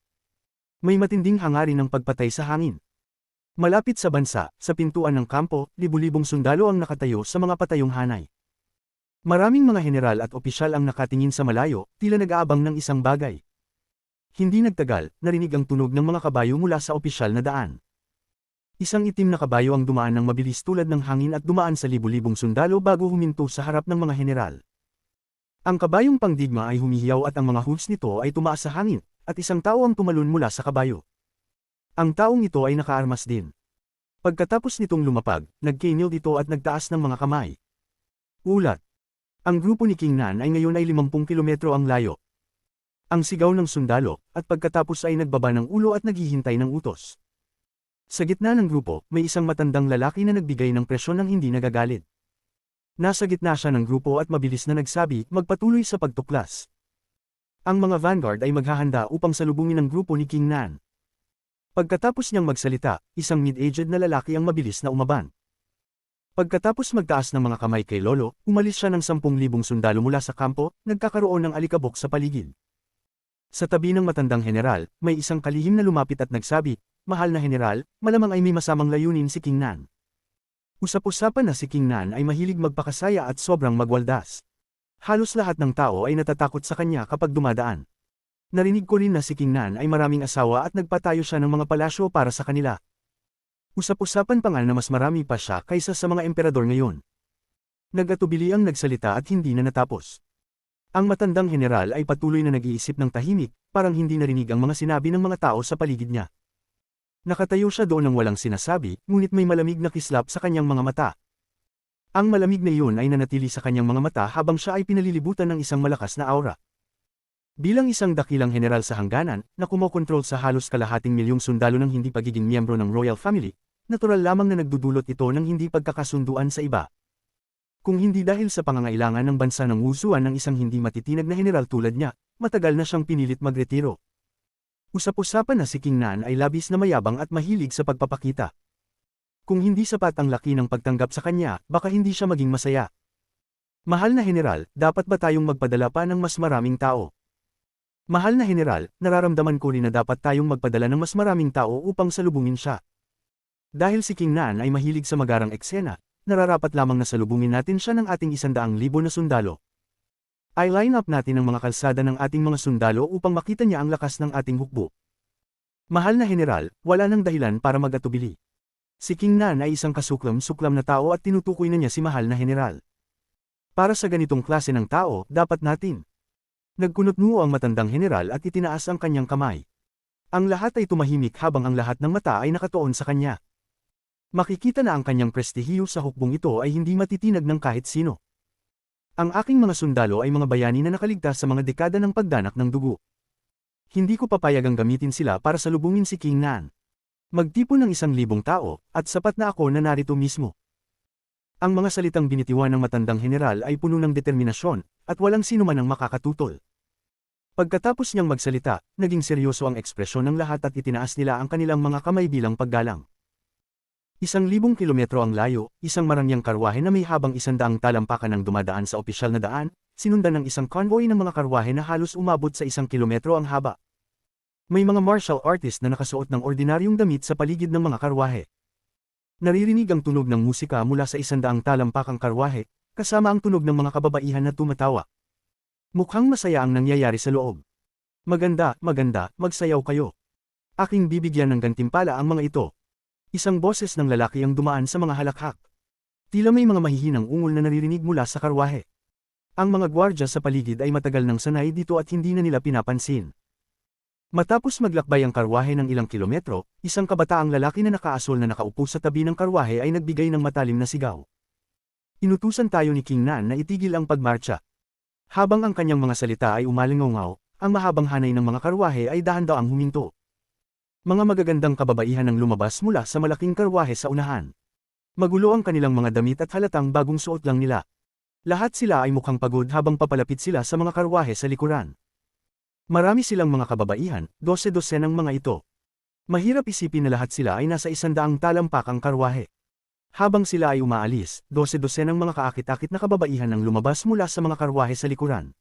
May matinding hangarin ng pagpatay sa hangin. Malapit sa bansa, sa pintuan ng kampo, libu-libong sundalo ang nakatayo sa mga patayong hanay. Maraming mga general at opisyal ang nakatingin sa malayo, tila nag-aabang ng isang bagay. Hindi nagtagal, narinig ang tunog ng mga kabayo mula sa opisyal na daan. Isang itim na kabayo ang dumaan ng mabilis tulad ng hangin at dumaan sa libu-libong sundalo bago huminto sa harap ng mga general. Ang kabayong pangdigma ay humihiyaw at ang mga hooves nito ay tumaas sa hangin, at isang tao ang tumalon mula sa kabayo. Ang taong ito ay nakaarmas din. Pagkatapos nitong lumapag, nagkainil ito at nagtaas ng mga kamay. Ulat. Ang grupo ni King Nan ay ngayon ay 50 kilometro ang layo. Ang sigaw ng sundalo, at pagkatapos ay nagbaba ng ulo at naghihintay ng utos. Sa gitna ng grupo, may isang matandang lalaki na nagbigay ng presyon ng hindi nagagalit. Nasa gitna siya ng grupo at mabilis na nagsabi, magpatuloy sa pagtuklas. Ang mga vanguard ay maghahanda upang salubungin ang grupo ni King Nan. Pagkatapos niyang magsalita, isang mid-aged na lalaki ang mabilis na umaban. Pagkatapos magtaas ng mga kamay kay Lolo, umalis siya ng 10,000 sundalo mula sa kampo, nagkakaroon ng alikabok sa paligid. Sa tabi ng matandang general, may isang kalihim na lumapit at nagsabi, mahal na general, malamang ay may masamang layunin si King Nan. Usap-usapan na si King Nan ay mahilig magpakasaya at sobrang magwaldas. Halos lahat ng tao ay natatakot sa kanya kapag dumadaan. Narinig ko rin na si King Nan ay maraming asawa at nagpatayo siya ng mga palasyo para sa kanila. Usap-usapan pa nga na mas marami pa siya kaysa sa mga emperador ngayon. Nagatubili ang nagsalita at hindi na natapos. Ang matandang general ay patuloy na nag-iisip ng tahimik, parang hindi narinig ang mga sinabi ng mga tao sa paligid niya. Nakatayo siya doon ng walang sinasabi, ngunit may malamig na kislap sa kanyang mga mata. Ang malamig na iyon ay nanatili sa kanyang mga mata habang siya ay pinalilibutan ng isang malakas na aura. Bilang isang dakilang general sa hangganan, na kumokontrol sa halos kalahating milyong sundalo ng hindi pagiging miyembro ng royal family, natural lamang na nagdudulot ito ng hindi pagkakasunduan sa iba. Kung hindi dahil sa pangangailangan ng bansa ng Wusuan ng isang hindi matitinag na general tulad niya, matagal na siyang pinilit magretiro. Usap-usapan na si King Nan ay labis na mayabang at mahilig sa pagpapakita. Kung hindi sapat ang laki ng pagtanggap sa kanya, baka hindi siya maging masaya. Mahal na general, dapat ba tayong magpadala pa ng mas maraming tao? Mahal na general, nararamdaman ko rin na dapat tayong magpadala ng mas maraming tao upang salubungin siya. Dahil si King Nan ay mahilig sa magarang eksena, nararapat lamang na salubungin natin siya ng ating 100,000 na sundalo. I-line up natin ang mga kalsada ng ating mga sundalo upang makita niya ang lakas ng ating hukbo. Mahal na general, wala nang dahilan para mag-atubili. Si King Nan ay isang kasuklam-suklam na tao at tinutukoy na niya si mahal na general. Para sa ganitong klase ng tao, dapat natin. Nagkunot-noo ang matandang general at itinaas ang kanyang kamay. Ang lahat ay tumahimik habang ang lahat ng mata ay nakatuon sa kanya. Makikita na ang kanyang prestihiyo sa hukbong ito ay hindi matitinag ng kahit sino. Ang aking mga sundalo ay mga bayani na nakaligtas sa mga dekada ng pagdanak ng dugo. Hindi ko papayagang gamitin sila para salubungin si King Nan. Magtipon ng 1,000 tao, at sapat na ako na narito mismo. Ang mga salitang binitiwan ng matandang general ay puno ng determinasyon, at walang sino man ang makakatutol. Pagkatapos niyang magsalita, naging seryoso ang ekspresyon ng lahat at itinaas nila ang kanilang mga kamay bilang paggalang. 1,000 kilometro ang layo, isang marangyang karwahe na may habang 100 talampakan ang dumadaan sa opisyal na daan, sinundan ng isang convoy ng mga karwahe na halos umabot sa 1 kilometro ang haba. May mga martial artist na nakasuot ng ordinaryong damit sa paligid ng mga karwahe. Naririnig ang tunog ng musika mula sa 100 talampakang karwahe, kasama ang tunog ng mga kababaihan na tumatawa. Mukhang masaya ang nangyayari sa loob. Maganda, magsayaw kayo. Aking bibigyan ng gantimpala ang mga ito. Isang boses ng lalaki ang dumaan sa mga halakhak. Tila may mga mahihinang ungol na naririnig mula sa karwahe. Ang mga gwardya sa paligid ay matagal nang sanay dito at hindi na nila pinapansin. Matapos maglakbay ang karwahe ng ilang kilometro, isang kabataang lalaki na nakaasol na nakaupo sa tabi ng karwahe ay nagbigay ng matalim na sigaw. Inutusan tayo ni King Nan na itigil ang pagmarcha. Habang ang kanyang mga salita ay umalingaw, ang mahabang hanay ng mga karwahe ay dahan-daang huminto. Mga magagandang kababaihan ang lumabas mula sa malaking karwahe sa unahan. Magulo ang kanilang mga damit at halatang bagong suot lang nila. Lahat sila ay mukhang pagod habang papalapit sila sa mga karwahe sa likuran. Marami silang mga kababaihan, 12-12 ng mga ito. Mahirap isipin na lahat sila ay nasa 100 talampakang karwahe. Habang sila ay umaalis, 12-12 ng mga kaakit-akit na kababaihan ang lumabas mula sa mga karwahe sa likuran.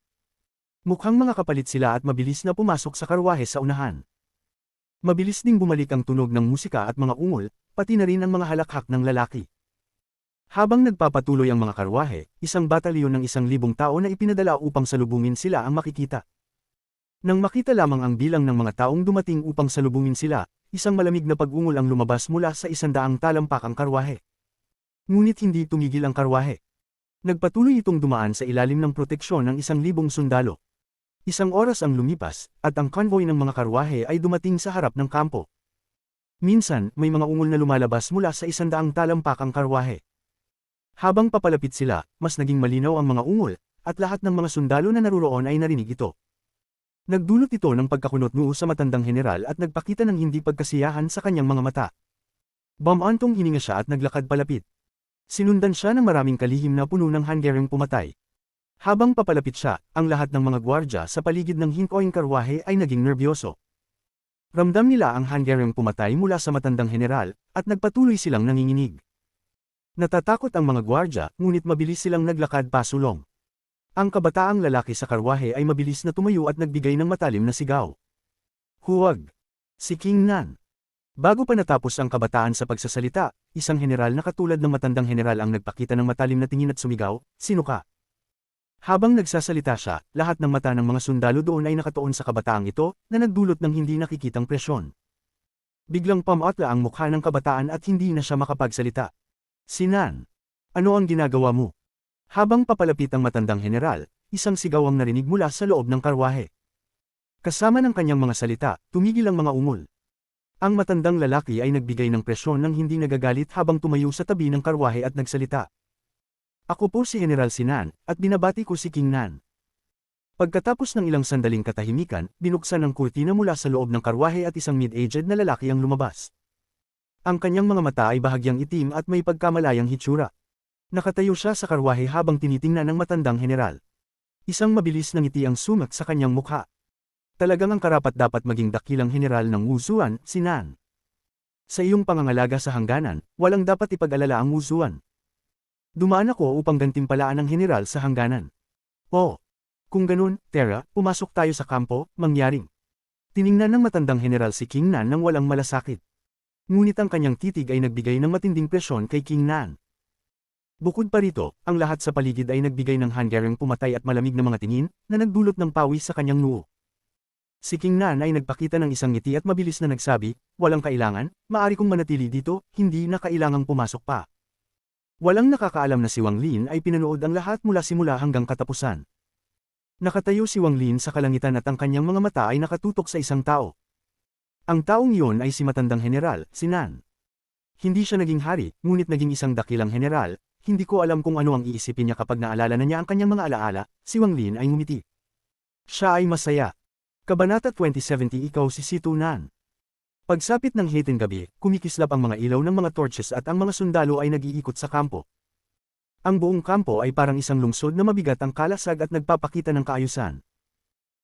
Mukhang mga kapalit sila at mabilis na pumasok sa karwahe sa unahan. Mabilis ding bumalik ang tunog ng musika at mga ungol, pati na rin ang mga halakhak ng lalaki. Habang nagpapatuloy ang mga karwahe, isang batalyon ng 1,000 tao na ipinadala upang salubungin sila ang makikita. Nang makita lamang ang bilang ng mga taong dumating upang salubungin sila, isang malamig na pag-ungol ang lumabas mula sa 100 talampakang karwahe. Ngunit hindi tumigil ang karwahe. Nagpatuloy itong dumaan sa ilalim ng proteksyon ng 1,000 sundalo. Isang oras ang lumipas, at ang convoy ng mga karwahe ay dumating sa harap ng kampo. Minsan, may mga ungol na lumalabas mula sa 100 talampakang karwahe. Habang papalapit sila, mas naging malinaw ang mga ungol, at lahat ng mga sundalo na naruroon ay narinig ito. Nagdulot ito ng pagkakunot-noo sa matandang general at nagpakita ng hindi pagkasiyahan sa kanyang mga mata. Bumantong hininga siya at naglakad palapit. Sinundan siya ng maraming kalihim na puno ng hanggarang pumatay. Habang papalapit siya, ang lahat ng mga gwardya sa paligid ng hinkoing karwahe ay naging nerbyoso. Ramdam nila ang hanggarang pumatay mula sa matandang general, at nagpatuloy silang nanginginig. Natatakot ang mga gwardya, ngunit mabilis silang naglakad pasulong. Ang kabataang lalaki sa karwahe ay mabilis na tumayo at nagbigay ng matalim na sigaw. Huwag! Si King Nan! Bago pa natapos ang kabataan sa pagsasalita, isang general na katulad ng matandang general ang nagpakita ng matalim na tingin at sumigaw, "Sino ka?" Habang nagsasalita siya, lahat ng mata ng mga sundalo doon ay nakatuon sa kabataang ito, na nagdulot ng hindi nakikitang presyon. Biglang pamatla ang mukha ng kabataan at hindi na siya makapagsalita. "Sinan, ano ang ginagawa mo?" Habang papalapit ang matandang general, isang sigaw ang narinig mula sa loob ng karwahe. Kasama ng kanyang mga salita, tumigil ang mga ungol. Ang matandang lalaki ay nagbigay ng presyon ng hindi nagagalit habang tumayo sa tabi ng karwahe at nagsalita. "Ako po si General Sinan, at binabati ko si King Nan." Pagkatapos ng ilang sandaling katahimikan, binuksan ang kurtina mula sa loob ng karwahe at isang mid-aged na lalaki ang lumabas. Ang kanyang mga mata ay bahagyang itim at may pagkamalayang hitsura. Nakatayo siya sa karwahe habang tinitingnan ng matandang general. Isang mabilis na ngiti ang sumat sa kanyang mukha. Talagang ang karapat-dapat maging dakilang general ng Wusuan, Sinan. Sa iyong pangangalaga sa hangganan, walang dapat ipag-alala ang Wusuan. Dumaan ako upang gantimpalaan ang general sa hangganan. "Oh, kung ganun, Tera, pumasok tayo sa kampo, mangyaring." Tiningnan ng matandang general si King Nan nang walang malasakit. Ngunit ang kanyang titig ay nagbigay ng matinding presyon kay King Nan. Bukod pa rito, ang lahat sa paligid ay nagbigay ng hanggarang pumatay at malamig na mga tingin, na nagdulot ng pawis sa kanyang noo. Si King Nan ay nagpakita ng isang ngiti at mabilis na nagsabi, "Walang kailangan, maaari kong manatili dito, hindi na kailangang pumasok pa." Walang nakakaalam na si Wang Lin ay pinanood ang lahat mula simula hanggang katapusan. Nakatayo si Wang Lin sa kalangitan at ang kanyang mga mata ay nakatutok sa isang tao. Ang taong iyon ay si matandang general, si Nan. Hindi siya naging hari, ngunit naging isang dakilang general. Hindi ko alam kung ano ang iisipin niya kapag naalala na niya ang kanyang mga alaala. Si Wang Lin ay ngumiti. Siya ay masaya. Kabanata 2070. Ikaw si Situ Nan. Pagsapit ng hiting gabi, kumikislap ang mga ilaw ng mga torches at ang mga sundalo ay nag-iikot sa kampo. Ang buong kampo ay parang isang lungsod na mabigat ang kalasag at nagpapakita ng kaayusan.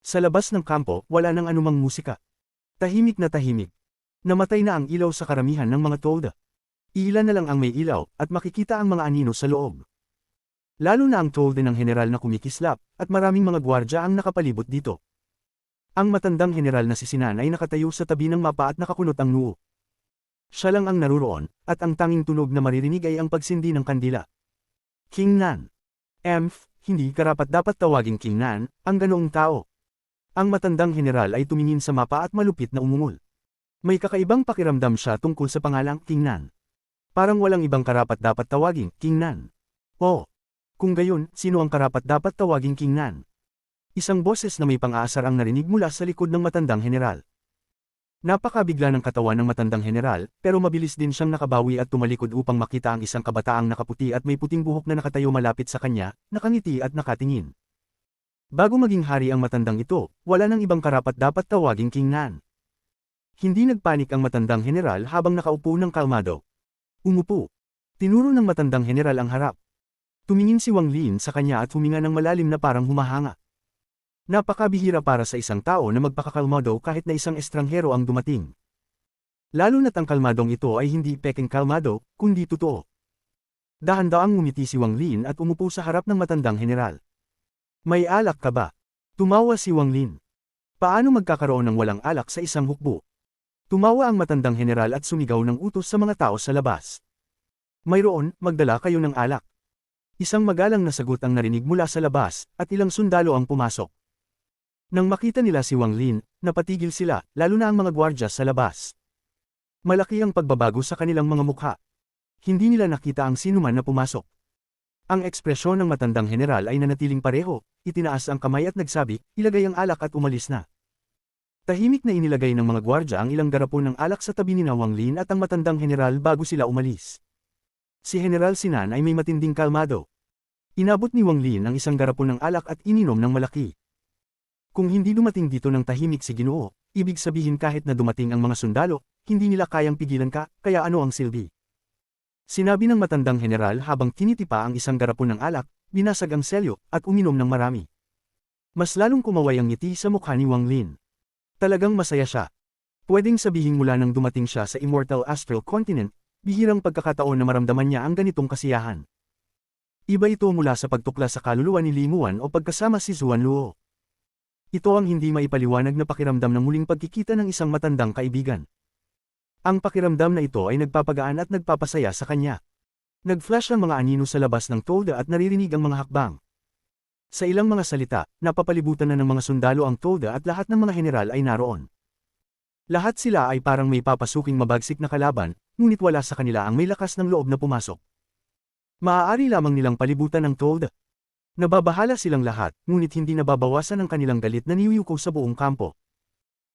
Sa labas ng kampo, wala nang anumang musika. Tahimik na tahimik. Namatay na ang ilaw sa karamihan ng mga tolda. Ilan na lang ang may ilaw, at makikita ang mga anino sa loob. Lalo na ang tolda ng general na kumikislap, at maraming mga gwardya ang nakapalibot dito. Ang matandang general na si Sinan ay nakatayo sa tabi ng mapa at nakakunot ang noo. Siya lang ang naruroon, at ang tanging tunog na maririnig ay ang pagsindi ng kandila. King Nan. Hindi karapat-dapat tawaging King Nan, ang ganoong tao. Ang matandang general ay tumingin sa mapa at malupit na umungol. May kakaibang pakiramdam siya tungkol sa pangalang King Nan. Parang walang ibang karapat-dapat tawaging King Nan. Oh, kung gayon, sino ang karapat-dapat tawaging King Nan? Isang boses na may pang-aasar ang narinig mula sa likod ng matandang general. Napakabigla ng katawan ng matandang general, pero mabilis din siyang nakabawi at tumalikod upang makita ang isang kabataang nakaputi at may puting buhok na nakatayo malapit sa kanya, nakangiti at nakatingin. Bago maging hari ang matandang ito, wala nang ibang karapat-dapat tawaging King Nan. Hindi nagpanik ang matandang general habang nakaupo ng kalmado. Umupo. Tinuro ng matandang general ang harap. Tumingin si Wang Lin sa kanya at huminga ng malalim na parang humahanga. Napakabihira para sa isang tao na magpakakalmado kahit na isang estranghero ang dumating. Lalo na't ang kalmadong ito ay hindi pekeng kalmado, kundi totoo. Dahan-daang ngumiti si Wang Lin at umupo sa harap ng matandang general. May alak ka ba? Tumawa si Wang Lin. Paano magkakaroon ng walang alak sa isang hukbo? Tumawa ang matandang general at sumigaw ng utos sa mga tao sa labas. Mayroon, magdala kayo ng alak. Isang magalang na sagot ang narinig mula sa labas, at ilang sundalo ang pumasok. Nang makita nila si Wang Lin, napatigil sila, lalo na ang mga gwardya sa labas. Malaki ang pagbabago sa kanilang mga mukha. Hindi nila nakita ang sinuman na pumasok. Ang ekspresyon ng matandang general ay nanatiling pareho, itinaas ang kamay at nagsabi, ilagay ang alak at umalis na. Tahimik na inilagay ng mga gwardya ang ilang garapon ng alak sa tabi ni Wang Lin at ang matandang general bago sila umalis. Si General Sinan ay may matinding kalmado. Inabot ni Wang Lin ang isang garapon ng alak at ininom ng malaki. Kung hindi dumating dito ng tahimik si Ginoo, ibig sabihin kahit na dumating ang mga sundalo, hindi nila kayang pigilan ka, kaya ano ang silbi? Sinabi ng matandang general habang tinitipa ang isang garapon ng alak, binasag ang selyo, at uminom ng marami. Mas lalong kumaway ang ngiti sa mukha ni Wang Lin. Talagang masaya siya. Pwedeng sabihin mula nang dumating siya sa Immortal Astral Continent, bihirang pagkakataon na maramdaman niya ang ganitong kasiyahan. Iba ito mula sa pagtuklas sa kaluluwa ni Li Muan o pagkasama si Zuan Luo. Ito ang hindi maipaliwanag na pakiramdam ng muling pagkikita ng isang matandang kaibigan. Ang pakiramdam na ito ay nagpapagaan at nagpapasaya sa kanya. Nag-flash ang mga anino sa labas ng tolda at naririnig ang mga hakbang. Sa ilang mga salita, napapalibutan na ng mga sundalo ang tolda at lahat ng mga general ay naroon. Lahat sila ay parang may papasuking mabagsik na kalaban, ngunit wala sa kanila ang may lakas ng loob na pumasok. Maaari lamang nilang palibutan ang tolda. Nababahala silang lahat, ngunit hindi nababawasan ang kanilang galit na niyuyuko sa buong kampo.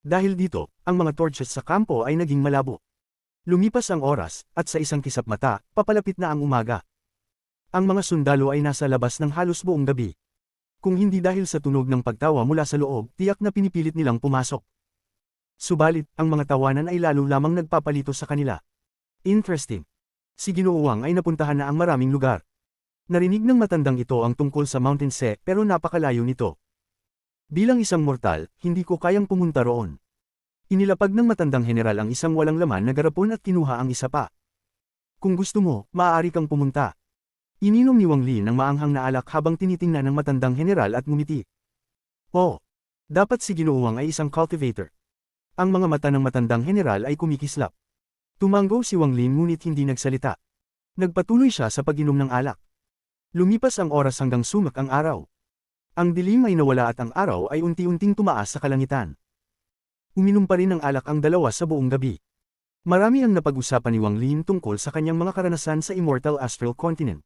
Dahil dito, ang mga torches sa kampo ay naging malabo. Lumipas ang oras, at sa isang kisap mata, papalapit na ang umaga. Ang mga sundalo ay nasa labas ng halos buong gabi. Kung hindi dahil sa tunog ng pagtawa mula sa loob, tiyak na pinipilit nilang pumasok. Subalit, ang mga tawanan ay lalo lamang nagpapalito sa kanila. Interesting. Si Ginoo Wang ay napuntahan na ang maraming lugar. Narinig ng matandang ito ang tungkol sa Mountain Se pero napakalayo nito. Bilang isang mortal, hindi ko kayang pumunta roon. Inilapag ng matandang general ang isang walang laman na garapon at kinuha ang isa pa. Kung gusto mo, maaari kang pumunta. Ininom ni Wang Lin ang maanghang na alak habang tinitingnan ng matandang general at ngumiti. Oh, dapat si Ginoo Wang ay isang cultivator. Ang mga mata ng matandang general ay kumikislap. Tumango si Wang Lin ngunit hindi nagsalita. Nagpatuloy siya sa pag-inom ng alak. Lumipas ang oras hanggang sumak ang araw. Ang dilim ay nawala at ang araw ay unti-unting tumaas sa kalangitan. Uminom pa rin ng alak ang dalawa sa buong gabi. Marami ang napag-usapan ni Wang Lin tungkol sa kanyang mga karanasan sa Immortal Astral Continent.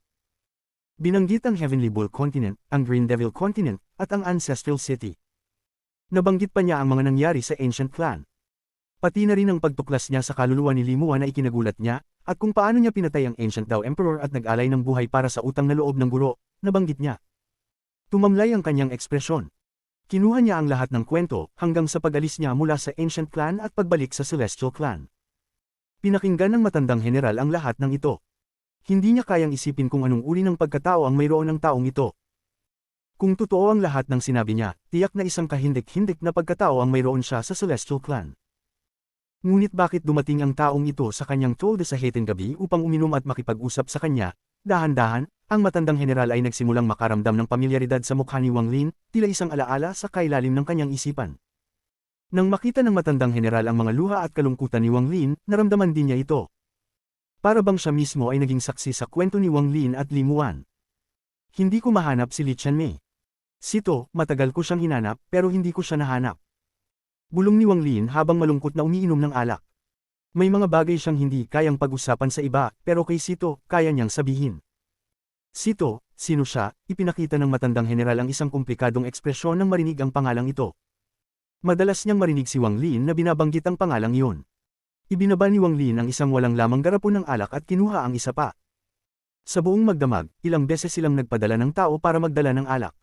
Binanggit ang Heavenly Bull Continent, ang Green Devil Continent, at ang Ancestral City. Nabanggit pa niya ang mga nangyari sa Ancient Clan. Pati na rin ang pagtuklas niya sa kaluluwa ni Li Muan na ikinagulat niya, at kung paano niya pinatay ang Ancient Dao Emperor at nag-alay ng buhay para sa utang na loob ng guro, nabanggit niya. Tumamlay ang kanyang ekspresyon. Kinuha niya ang lahat ng kwento hanggang sa pag-alis niya mula sa Ancient Clan at pagbalik sa Celestial Clan. Pinakinggan ng matandang general ang lahat ng ito. Hindi niya kayang isipin kung anong uri ng pagkatao ang mayroon ng taong ito. Kung totoo ang lahat ng sinabi niya, tiyak na isang kahindik-hindik na pagkatao ang mayroon siya sa Celestial Clan. Ngunit bakit dumating ang taong ito sa kanyang tolda sa Hating gabi upang uminom at makipag-usap sa kanya? Dahan-dahan, ang matandang general ay nagsimulang makaramdam ng pamilyaridad sa mukha ni Wang Lin, tila isang alaala sa kailalim ng kanyang isipan. Nang makita ng matandang general ang mga luha at kalungkutan ni Wang Lin, naramdaman din niya ito. Para bang siya mismo ay naging saksi sa kwento ni Wang Lin at Li Muan. Hindi ko mahanap si Li Qianmei. Sito, matagal ko siyang hinanap pero hindi ko siya nahanap. Bulong ni Wang Lin habang malungkot na umiinom ng alak. May mga bagay siyang hindi kayang pag-usapan sa iba, pero kay Sito, kaya niyang sabihin. Sito, sino siya? Ipinakita ng matandang general ang isang komplikadong ekspresyon nang marinig ang pangalang ito. Madalas niyang marinig si Wang Lin na binabanggit ang pangalang iyon. Ibinaba ni Wang Lin ang isang walang lamang garapon ng alak at kinuha ang isa pa. Sa buong magdamag, ilang beses silang nagpadala ng tao para magdala ng alak.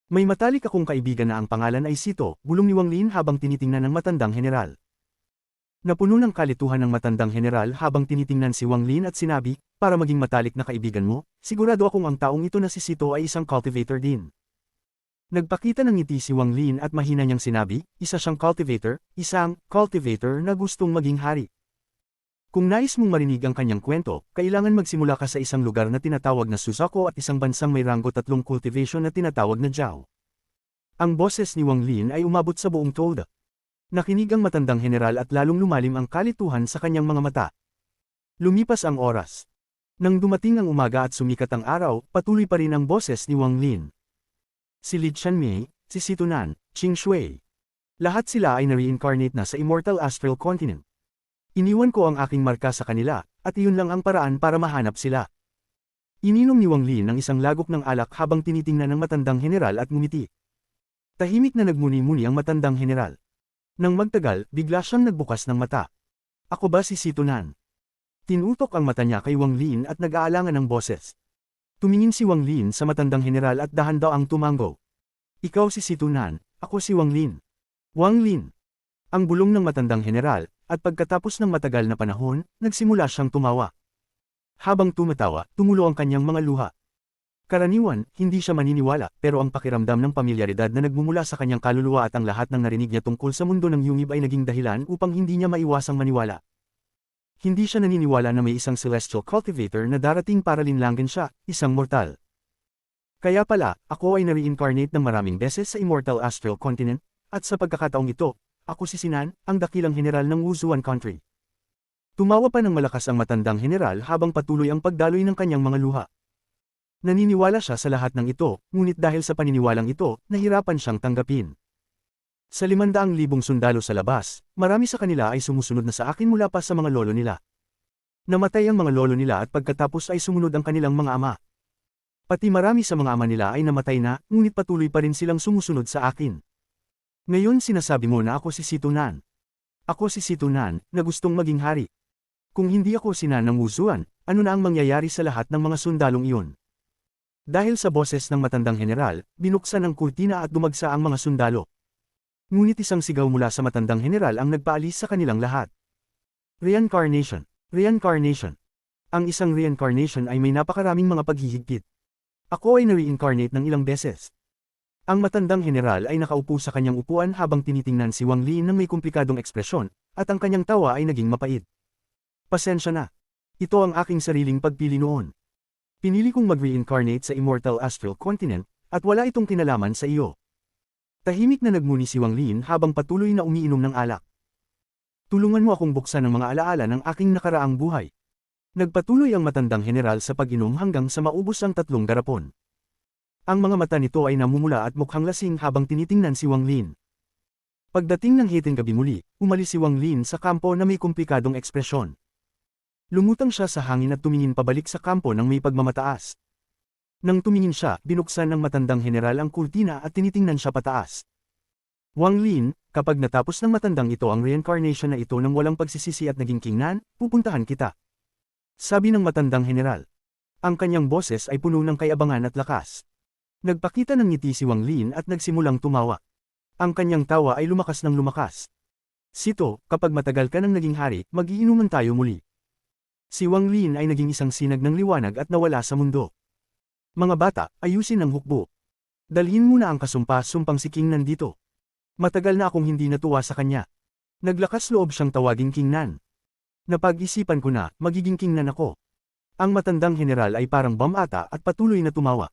May matalik akong kaibigan na ang pangalan ay Sito, bulong ni Wang Lin habang tinitingnan ng matandang general. Napuno ng kalituhan ng matandang general habang tinitingnan si Wang Lin at sinabi, para maging matalik na kaibigan mo, sigurado akong ang taong ito na si Sito ay isang cultivator din. Nagpakita ng ngiti si Wang Lin at mahina niyang sinabi, isang cultivator na gustong maging hari. Kung nais mong marinig ang kanyang kwento, kailangan magsimula ka sa isang lugar na tinatawag na Susako at isang bansang may ranggo 3 cultivation na tinatawag na Jiao. Ang boses ni Wang Lin ay umabot sa buong tolda. Nakinig ang matandang general at lalong lumalim ang kalituhan sa kanyang mga mata. Lumipas ang oras. Nang dumating ang umaga at sumikat ang araw, patuloy pa rin ang boses ni Wang Lin. Si Li Chanmei, si Situnan, Qing Shui. Lahat sila ay na-reincarnate na sa Immortal Astral Continent. Iniwan ko ang aking marka sa kanila, at iyon lang ang paraan para mahanap sila. Ininom ni Wang Lin ng isang lagok ng alak habang tinitingnan ng matandang general at ngumiti. Tahimik na nagmuni-muni ang matandang general. Nang magtagal, bigla siyang nagbukas ng mata. Ako ba si Situnan? Tinutok ang mata niya kay Wang Lin at nag-aalangan ng boses. Tumingin si Wang Lin sa matandang general at dahan-daang tumango. Ikaw si Situnan, ako si Wang Lin. Wang Lin. Ang bulong ng matandang general, at pagkatapos ng matagal na panahon, nagsimula siyang tumawa. Habang tumatawa, tumulo ang kanyang mga luha. Karaniwan, hindi siya maniniwala, pero ang pakiramdam ng pamilyaridad na nagmumula sa kanyang kaluluwa at ang lahat ng narinig niya tungkol sa mundo ng yungib ay naging dahilan upang hindi niya maiwasang maniwala. Hindi siya naniniwala na may isang celestial cultivator na darating para linlangin siya, isang mortal. Kaya pala, ako ay na-reincarnate ng maraming beses sa Immortal Astral Continent, at sa pagkakataong ito, ako si Sinan, ang dakilang general ng Wuzuan Country. Tumawa pa ng malakas ang matandang general habang patuloy ang pagdaloy ng kanyang mga luha. Naniniwala siya sa lahat ng ito, ngunit dahil sa paniniwalang ito, nahirapan siyang tanggapin. Sa 500,000 sundalo sa labas, marami sa kanila ay sumusunod na sa akin mula pa sa mga lolo nila. Namatay ang mga lolo nila at pagkatapos ay sumunod ang kanilang mga ama. Pati marami sa mga ama nila ay namatay na, ngunit patuloy pa rin silang sumusunod sa akin. Ngayon sinasabi mo na ako si Situnan. Ako si Situnan, na gustong maging hari. Kung hindi ako Sinan ng Wuzuan, ano na ang mangyayari sa lahat ng mga sundalong iyon? Dahil sa boses ng matandang general, binuksan ang kurtina at dumagsa ang mga sundalo. Ngunit isang sigaw mula sa matandang general ang nagpaalis sa kanilang lahat. Reincarnation. Reincarnation. Ang isang reincarnation ay may napakaraming mga paghihigpit. Ako ay na-reincarnate ng ilang beses. Ang matandang general ay nakaupo sa kanyang upuan habang tinitingnan si Wang Lin ng may komplikadong ekspresyon, at ang kanyang tawa ay naging mapait. Pasensya na. Ito ang aking sariling pagpili noon. Pinili kong mag-reincarnate sa Immortal Astral Continent, at wala itong kinalaman sa iyo. Tahimik na nagmuni si Wang Lin habang patuloy na umiinom ng alak. Tulungan mo akong buksan ang mga alaala ng aking nakaraang buhay. Nagpatuloy ang matandang general sa pag-inom hanggang sa maubos ang 3 garapon. Ang mga mata nito ay namumula at mukhang lasing habang tinitingnan si Wang Lin. Pagdating ng hiting gabi muli, umalis si Wang Lin sa kampo na may komplikadong ekspresyon. Lumutang siya sa hangin at tumingin pabalik sa kampo ng may pagmamataas. Nang tumingin siya, binuksan ng matandang general ang kurtina at tinitingnan siya pataas. Wang Lin, kapag natapos ng matandang ito ang reincarnation na ito ng walang pagsisisi at naging kingnan, pupuntahan kita. Sabi ng matandang general. Ang kanyang boses ay puno ng kayabangan at lakas. Nagpakita ng ngiti si Wang Lin at nagsimulang tumawa. Ang kanyang tawa ay lumakas ng lumakas. Sito, kapag matagal ka nang naging hari, mag-iinuman tayo muli. Si Wang Lin ay naging isang sinag ng liwanag at nawala sa mundo. Mga bata, ayusin ang hukbo. Dalhin mo na ang kasumpa-sumpang si King Nan dito. Matagal na akong hindi natuwa sa kanya. Naglakas loob siyang tawaging King Nan. Napag-isipan ko na, magiging King Nan ako. Ang matandang general ay parang bam ata at patuloy na tumawa.